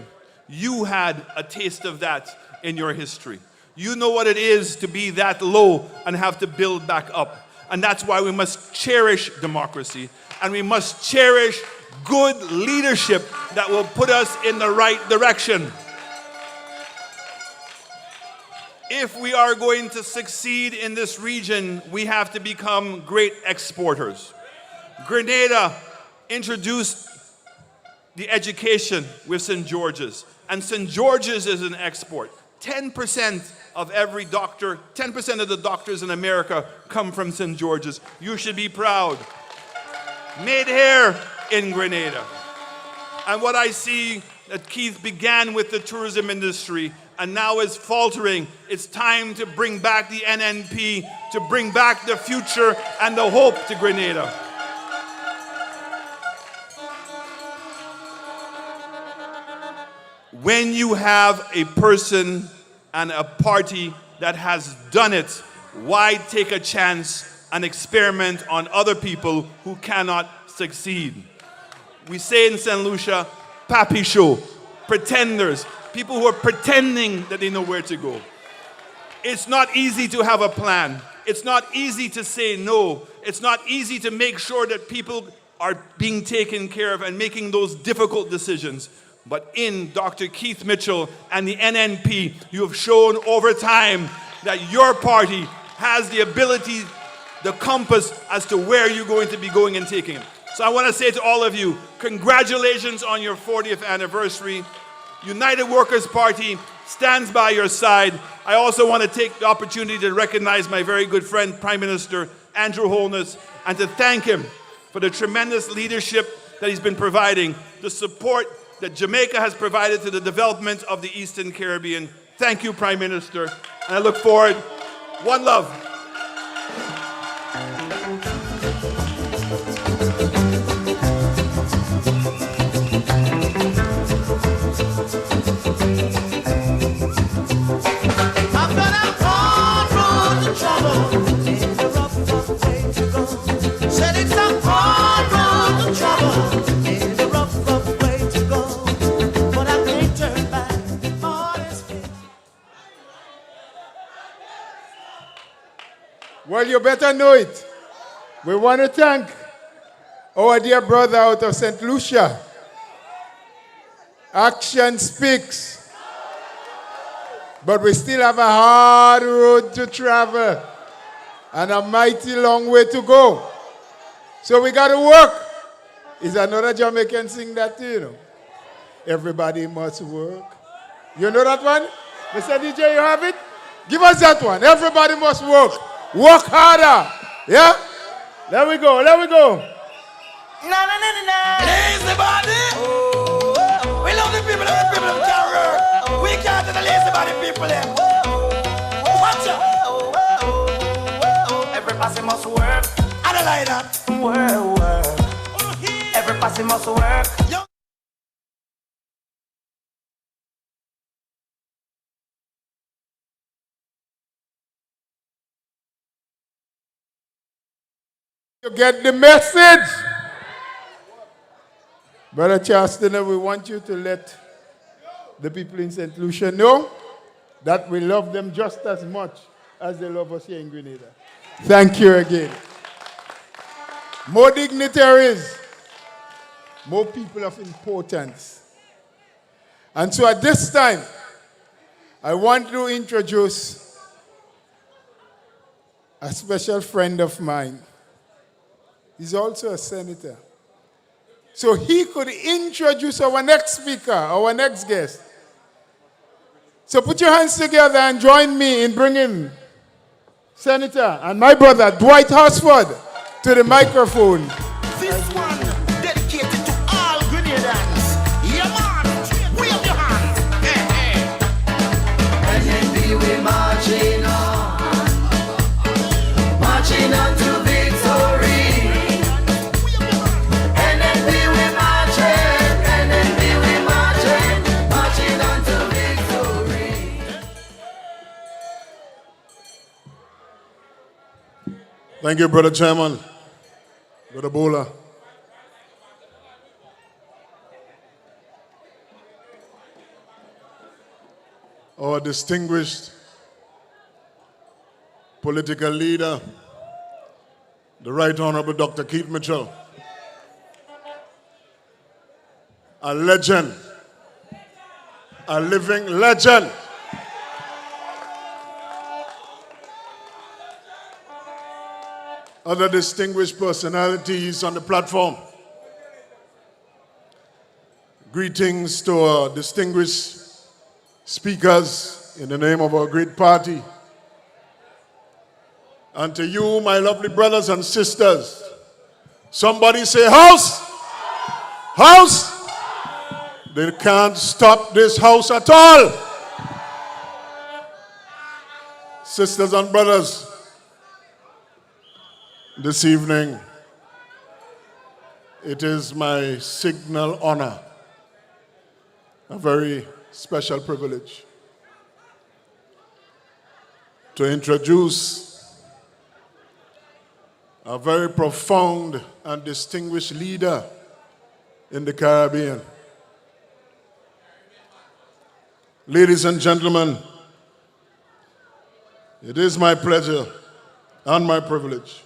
You had a taste of that in your history. You know what it is to be that low and have to build back up. And that's why we must cherish democracy and we must cherish good leadership that will put us in the right direction. If we are going to succeed in this region, we have to become great exporters. Grenada introduced the education with St. George's, and St. George's is an export. 10% of every doctor, 10% of the doctors in America come from St. George's. You should be proud. Made here in Grenada. And what I see that Keith began with the tourism industry and now is faltering, it's time to bring back the NNP, to bring back the future and the hope to Grenada. When you have a person and a party that has done it, why take a chance and experiment on other people who cannot succeed? We say in St. Lucia, papi show, pretenders, people who are pretending that they know where to go. It's not easy to have a plan. It's not easy to say no. It's not easy to make sure that people are being taken care of and making those difficult decisions. But in Dr. Keith Mitchell and the NNP, you have shown over time that your party has the ability, the compass as to where you're going to be going and taking it. So I want to say to all of you, congratulations on your 40th anniversary. United Workers' Party stands by your side. I also want to take the opportunity to recognize my very good friend, Prime Minister Andrew Holness, and to thank him for the tremendous leadership that he's been providing, the support that Jamaica has provided to the development of the Eastern Caribbean. Thank you, Prime Minister, and I look forward. One love. Well, you better know it. We want to thank our dear brother out of St. Lucia. Action speaks. But we still have a hard road to travel and a mighty long way to go. So we got to work. Is another Jamaican sing that too, you know? Everybody must work. You know that one? Mr. DJ, you have it? Give us that one. Everybody must work. Work harder. Yeah? There we go. There we go. Lazy body. We love the people who can work. We can't do the lazy body people them. Watch out. Every person must work. I don't like that. Work. Every person must work. You get the message. Brother Chastener, we want you to let the people in St. Lucia know that we love them just as much as they love us here in Grenada. Thank you again. More dignitaries, more people of importance. And so at this time, I want to introduce a special friend of mine. He's also a senator. So he could introduce our next speaker, our next guest. So put your hands together and join me in bringing Senator and my brother Dwight Horsford to the microphone. This one dedicated to all Grenadans. Yeah, man, wave your hands. NNP, we marching on to victory. NNP, we marching on to victory. Thank you, Brother Chairman. Brother Bola. Our distinguished political leader, the Right Honorable Dr. Keith Mitchell, a legend, a living legend. Other distinguished personalities on the platform. Greetings to our distinguished speakers in the name of our great party. And to you, my lovely brothers and sisters. Somebody say house! House! They can't stop this house at all. Sisters and brothers, this evening, it is my signal honor, a very special privilege, to introduce a very profound and distinguished leader in the Caribbean. Ladies and gentlemen, it is my pleasure and my privilege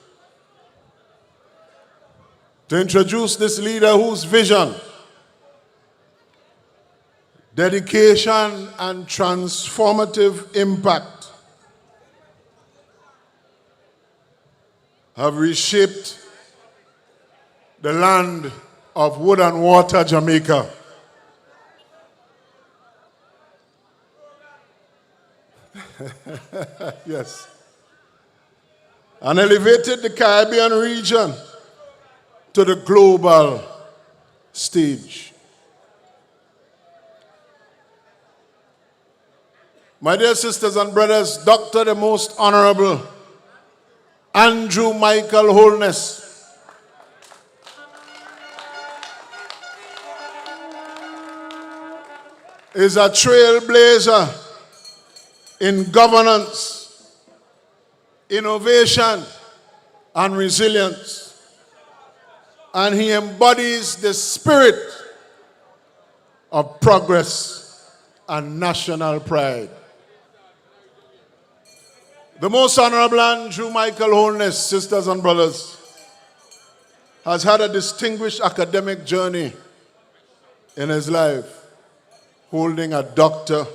to introduce this leader whose vision, dedication, and transformative impact have reshaped the land of wood and water, Jamaica. Yes. And elevated the Caribbean region to the global stage. My dear sisters and brothers, Dr. the Most Honorable Andrew Michael Holness is a trailblazer in governance, innovation, and resilience. And he embodies the spirit of progress and national pride. The Most Honorable Andrew Michael Holness, sisters and brothers, has had a distinguished academic journey in his life, holding a Doctor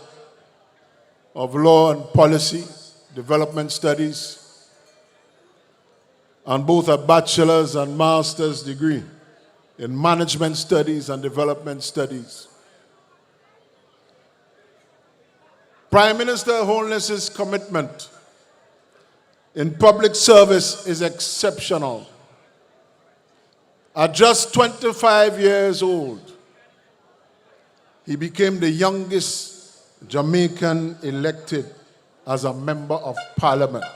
of Law and Policy, Development Studies, and both a bachelor's and master's degree in Management Studies and Development Studies. Prime Minister Holness's commitment in public service is exceptional. At just 25 years old, he became the youngest Jamaican elected as a member of parliament.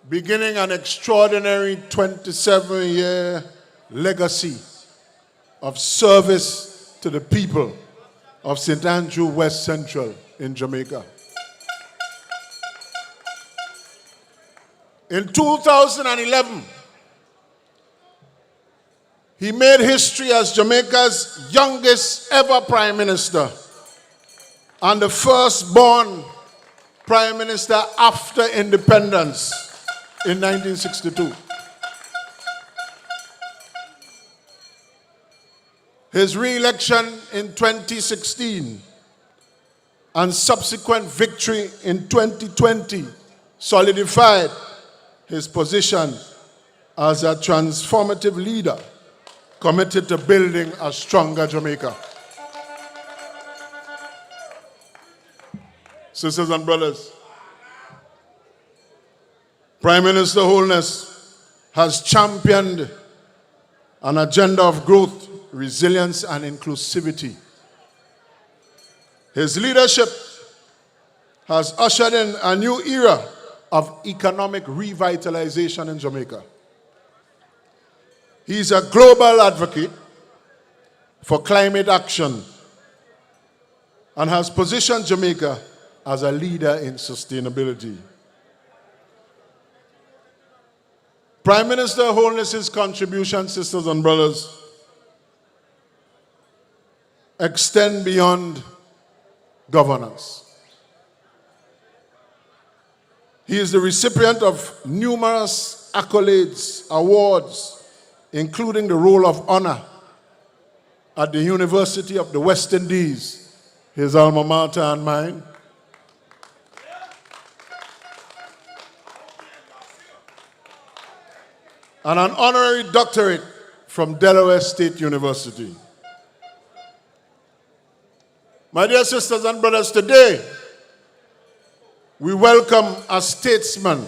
Beginning an extraordinary 27-year legacy of service to the people of St. Andrew West Central in Jamaica. In 2011, he made history as Jamaica's youngest ever Prime Minister and the first-born Prime Minister after independence in 1962. His re-election in 2016 and subsequent victory in 2020 solidified his position as a transformative leader committed to building a stronger Jamaica. Sisters and brothers, Prime Minister Holness has championed an agenda of growth, resilience, and inclusivity. His leadership has ushered in a new era of economic revitalization in Jamaica. He's a global advocate for climate action and has positioned Jamaica as a leader in sustainability. Prime Minister Holness's contribution, sisters and brothers, extend beyond governance. He is the recipient of numerous accolades, awards, including the Roll of Honor at the University of the West Indies, his alma mater and mine. And an honorary doctorate from Delaware State University. My dear sisters and brothers, today we welcome a statesman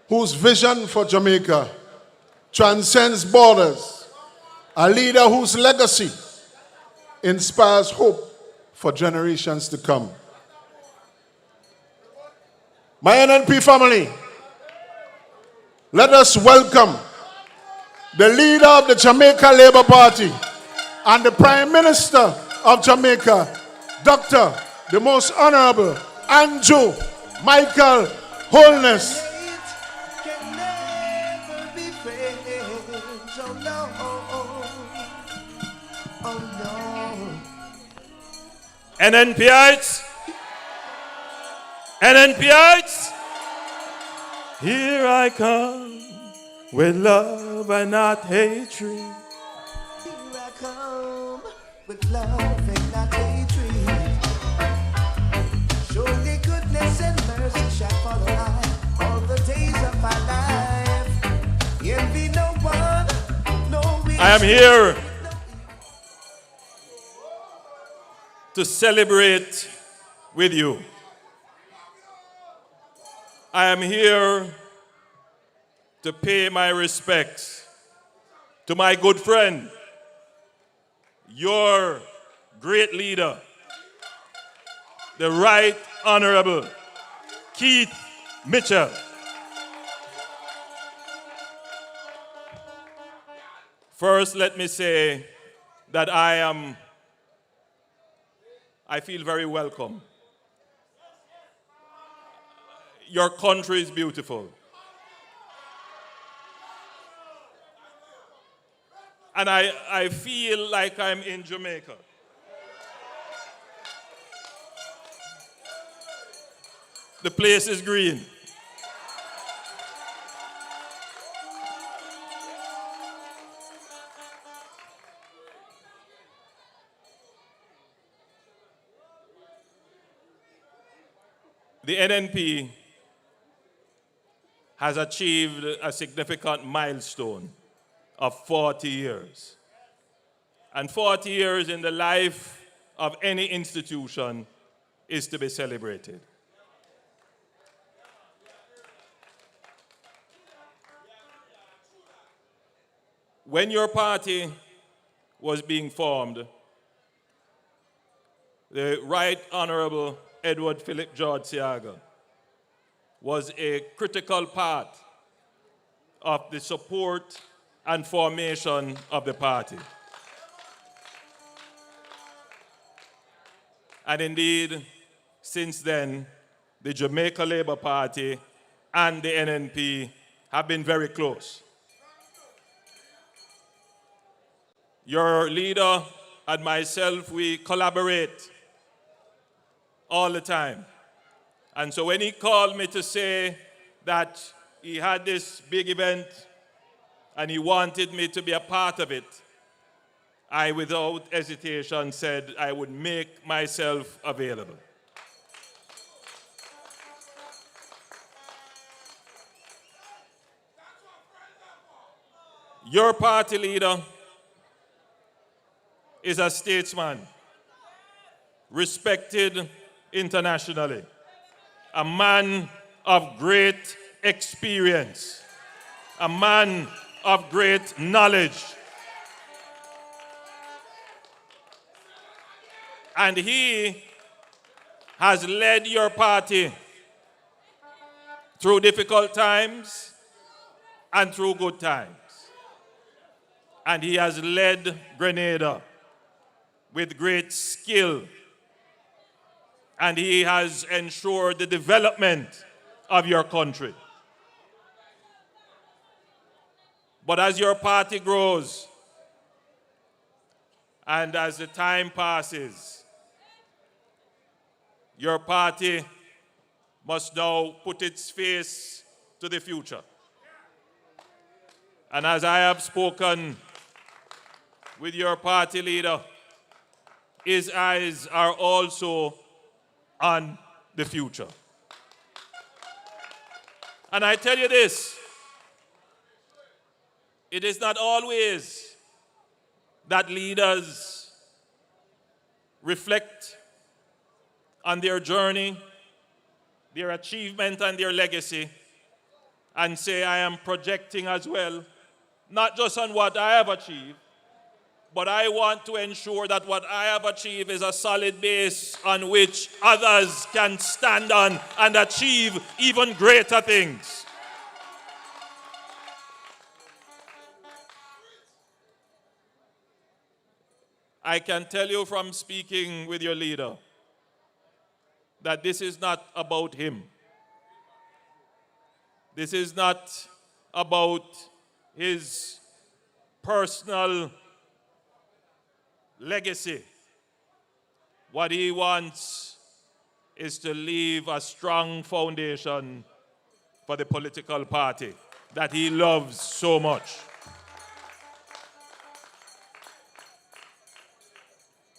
whose vision for Jamaica transcends borders, a leader whose legacy inspires hope for generations to come. My NNP family, let us welcome the leader of the Jamaica Labour Party and the Prime Minister of Jamaica, Dr. the Most Honorable Andrew Michael Holness. NNPites, NNPites, here I come with love and not hatred. Here I come with love and not hatred. Surely goodness and mercy shall follow I all the days of my life. Envy no one, no wish. I am here to celebrate with you. I am here to pay my respects to my good friend, your great leader, the Right Honorable Keith Mitchell. First, let me say that I feel very welcome. Your country is beautiful. And I feel like I'm in Jamaica. The place is green. The NNP has achieved a significant milestone of 40 years. And 40 years in the life of any institution is to be celebrated. When your party was being formed, the Right Honorable Edward Philip George Seaga was a critical part of the support and formation of the party. And indeed, since then, the Jamaica Labour Party and the NNP have been very close. Your leader and myself, we collaborate all the time. And so when he called me to say that he had this big event and he wanted me to be a part of it, I, without hesitation, said I would make myself available. Your party leader is a statesman, respected internationally, a man of great experience, a man of great knowledge. And he has led your party through difficult times and through good times. And he has led Grenada with great skill. And he has ensured the development of your country. But as your party grows, and as the time passes, your party must now put its face to the future. And as I have spoken with your party leader, his eyes are also on the future. And I tell you this, it is not always that leaders reflect on their journey, their achievement, and their legacy, and say, I am projecting as well, not just on what I have achieved, but I want to ensure that what I have achieved is a solid base on which others can stand on and achieve even greater things. I can tell you from speaking with your leader that this is not about him. This is not about his personal legacy. What he wants is to leave a strong foundation for the political party that he loves so much.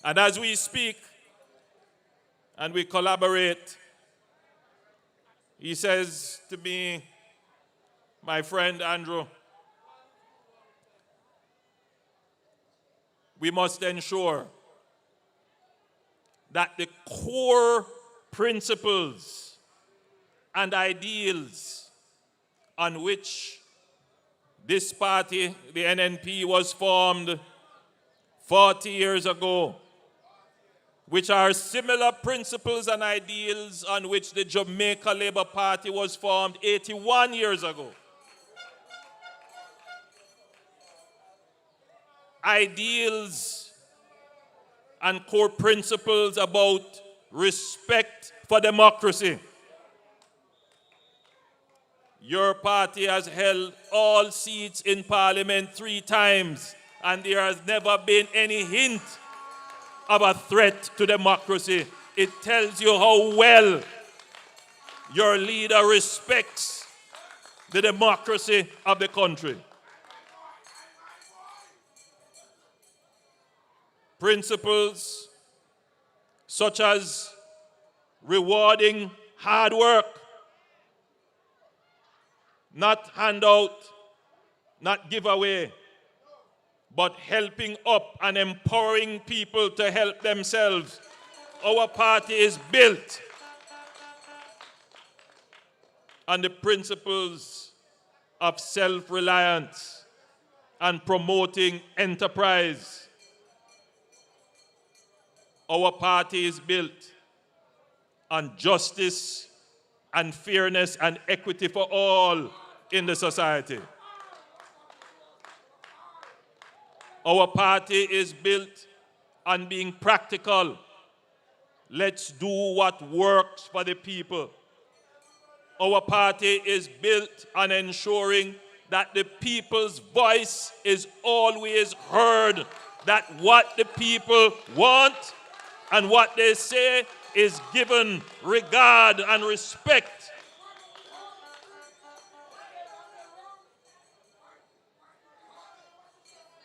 And as we speak and we collaborate, he says to me, my friend Andrew, we must ensure that the core principles and ideals on which this party, the NNP, was formed 40 years ago, which are similar principles and ideals on which the Jamaica Labour Party was formed 81 years ago. Ideals and core principles about respect for democracy. Your party has held all seats in Parliament 3 times, and there has never been any hint of a threat to democracy. It tells you how well your leader respects the democracy of the country. Principles such as rewarding hard work, not handout, not giveaway, but helping up and empowering people to help themselves. Our party is built on the principles of self-reliance and promoting enterprise. Our party is built on justice and fairness and equity for all in the society. Our party is built on being practical. Let's do what works for the people. Our party is built on ensuring that the people's voice is always heard, that what the people want and what they say is given regard and respect.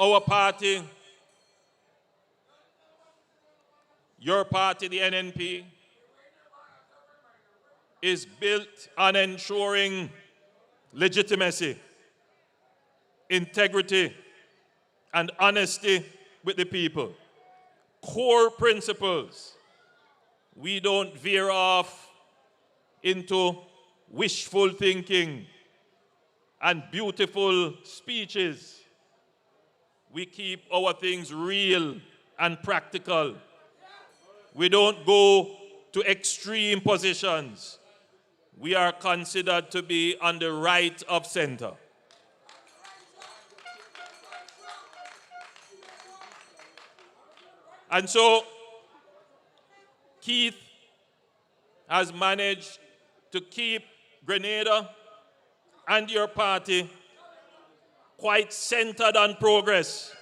Our party, your party, the NNP, is built on ensuring legitimacy, integrity, and honesty with the people. core principles. We don't veer off into wishful thinking and beautiful speeches. We keep our things real and practical. We don't go to extreme positions. We are considered to be on the right of center. And so, Keith has managed to keep Grenada and your party quite centered on progress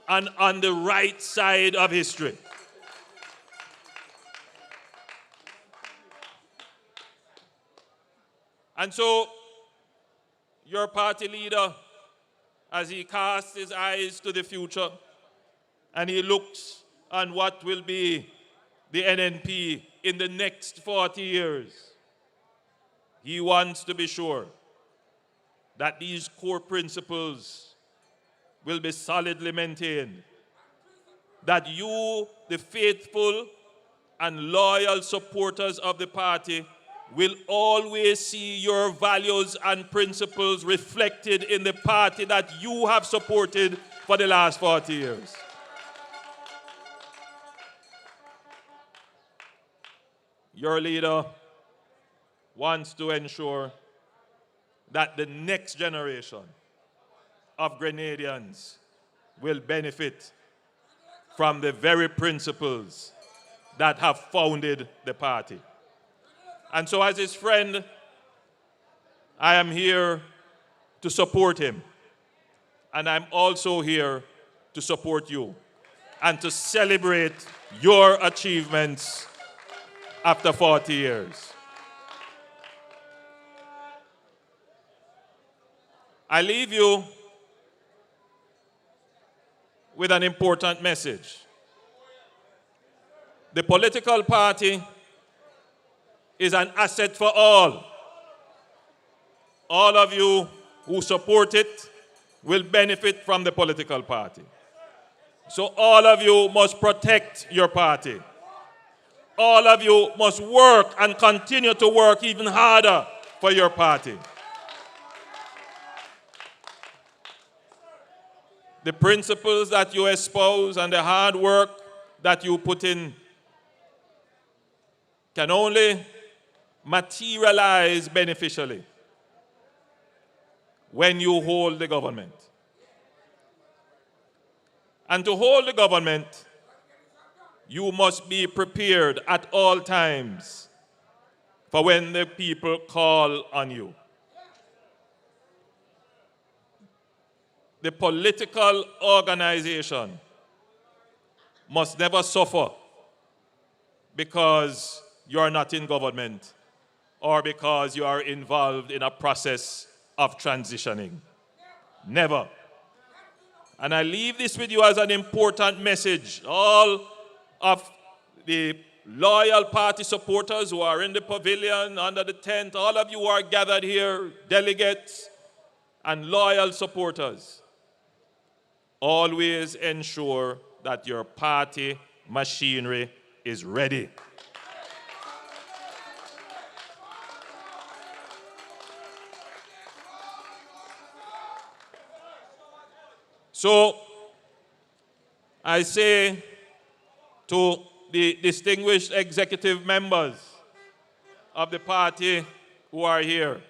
and on the right side of history. And so, your party leader, as he casts his eyes to the future and he looks on what will be the NNP in the next 40 years, he wants to be sure that these core principles will be solidly maintained, that you, the faithful and loyal supporters of the party, will always see your values and principles reflected in the party that you have supported for the last 40 years. Your leader wants to ensure that the next generation of Grenadians will benefit from the very principles that have founded the party. And so as his friend, I am here to support him. And I'm also here to support you and to celebrate your achievements after 40 years. I leave you with an important message. The political party is an asset for all. All of you who support it will benefit from the political party. So all of you must protect your party. All of you must work and continue to work even harder for your party. The principles that you espouse and the hard work that you put in can only materialize beneficially when you hold the government. And to hold the government, you must be prepared at all times for when the people call on you. The political organization must never suffer because you are not in government or because you are involved in a process of transitioning. Never. And I leave this with you as an important message. All of the loyal party supporters who are in the pavilion, under the tent, all of you who are gathered here, delegates and loyal supporters, always ensure that your party machinery is ready. So, I say to the distinguished executive members of the party who are here,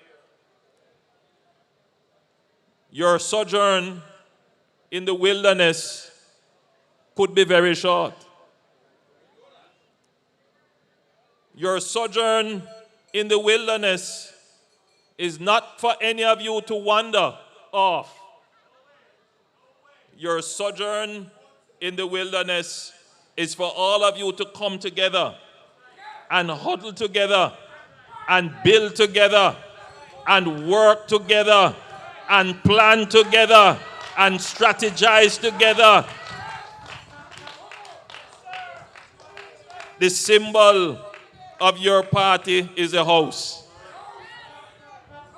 your sojourn in the wilderness could be very short. Your sojourn in the wilderness is not for any of you to wander off. Your sojourn in the wilderness is for all of you to come together and huddle together and build together and work together and plan together and strategize together. The symbol of your party is a house.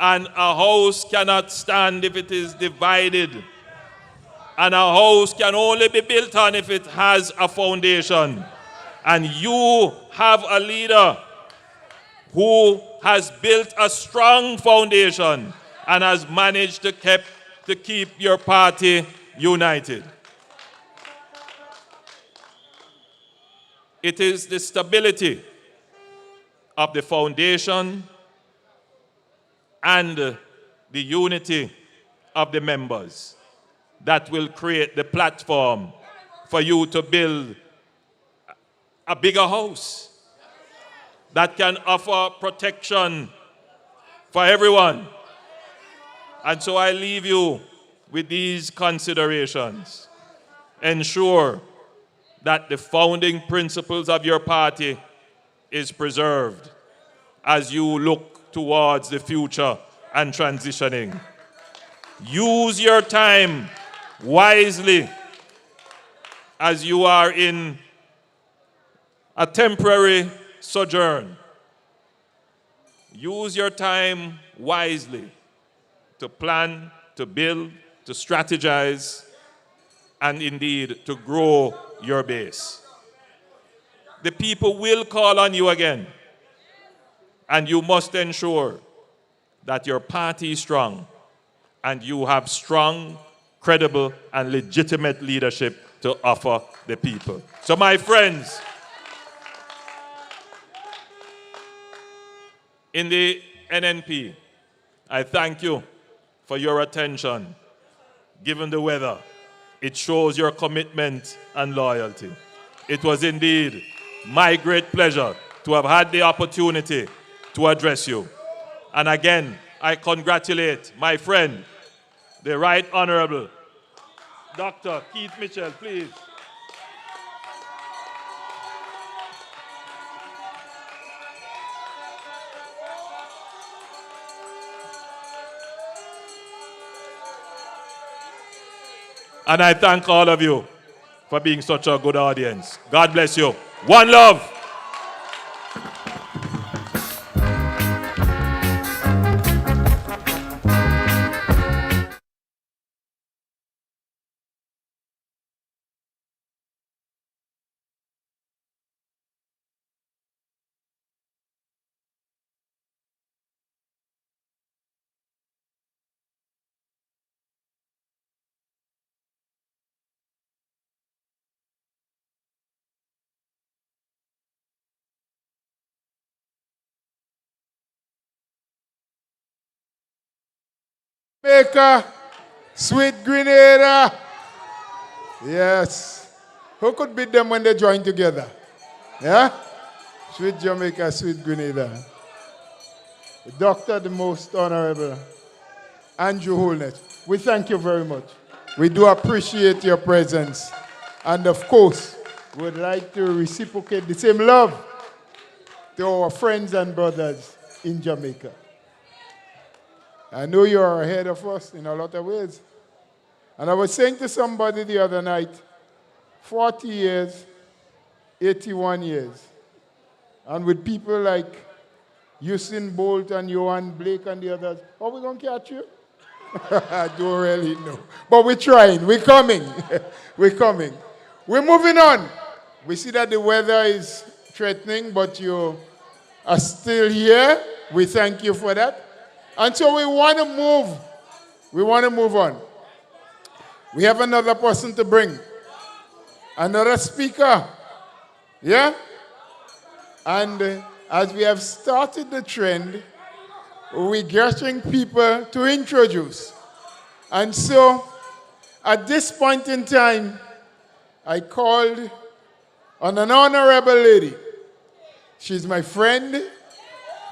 And a house cannot stand if it is divided. And a house can only be built on if it has a foundation. And you have a leader who has built a strong foundation and has managed to keep your party united. It is the stability of the foundation and the unity of the members that will create the platform for you to build a bigger house that can offer protection for everyone. And so I leave you with these considerations. Ensure that the founding principles of your party is preserved as you look towards the future and transitioning. Use your time wisely as you are in a temporary sojourn. Use your time wisely to plan, to build, to strategize, and indeed to grow your base. The people will call on you again, and you must ensure that your party is strong and you have strong, credible, and legitimate leadership to offer the people. So my friends, in the NNP, I thank you for your attention. Given the weather, it shows your commitment and loyalty. It was indeed my great pleasure to have had the opportunity to address you. And again, I congratulate my friend, the Right Honorable Dr. Keith Mitchell, please. And I thank all of you for being such a good audience. God bless you. One love. Jamaica, sweet Grenada. Yes. Who could beat them when they join together? Yeah? Sweet Jamaica, sweet Grenada. Doctor, the Most Honorable Andrew Holness, we thank you very much. We do appreciate your presence. And of course, we would like to reciprocate the same love to our friends and brothers in Jamaica. I know you are ahead of us in a lot of ways. And I was saying to somebody the other night, 40 years, 81 years. And with people like Usain Bolt and Johan Blake and the others, are we going to catch you? I don't really know. But we're trying. We're coming. We're coming. We're moving on. We see that the weather is threatening, but you are still here. We thank you for that. And so we want to move. We want to move on. We have another person to bring. Another speaker. Yeah? And as we have started the trend, we're getting people to introduce. And so, at this point in time, I called on an honorable lady. She's my friend,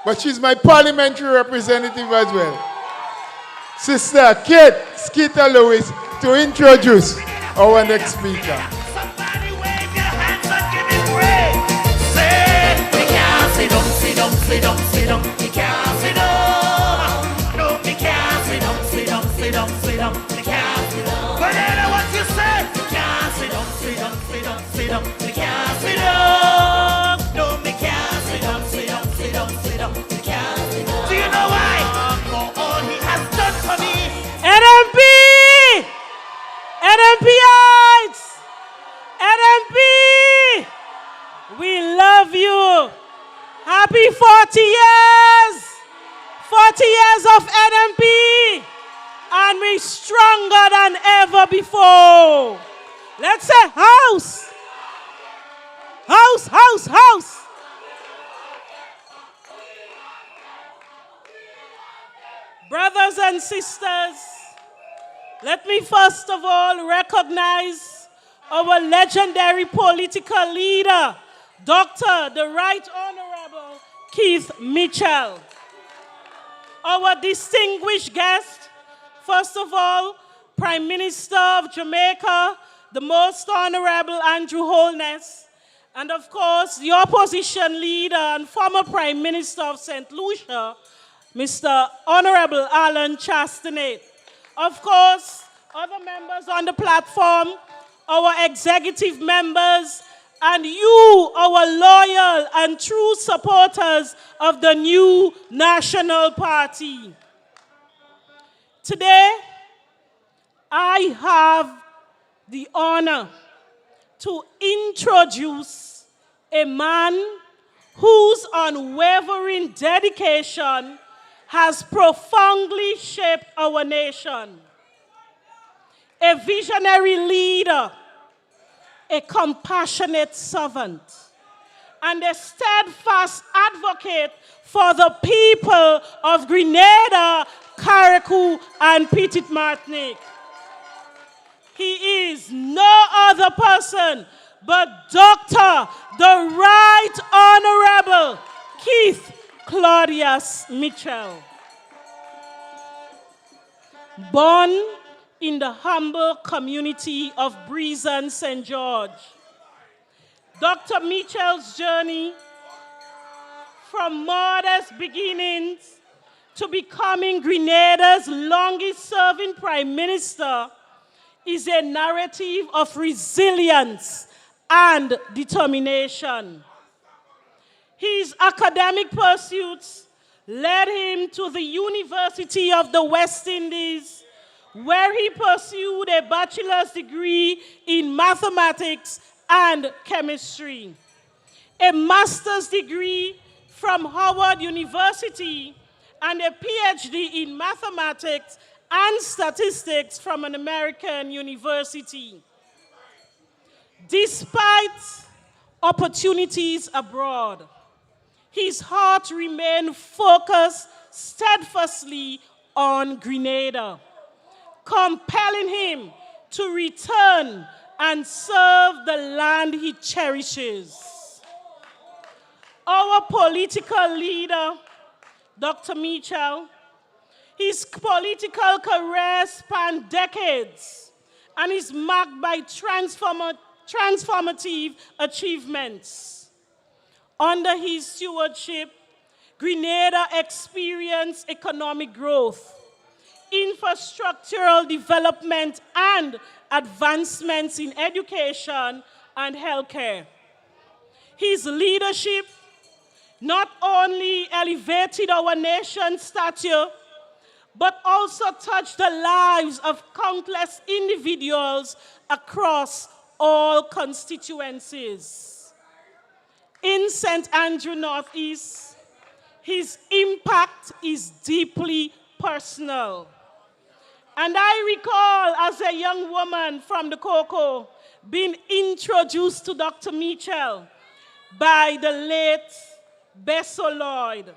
but she's my parliamentary representative as well. Sister Kate Skeeter Lewis to introduce our next speaker. Somebody wave your hands and give it praise. Say, we can't sit down, sit down, sit down, sit down. We can't sit down. No, we can't sit down, sit down, sit down, sit down. We can't sit down. Whatever what you say. We can't sit down, sit down, sit down, sit down. We can't sit down. No, we can't sit down, sit down, sit down, sit down. We can't sit down. Do you know why? For all he has done for me. NNP! NNP! NNPites! NNP! We love you. Happy 40 years! 40 years of NNP! And we're stronger than ever before. Let's say house! House, house, house! Brothers and sisters, let me first of all recognize our legendary political leader, Dr. the Right Honorable Keith Mitchell. Our distinguished guest, first of all, Prime Minister of Jamaica, the Most Honorable Andrew Holness, and of course, the opposition leader and former Prime Minister of St. Lucia, Mr. Honorable Alan Chastanet. Of course, other members on the platform, our executive members, and you, our loyal and true supporters of the new National Party. Today, I have the honor to introduce a man whose unwavering dedication has profoundly shaped our nation. A visionary leader, a compassionate servant, and a steadfast advocate for the people of Grenada, Carriacou, and Petite Martinique. He is no other person but Dr. the Right Honorable Keith Claudius Mitchell. Born in the humble community of Breezen, St. George, Dr. Mitchell's journey from modest beginnings to becoming Grenada's longest-serving Prime Minister is a narrative of resilience and determination. His academic pursuits led him to the University of the West Indies, where he pursued a bachelor's degree in mathematics and chemistry, a master's degree from Howard University, and a PhD in mathematics and statistics from an American university. Despite opportunities abroad, his heart remained focused steadfastly on Grenada, compelling him to return and serve the land he cherishes. Our political leader, Dr. Mitchell, his political career spanned decades and is marked by transformative achievements. Under his stewardship, Grenada experienced economic growth, infrastructural development, and advancements in education and healthcare. His leadership not only elevated our nation's stature, but also touched the lives of countless individuals across all constituencies. In St. Andrew Northeast, his impact is deeply personal. And I recall as a young woman from the Cocoa being introduced to Dr. Mitchell by the late Beausejour Lloyd.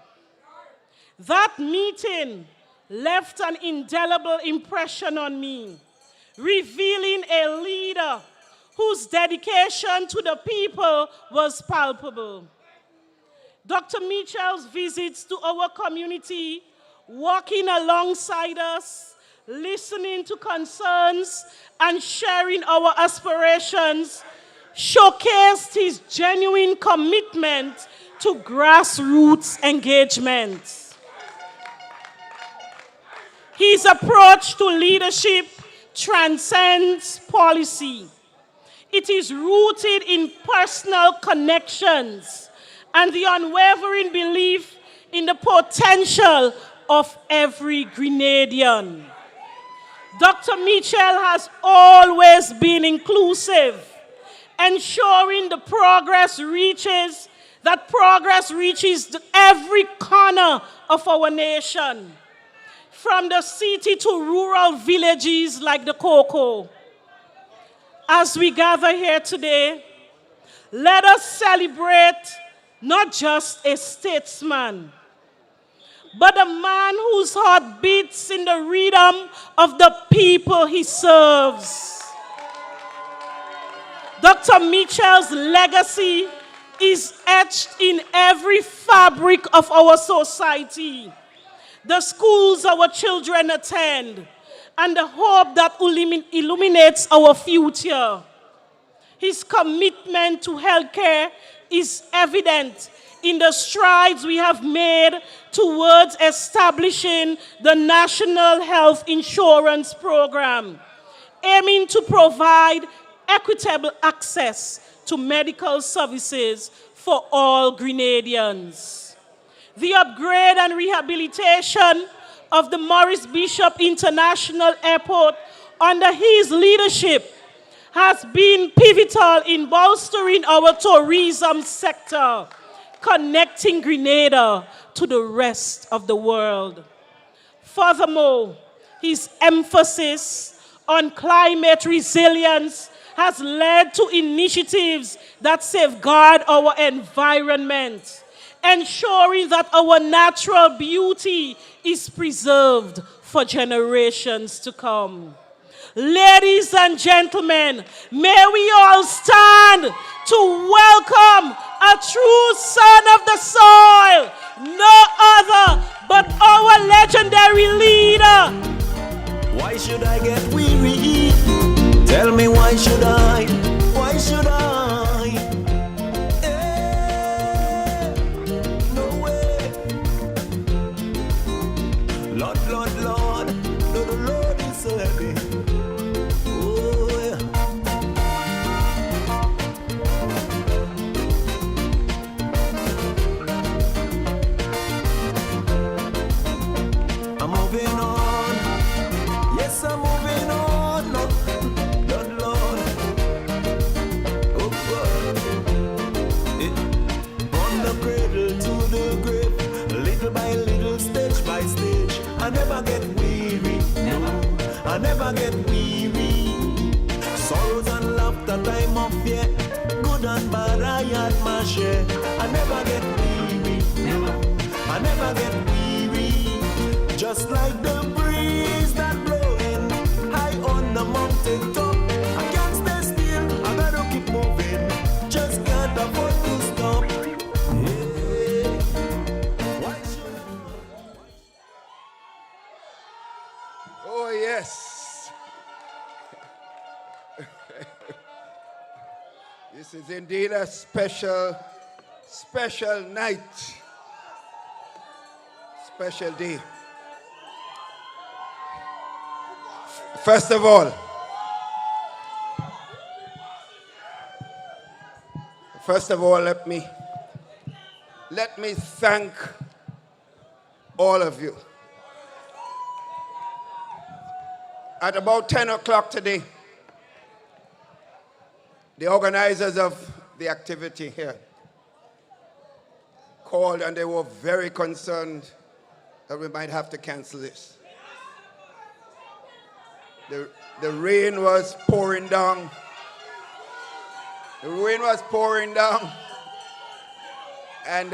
That meeting left an indelible impression on me, revealing a leader whose dedication to the people was palpable. Dr. Mitchell's visits to our community, walking alongside us, listening to concerns, and sharing our aspirations, showcased his genuine commitment to grassroots engagement. His approach to leadership transcends policy. It is rooted in personal connections and the unwavering belief in the potential of every Grenadian. Dr. Mitchell has always been inclusive, ensuring that progress reaches every corner of our nation, from the city to rural villages like the Cocoa. As we gather here today, let us celebrate not just a statesman, but a man whose heart beats in the rhythm of the people he serves. Dr. Mitchell's legacy is etched in every fabric of our society, the schools our children attend, and the hope that illuminates our future. His commitment to healthcare is evident in the strides we have made towards establishing the National Health Insurance Program, aiming to provide equitable access to medical services for all Grenadians. The upgrade and rehabilitation of the Maurice Bishop International Airport under his leadership has been pivotal in bolstering our tourism sector, connecting Grenada to the rest of the world. Furthermore, his emphasis on climate resilience has led to initiatives that safeguard our environment, ensuring that our natural beauty is preserved for generations to come. Ladies and gentlemen, may we all stand to welcome a true son of the soil, no other but our legendary leader. Why should I get weary? Tell me why should I? Why should I? No way. Lord, Lord, Lord, Lord, the Lord is so heavy. Oh yeah. I'm moving on. Yes, I'm moving on. I never get weary, no, I never get weary. Sorrows and laughter, time of fear, good and bad, I had my share. I never get weary, no, I never get weary. Just like the breeze that blowing high on the mountain top, I can't stay still, I gotta keep moving, just can't afford to stop. Oh, yes. This is indeed a special night. Special day. First of all, let me thank all of you. At about 10 o'clock today, the organizers of the activity here called and they were very concerned that we might have to cancel this. The rain was pouring down. The rain was pouring down. And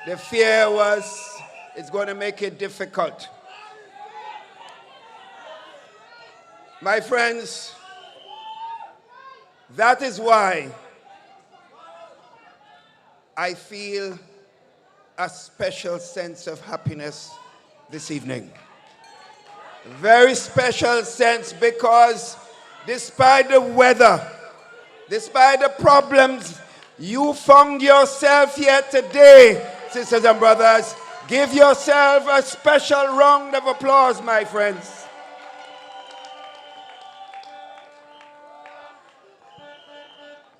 the fear was it's going to make it difficult. My friends, that is why I feel a special sense of happiness this evening. Very special sense because despite the weather, despite the problems, you found yourself here today, sisters and brothers. Give yourself a special round of applause, my friends.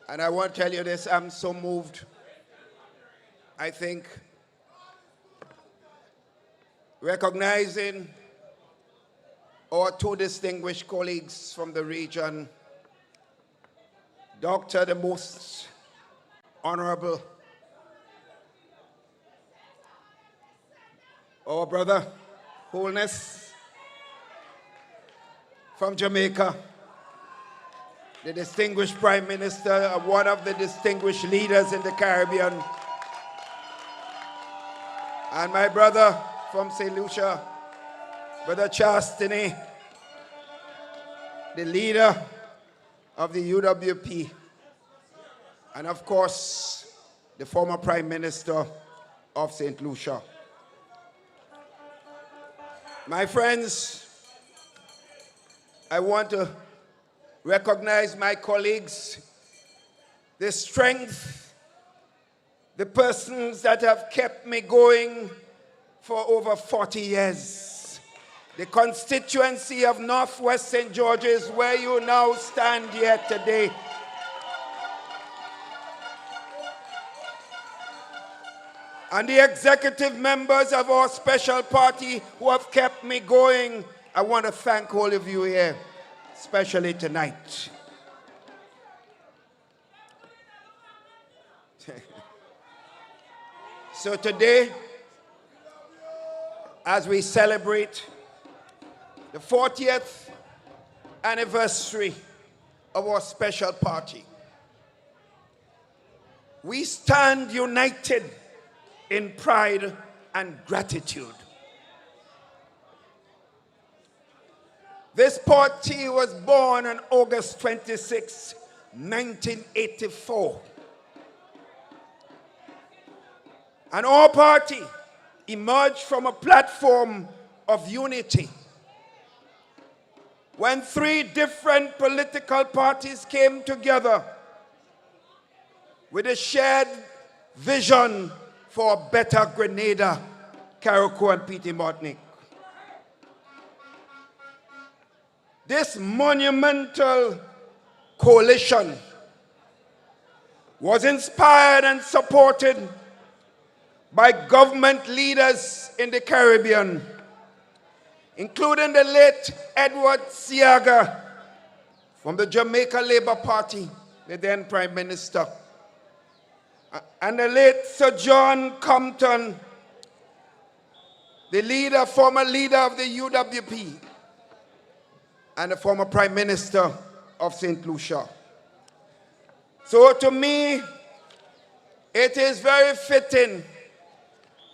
And I want to tell you this, I'm so moved. I think recognizing our two distinguished colleagues from the region, Dr. the Most Honorable, our brother Holness from Jamaica, the distinguished Prime Minister, one of the distinguished leaders in the Caribbean, and my brother from St. Lucia, Brother Chastity, the leader of the UWP, and of course, the former Prime Minister of St. Lucia. My friends, I want to recognize my colleagues, the strength, the persons that have kept me going for over 40 years. The constituency of Northwest St. George's, where you now stand here today. And the executive members of our special party who have kept me going, I want to thank all of you here, especially tonight. So today, as we celebrate the 40th anniversary of our special party, we stand united in pride and gratitude. This party was born on August 26, 1984. And our party emerged from a platform of unity when three different political parties came together with a shared vision for a better Grenada, Carriacou, and Petit Martinique. This monumental coalition was inspired and supported by government leaders in the Caribbean, including the late Edward Seaga from the Jamaica Labour Party, the then Prime Minister, and the late Sir John Compton, the former leader of the UWP, and the former Prime Minister of St. Lucia. So to me, it is very fitting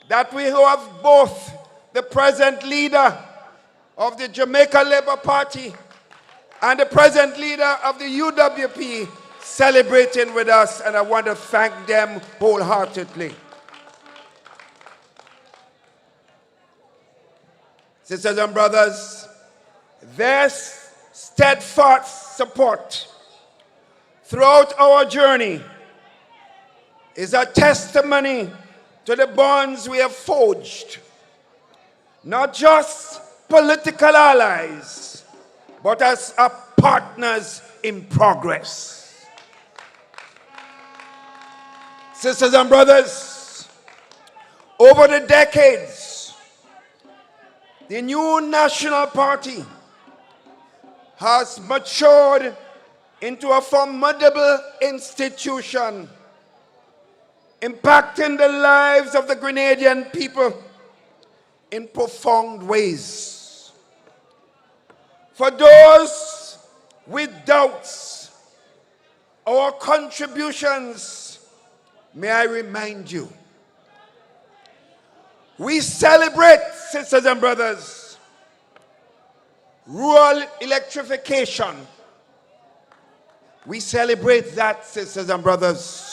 that we have both the present leader of the Jamaica Labour Party and the present leader of the UWP celebrating with us, and I want to thank them wholeheartedly. Sisters and brothers, their steadfast support throughout our journey is a testimony to the bonds we have forged, not just political allies, but as partners in progress. Sisters and brothers, over the decades, the new national party has matured into a formidable institution, impacting the lives of the Grenadian people in profound ways. For those with doubts, our contributions, may I remind you, we celebrate, sisters and brothers, rural electrification. We celebrate that, sisters and brothers,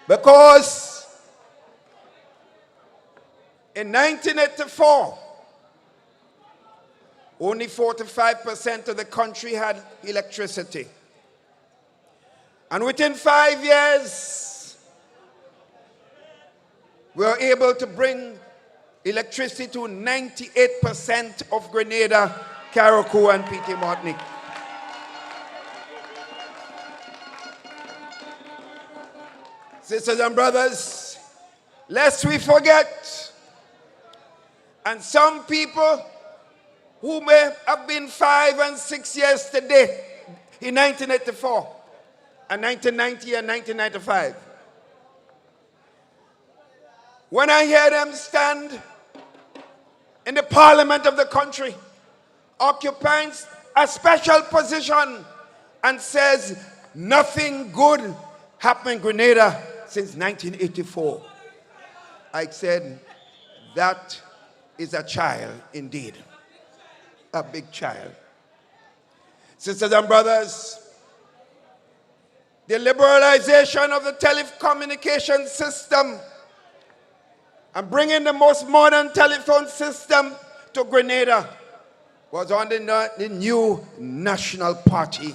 because in 1984, only 45% of the country had electricity. And within 5 years, we were able to bring electricity to 98% of Grenada, Carriacou, and Petit Martinique. Sisters and brothers, lest we forget, And some people who may have been 5 and 6 years today in 1984 and 1990 and 1995. When I hear them stand in the parliament of the country, occupying a special position and says nothing good happened in Grenada since 1984, I said, that is a child indeed, a big child. Sisters and brothers, the liberalization of the telecommunication system and bringing the most modern telephone system to Grenada was under the new National Party.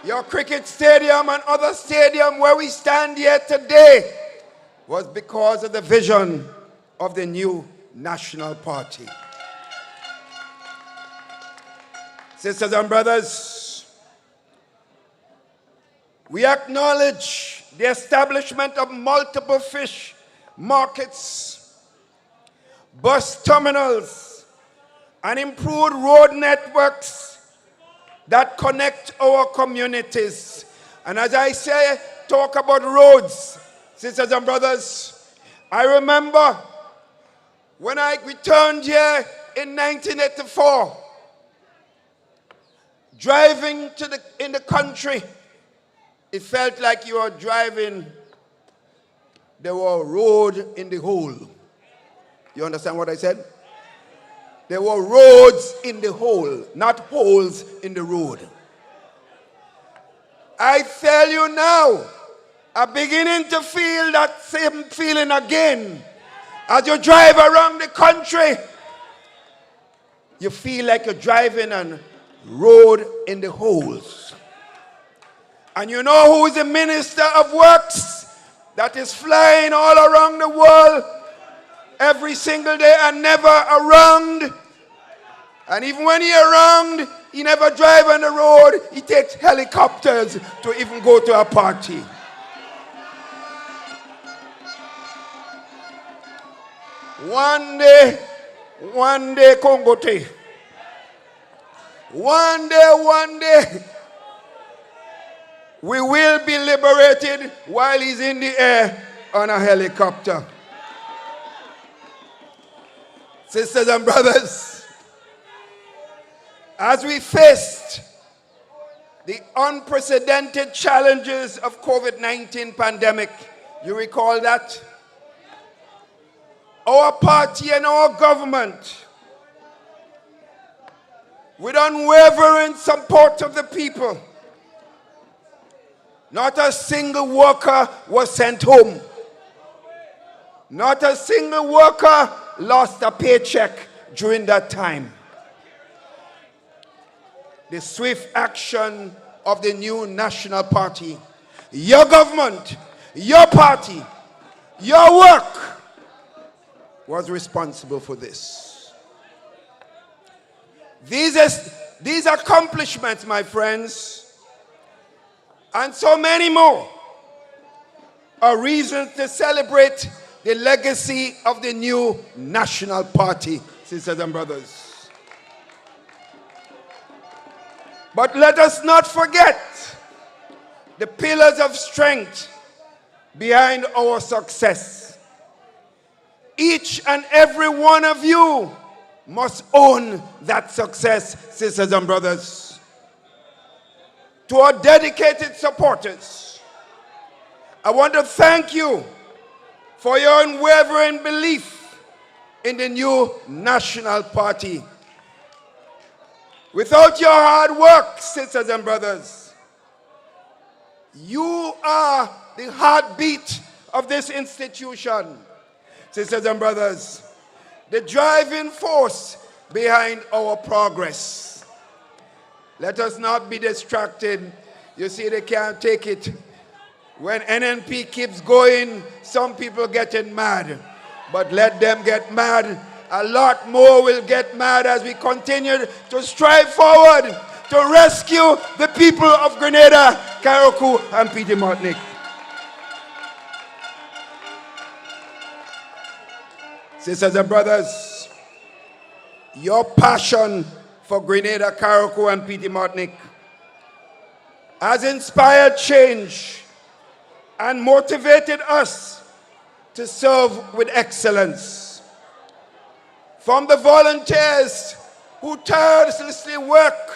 Your cricket stadium and other stadium where we stand here today was because of the vision of the new National Party. Sisters and brothers, we acknowledge the establishment of multiple fish markets, bus terminals, and improved road networks that connect our communities. And as I say, talk about roads, sisters and brothers, I remember when I returned here in 1984, driving in the country, it felt like you were driving, there were a road in the hole. You understand what I said? There were roads in the hole, not holes in the road. I tell you now, I'm beginning to feel that same feeling again. As you drive around the country, you feel like you're driving on road in the holes. And you know who is the Minister of Works that is flying all around the world every single day and never around? And even when he around, he never drive on the road. He takes helicopters to even go to a party. One day, Congote. One day, we will be liberated while he's in the air on a helicopter. Sisters and brothers, as we faced the unprecedented challenges of COVID-19 pandemic, you recall that? Our party and our government, with unwavering support of the people, not a single worker was sent home. Not a single worker lost a paycheck during that time. The swift action of the new National Party, your government, your party, your work was responsible for this. These accomplishments, my friends, and so many more, are reasons to celebrate the legacy of the new National Party, sisters and brothers. But let us not forget the pillars of strength behind our success. Each and every one of you must own that success, sisters and brothers. To our dedicated supporters, I want to thank you for your unwavering belief in the new National Party. Without your hard work, sisters and brothers, you are the heartbeat of this institution. Sisters and brothers, the driving force behind our progress. Let us not be distracted. You see, they can't take it. When NNP keeps going, some people getting mad. But let them get mad. A lot more will get mad as we continue to strive forward to rescue the people of Grenada, Carriacou, and Petit Martinique. Sisters and brothers, your passion for Grenada, Carriacou, and Petit Martinique has inspired change and motivated us to serve with excellence. From the volunteers who tirelessly work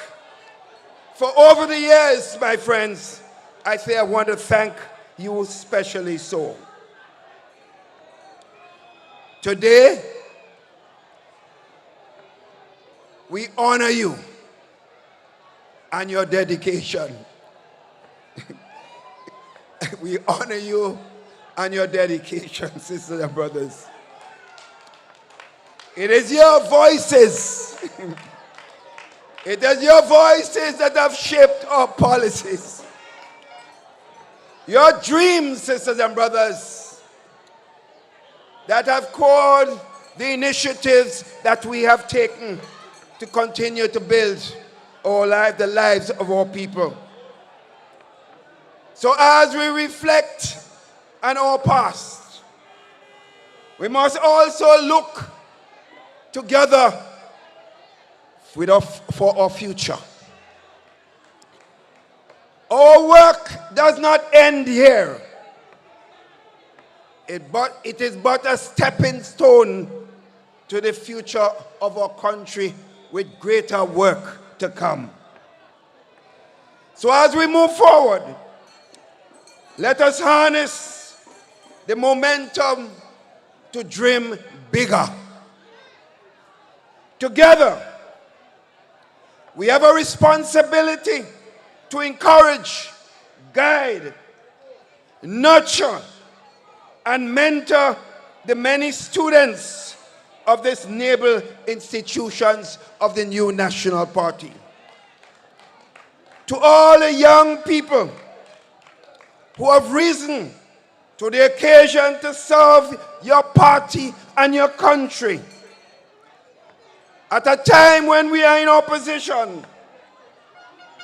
for over the years, my friends, I say I want to thank you especially so. Today, we honor you and your dedication. We honor you and your dedication, sisters and brothers. It is your voices. It is your voices that have shaped our policies. Your dreams, sisters and brothers, that have called the initiatives that we have taken to continue to build the lives of our people. So as we reflect on our past, we must also look together for our future. Our work does not end here. It is but a stepping stone to the future of our country with greater work to come. So as we move forward, let us harness the momentum to dream bigger. Together, we have a responsibility to encourage, guide, nurture, and mentor the many students of these naval institutions of the new National Party. To all the young people who have risen to the occasion to serve your party and your country, at a time when we are in opposition,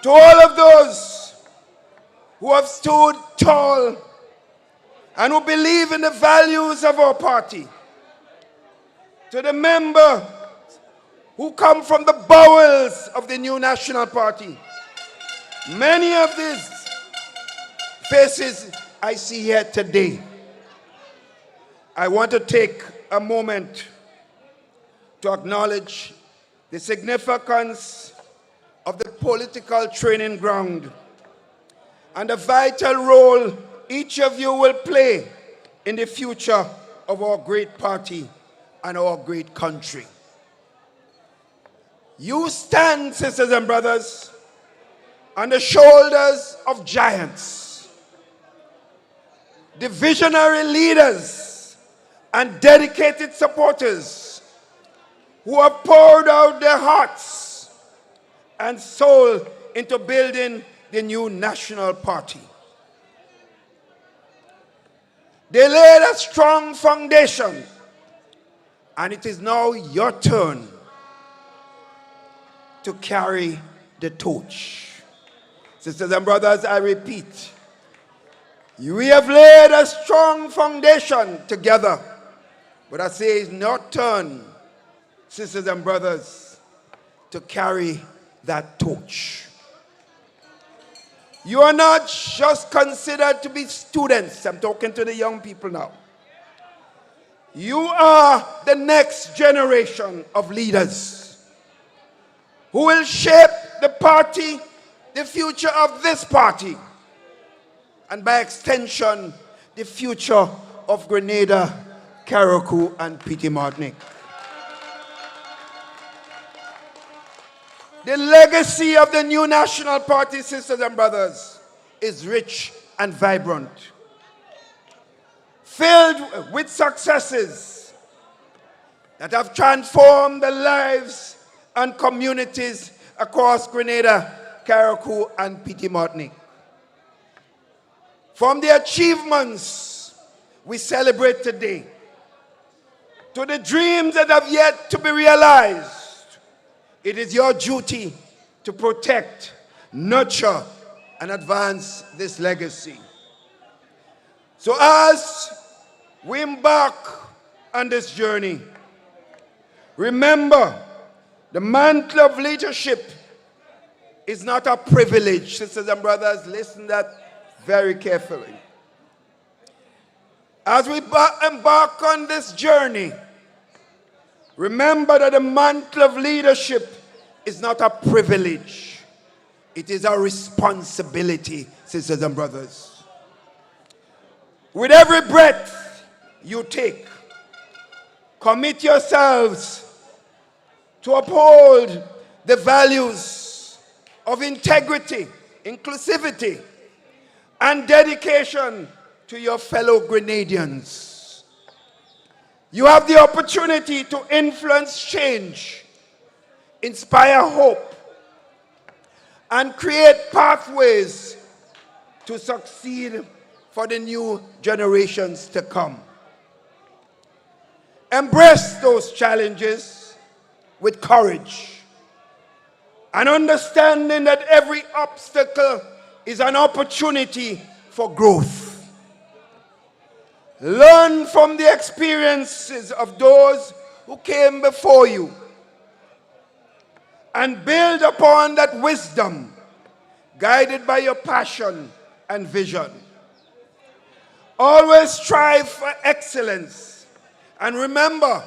to all of those who have stood tall and who believe in the values of our party, to the members who come from the bowels of the new National Party, many of these faces I see here today, I want to take a moment to acknowledge the significance of the political training ground and the vital role each of you will play in the future of our great party and our great country. You stand, sisters and brothers, on the shoulders of giants, the visionary leaders and dedicated supporters who have poured out their hearts and soul into building the new National Party. They laid a strong foundation, and it is now your turn to carry the torch. Sisters and brothers, I repeat, we have laid a strong foundation together, but I say it's your turn, sisters and brothers, to carry that torch. You are not just considered to be students. I'm talking to the young people now. You are the next generation of leaders who will shape the party, the future of this party, and by extension, the future of Grenada, Carriacou, and Petit Martinique. The legacy of the new National Party, sisters and brothers, is rich and vibrant, filled with successes that have transformed the lives and communities across Grenada, Carriacou, and Petit Martinique. From the achievements we celebrate today to the dreams that have yet to be realized, it is your duty to protect, nurture, and advance this legacy. So as we embark on this journey. Remember, the mantle of leadership is not a privilege. Sisters and brothers, listen to that very carefully. As we embark on this journey, remember that the mantle of leadership is not a privilege. It is a responsibility, sisters and brothers. With every breath you take, commit yourselves to uphold the values of integrity, inclusivity, and dedication to your fellow Grenadians. You have the opportunity to influence change, inspire hope, and create pathways to succeed for the new generations to come. Embrace those challenges with courage and understanding that every obstacle is an opportunity for growth. Learn from the experiences of those who came before you and build upon that wisdom, guided by your passion and vision. Always strive for excellence. And remember,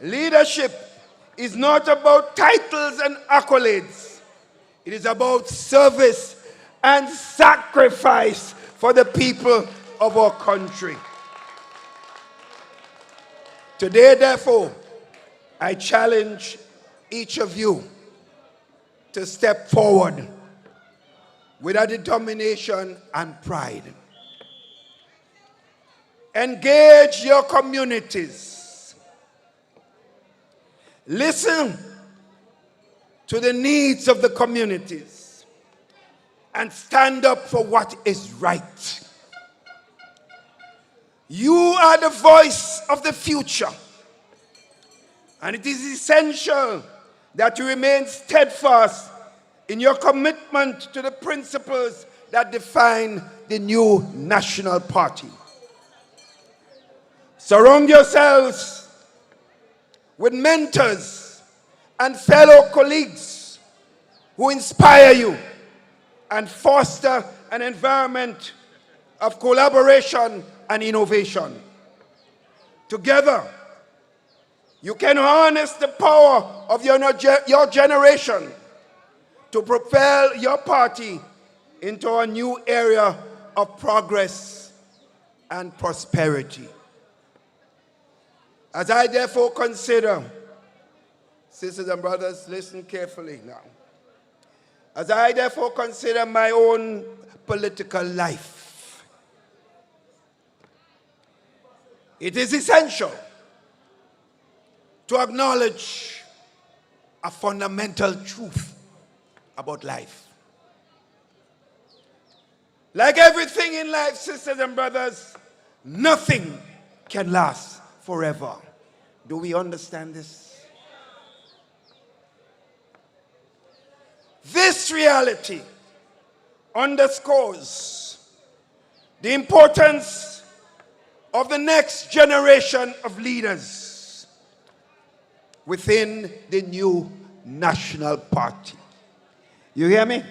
leadership is not about titles and accolades. It is about service and sacrifice for the people of our country. Today, therefore, I challenge each of you to step forward with a determination and pride. Engage your communities. Listen to the needs of the communities and stand up for what is right. You are the voice of the future, and it is essential that you remain steadfast in your commitment to the principles that define the new national party. Surround yourselves with mentors and fellow colleagues who inspire you and foster an environment of collaboration and innovation. Together, you can harness the power of your generation to propel your party into a new era of progress and prosperity. As I therefore consider, sisters and brothers, listen carefully now. As I therefore consider my own political life, it is essential to acknowledge a fundamental truth about life. Like everything in life, sisters and brothers, nothing can last forever. Do we understand this? This reality underscores the importance of the next generation of leaders within the new national party. You hear me?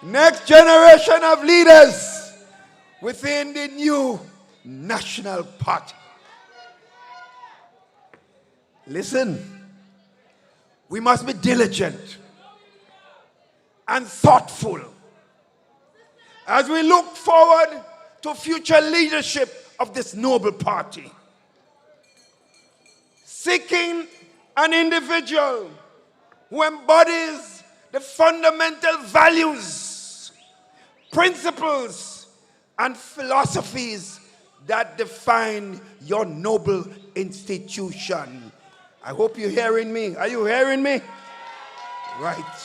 Next generation of leaders within the new national party. Listen, we must be diligent and thoughtful as we look forward to future leadership of this noble party. Seeking an individual who embodies the fundamental values, principles, and philosophies that define your noble institution. I hope you're hearing me. Are you hearing me? Right.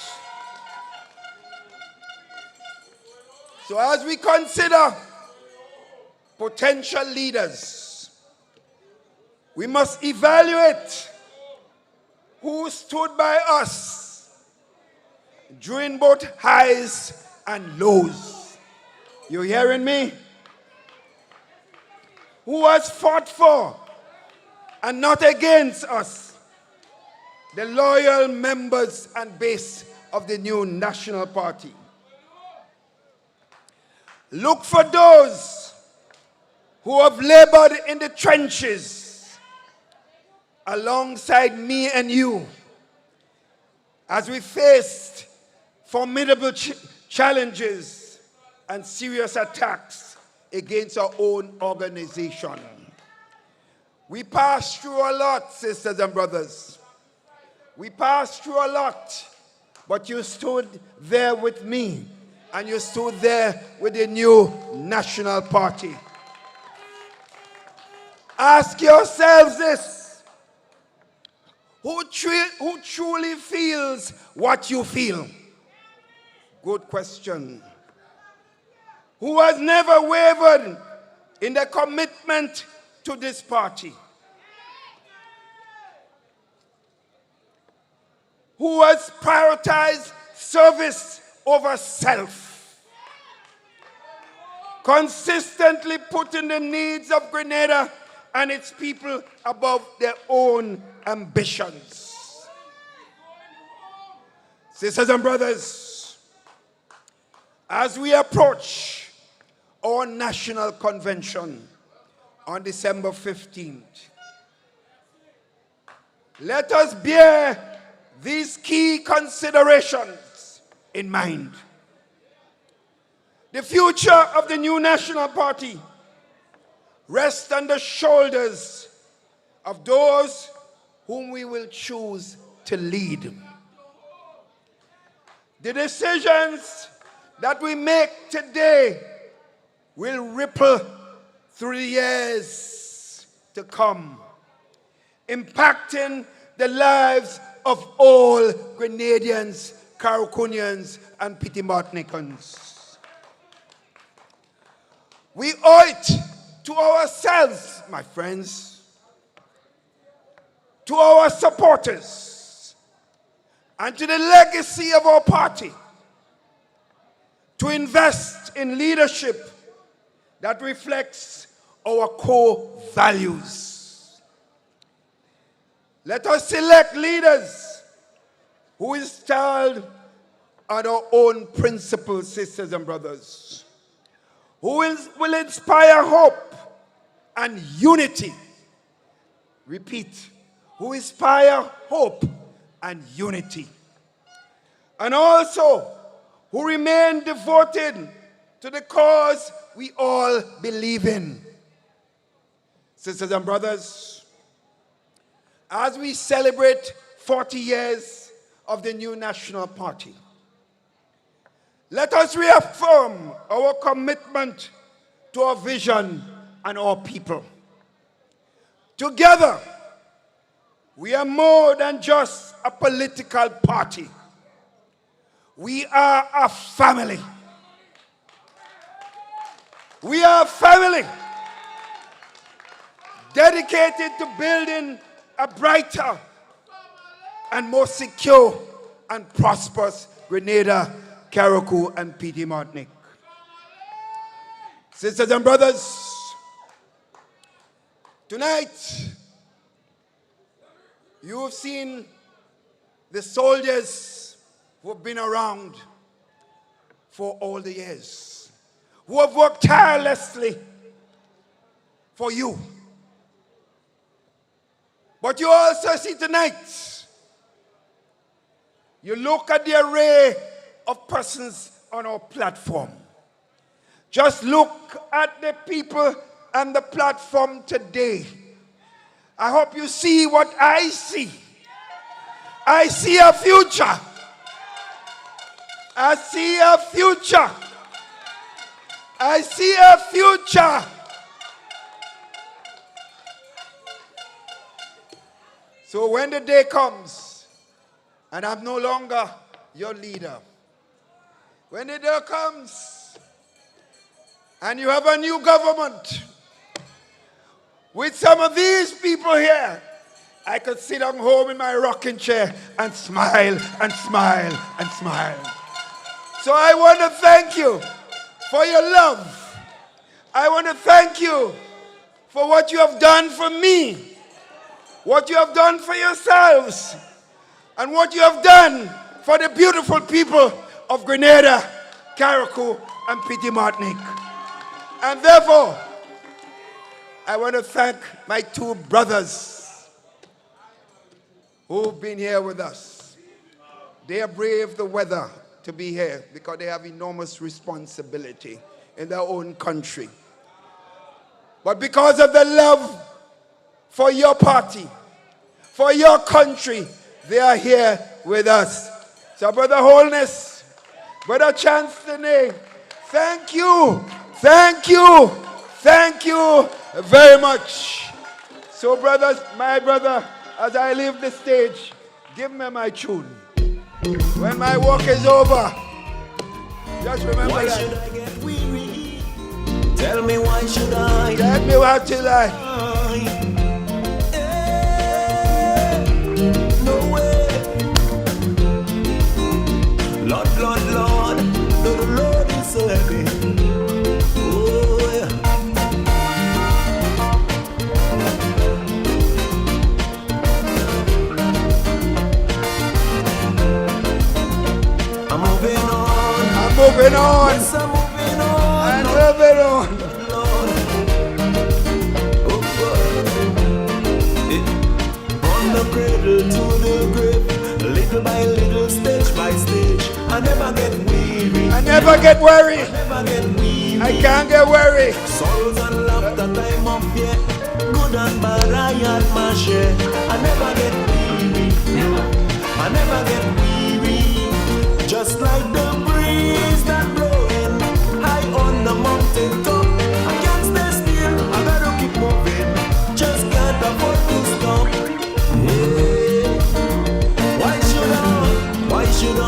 So as we consider potential leaders, we must evaluate who stood by us during both highs and lows. You hearing me? who has fought for and not against us, the loyal members and base of the new National Party. Look for those who have labored in the trenches alongside me and you as we faced formidable challenges and serious attacks against our own organization. We passed through a lot, sisters and brothers. We passed through a lot, but you stood there with me, and you stood there with the new National Party. Ask yourselves this: who truly feels what you feel? Good question. Who has never wavered in their commitment to this party? Who has prioritized service over self? Consistently putting the needs of Grenada and its people above their own ambitions. Sisters and brothers, as we approach our national convention on December 15th, let us bear these key considerations in mind. The future of the new National Party rests on the shoulders of those whom we will choose to lead. The decisions that we make today will ripple through the years to come, impacting the lives of all Grenadians, Carriacouians, and Petit Martinicans. We owe it to ourselves, my friends, to our supporters, and to the legacy of our party to invest in leadership that reflects our core values. Let us select leaders who is styled on our own principles, sisters and brothers, who will inspire hope and unity. Repeat, who inspire hope and unity. And also, who remain devoted to the cause we all believe in. Sisters and brothers, as we celebrate 40 years of the new National Party, let us reaffirm our commitment to our vision and our people. Together, we are more than just a political party. We are a family. We are a family dedicated to building a brighter and more secure and prosperous Grenada, Carriacou, and Petit Martinique. Sisters and brothers, tonight you have seen the soldiers who have been around for all the years, who have worked tirelessly for you. But you also see tonight, you look at the array of persons on our platform. Just look at the people on the platform today. I hope you see what I see. I see a future. I see a future. I see a future. So when the day comes and I'm no longer your leader, when the day comes and you have a new government with some of these people here, I could sit down home in my rocking chair and smile and smile and smile. So I want to thank you for your love. I want to thank you for what you have done for me, what you have done for yourselves, and what you have done for the beautiful people of Grenada, Carriacou, and Petit Martinique. And therefore, I want to thank my two brothers who've been here with us. They have braved the weather to be here because they have enormous responsibility in their own country. But because of the love for your party, for your country, they are here with us. So Brother Holness, Brother Chancellor, thank you, thank you, thank you very much. So brothers, my brother, as I leave the stage, give me my tune. When my work is over, just remember why that. Should I get weary? Tell me why should I? Tell me what till I. No way. Lord, Lord, Lord, Lord, Lord is so heavy. Oh yeah. I'm moving on. I'm moving on. Yes, I'm moving on. I'm moving on. Lord. Oh God. From the cradle to the grave, little by little, stage by stage. I never get weary. I never get worried. I never get weary. I can't get worried. Sorrows and laughter, time of fear. Good and bad, I had my share. I never get weary. I never get weary. Just like the breeze that blowing high on the mountain top. I can't stay still. I gotta keep moving. Just can't afford to stop. Yeah. Why should I? Why should I?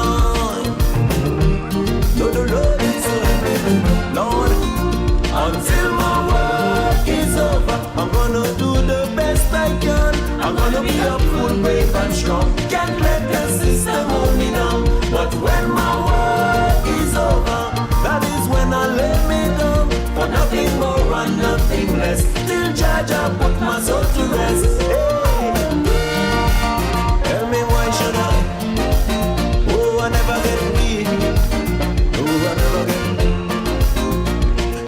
No, no, Lord, it's Lord, until my work is over, I'm gonna do the best I can. I'm gonna be up full, brave and strong. Can't let the system hold me down. But when my work is over, that is when I lay me down. For nothing more and nothing less. Till Jaja put my soul to rest. Hey. Tell me why should I? Oh, I never get weak. Oh, I never get.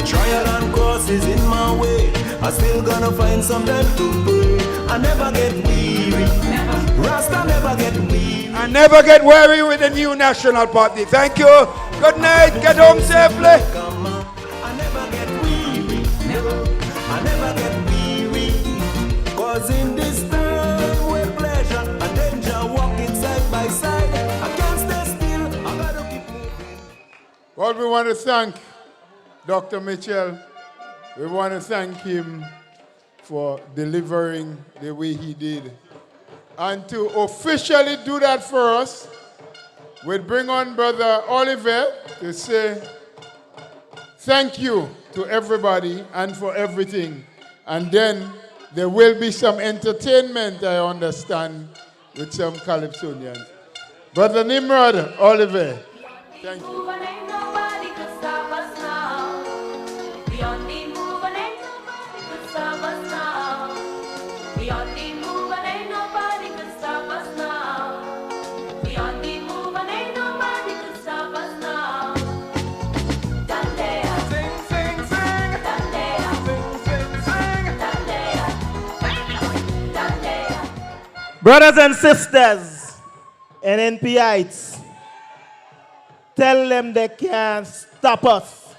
Trial and crosses in my way. I still gonna find some time to pray. I never get weary. Rasta never get weary. I never get weary with the new national party. Thank you. Good night. Get home safely. I never get weary. I never get weary. Cause in this time with pleasure and danger walking side by side, I can't stay still. I gotta keep moving. Well, we want to thank Dr. Mitchell. We want to thank him for delivering the way he did. And to officially do that for us, we'll bring on Brother Oliver to say thank you to everybody and for everything. And then there will be some entertainment, I understand, with some Calypsonians. Brother Nimrod Oliver, thank you. Brothers and sisters, NNPites, tell them they can't stop us.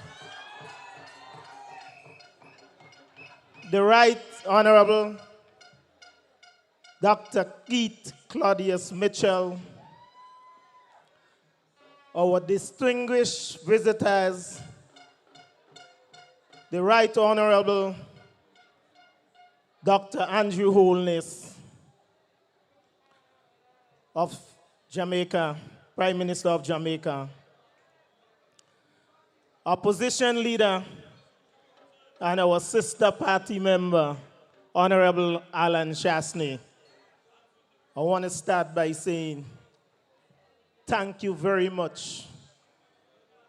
The Right Honorable Dr. Keith Claudius Mitchell, our distinguished visitors, the Right Honorable Dr. Andrew Holness of Jamaica, Prime Minister of Jamaica, opposition leader and our sister party member, Honorable Alan Chasney. I want to start by saying thank you very much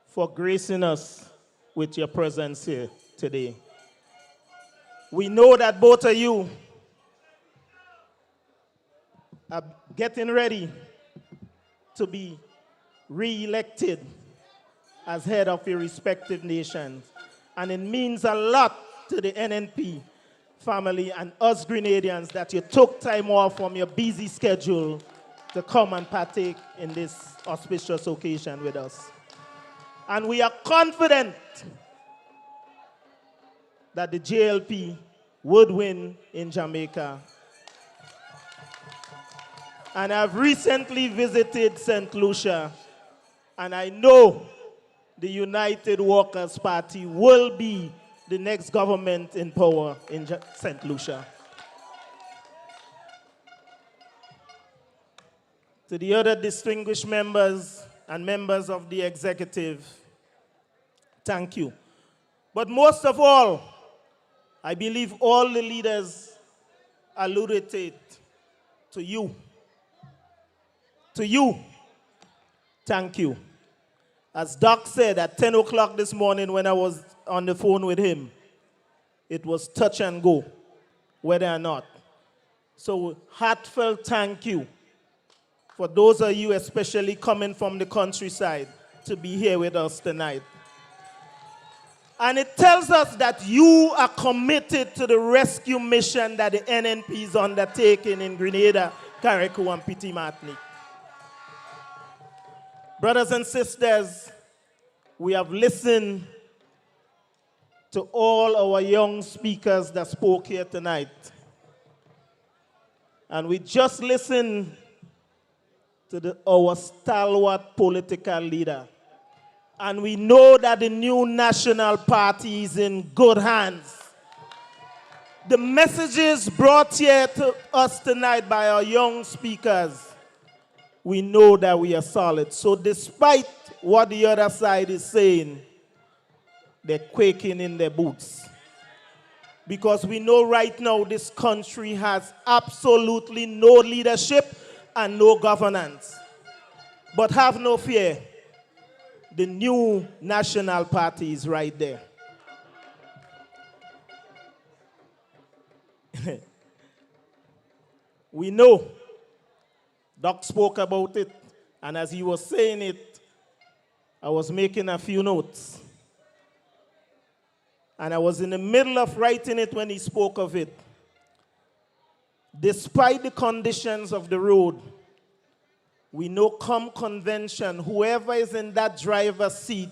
for gracing us with your presence here today. We know that both of you are getting ready to be re-elected as head of your respective nations. And it means a lot to the NNP family and us Grenadians that you took time off from your busy schedule to come and partake in this auspicious occasion with us. And we are confident that the JLP would win in Jamaica. And I've recently visited St. Lucia, and I know the United Workers' Party will be the next government in power in St. Lucia. To the other distinguished members and members of the executive, thank you. But most of all, I believe all the leaders alluded it to you. To you, thank you. As Doc said at 10 o'clock this morning when I was on the phone with him, it was touch and go, whether or not. So heartfelt thank you for those of you especially coming from the countryside to be here with us tonight. And it tells us that you are committed to the rescue mission that the NNP is undertaking in Grenada, Carriacou, and Petit Martinique. Brothers and sisters, we have listened to all our young speakers that spoke here tonight. And we just listened to our stalwart political leader. And we know that the new national party is in good hands. The messages brought here to us tonight by our young speakers, we know that we are solid. So despite what the other side is saying, they're quaking in their boots. Because we know right now this country has absolutely no leadership and no governance. But have no fear. The new national party is right there. We know, Doc spoke about it, and as he was saying it, I was making a few notes. And I was in the middle of writing it when he spoke of it. Despite the conditions of the road, we know come convention, whoever is in that driver's seat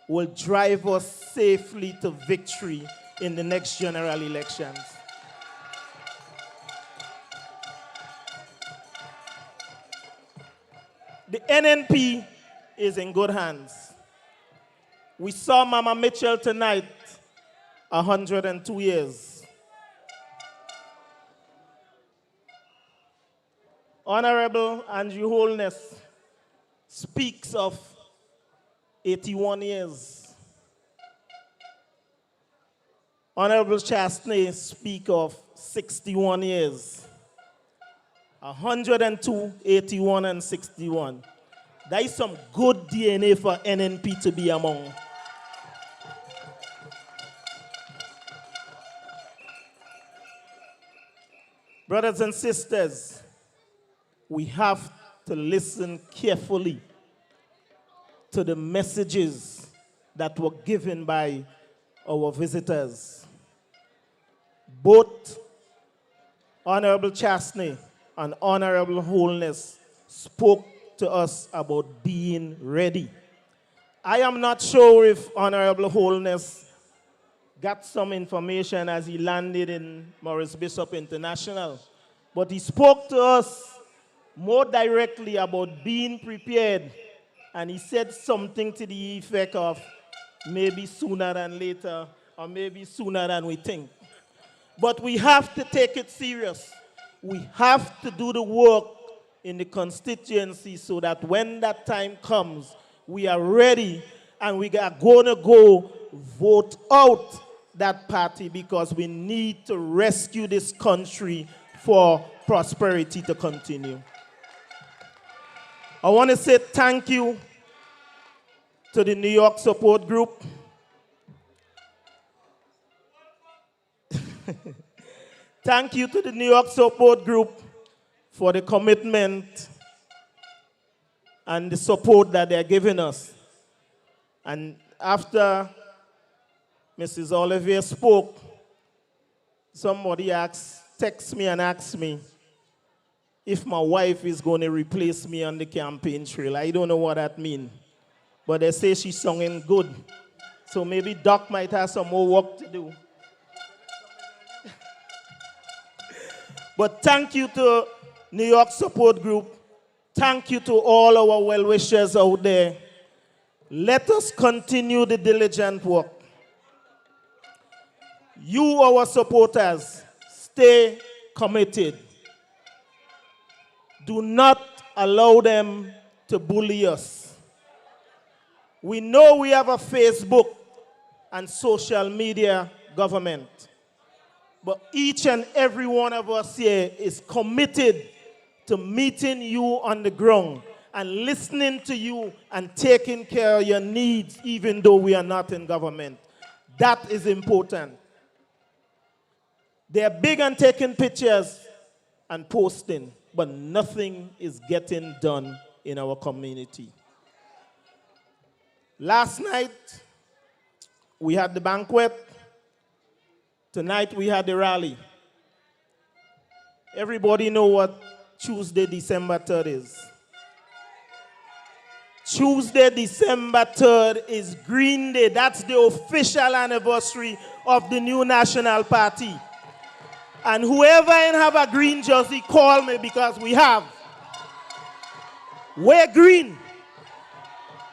will drive us safely to victory in the next general elections. The NNP is in good hands. We saw Mama Mitchell tonight, 102 years. Honorable Andrew Holness speaks of 81 years. Honorable Chastney speaks of 61 years. 102, 81, and 61. That is some good DNA for NNP to be among. Brothers and sisters, we have to listen carefully to the messages that were given by our visitors. Both Honorable Chastney and Honorable Holness spoke to us about being ready. I am not sure if Honorable Holness got some information as he landed in Maurice Bishop International, but he spoke to us more directly about being prepared, and he said something to the effect of maybe sooner than later, or maybe sooner than we think. But we have to take it serious. We have to do the work in the constituency so that when that time comes, we are ready and we are going to go vote out that party because we need to rescue this country for prosperity to continue. I want to say thank you to the New York support group. Thank you to the New York support group for the commitment and the support that they're giving us. And after Mrs. Olivier spoke, somebody texted me and asked me if my wife is going to replace me on the campaign trail. I don't know what that means, but they say she's singing good. So maybe Doc might have some more work to do. But thank you to New York support group. Thank you to all our well-wishers out there. Let us continue the diligent work. You, our supporters, stay committed. Do not allow them to bully us. We know we have a Facebook and social media government, but each and every one of us here is committed to meeting you on the ground and listening to you and taking care of your needs even though we are not in government. That is important. They're big on taking pictures and posting, but nothing is getting done in our community. Last night, we had the banquet. Tonight, we had the rally. Everybody know what Tuesday, December 3rd is. Tuesday, December 3rd is Green Day. That's the official anniversary of the new national party. And whoever ain't have a green jersey, call me because we have. Wear green.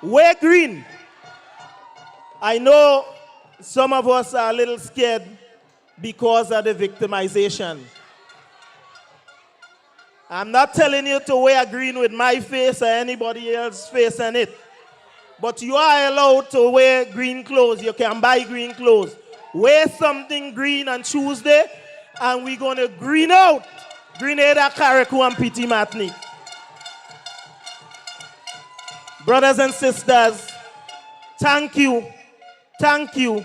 Wear green. I know some of us are a little scared because of the victimization. I'm not telling you to wear green with my face or anybody else's face on it. But you are allowed to wear green clothes. You can buy green clothes. Wear something green on Tuesday, and we're going to green out Grenada, Carriacou, and Petit Martinique. Brothers and sisters, thank you. Thank you.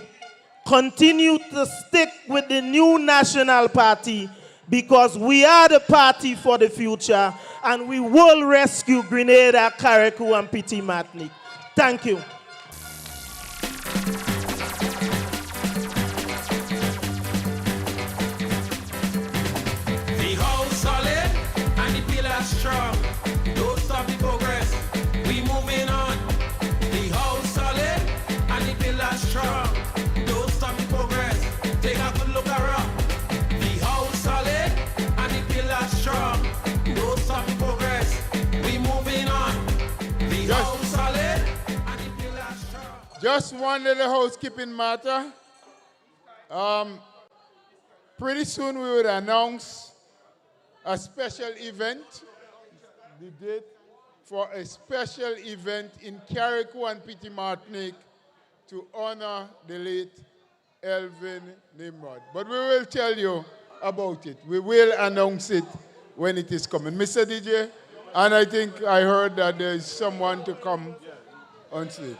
Continue to stick with the new national party because we are the party for the future and we will rescue Grenada, Carriacou, and Petit Martinique. Thank you. The house solid and the pillars strong. Don't stop the progress. We moving on. The house solid and the pillars strong. Don't stop the progress. Take a good look around. The house solid and the pillars strong. Don't stop the progress. We moving on. The house solid and the pillars strong. Just one little housekeeping matter. Pretty soon we would announce a special event, the date for a special event in Carriacou and Petit Martinique to honor the late Elvin Nimrod. But we will tell you about it. We will announce it when it is coming. Mr. DJ, and I think I heard that there is someone to come on stage.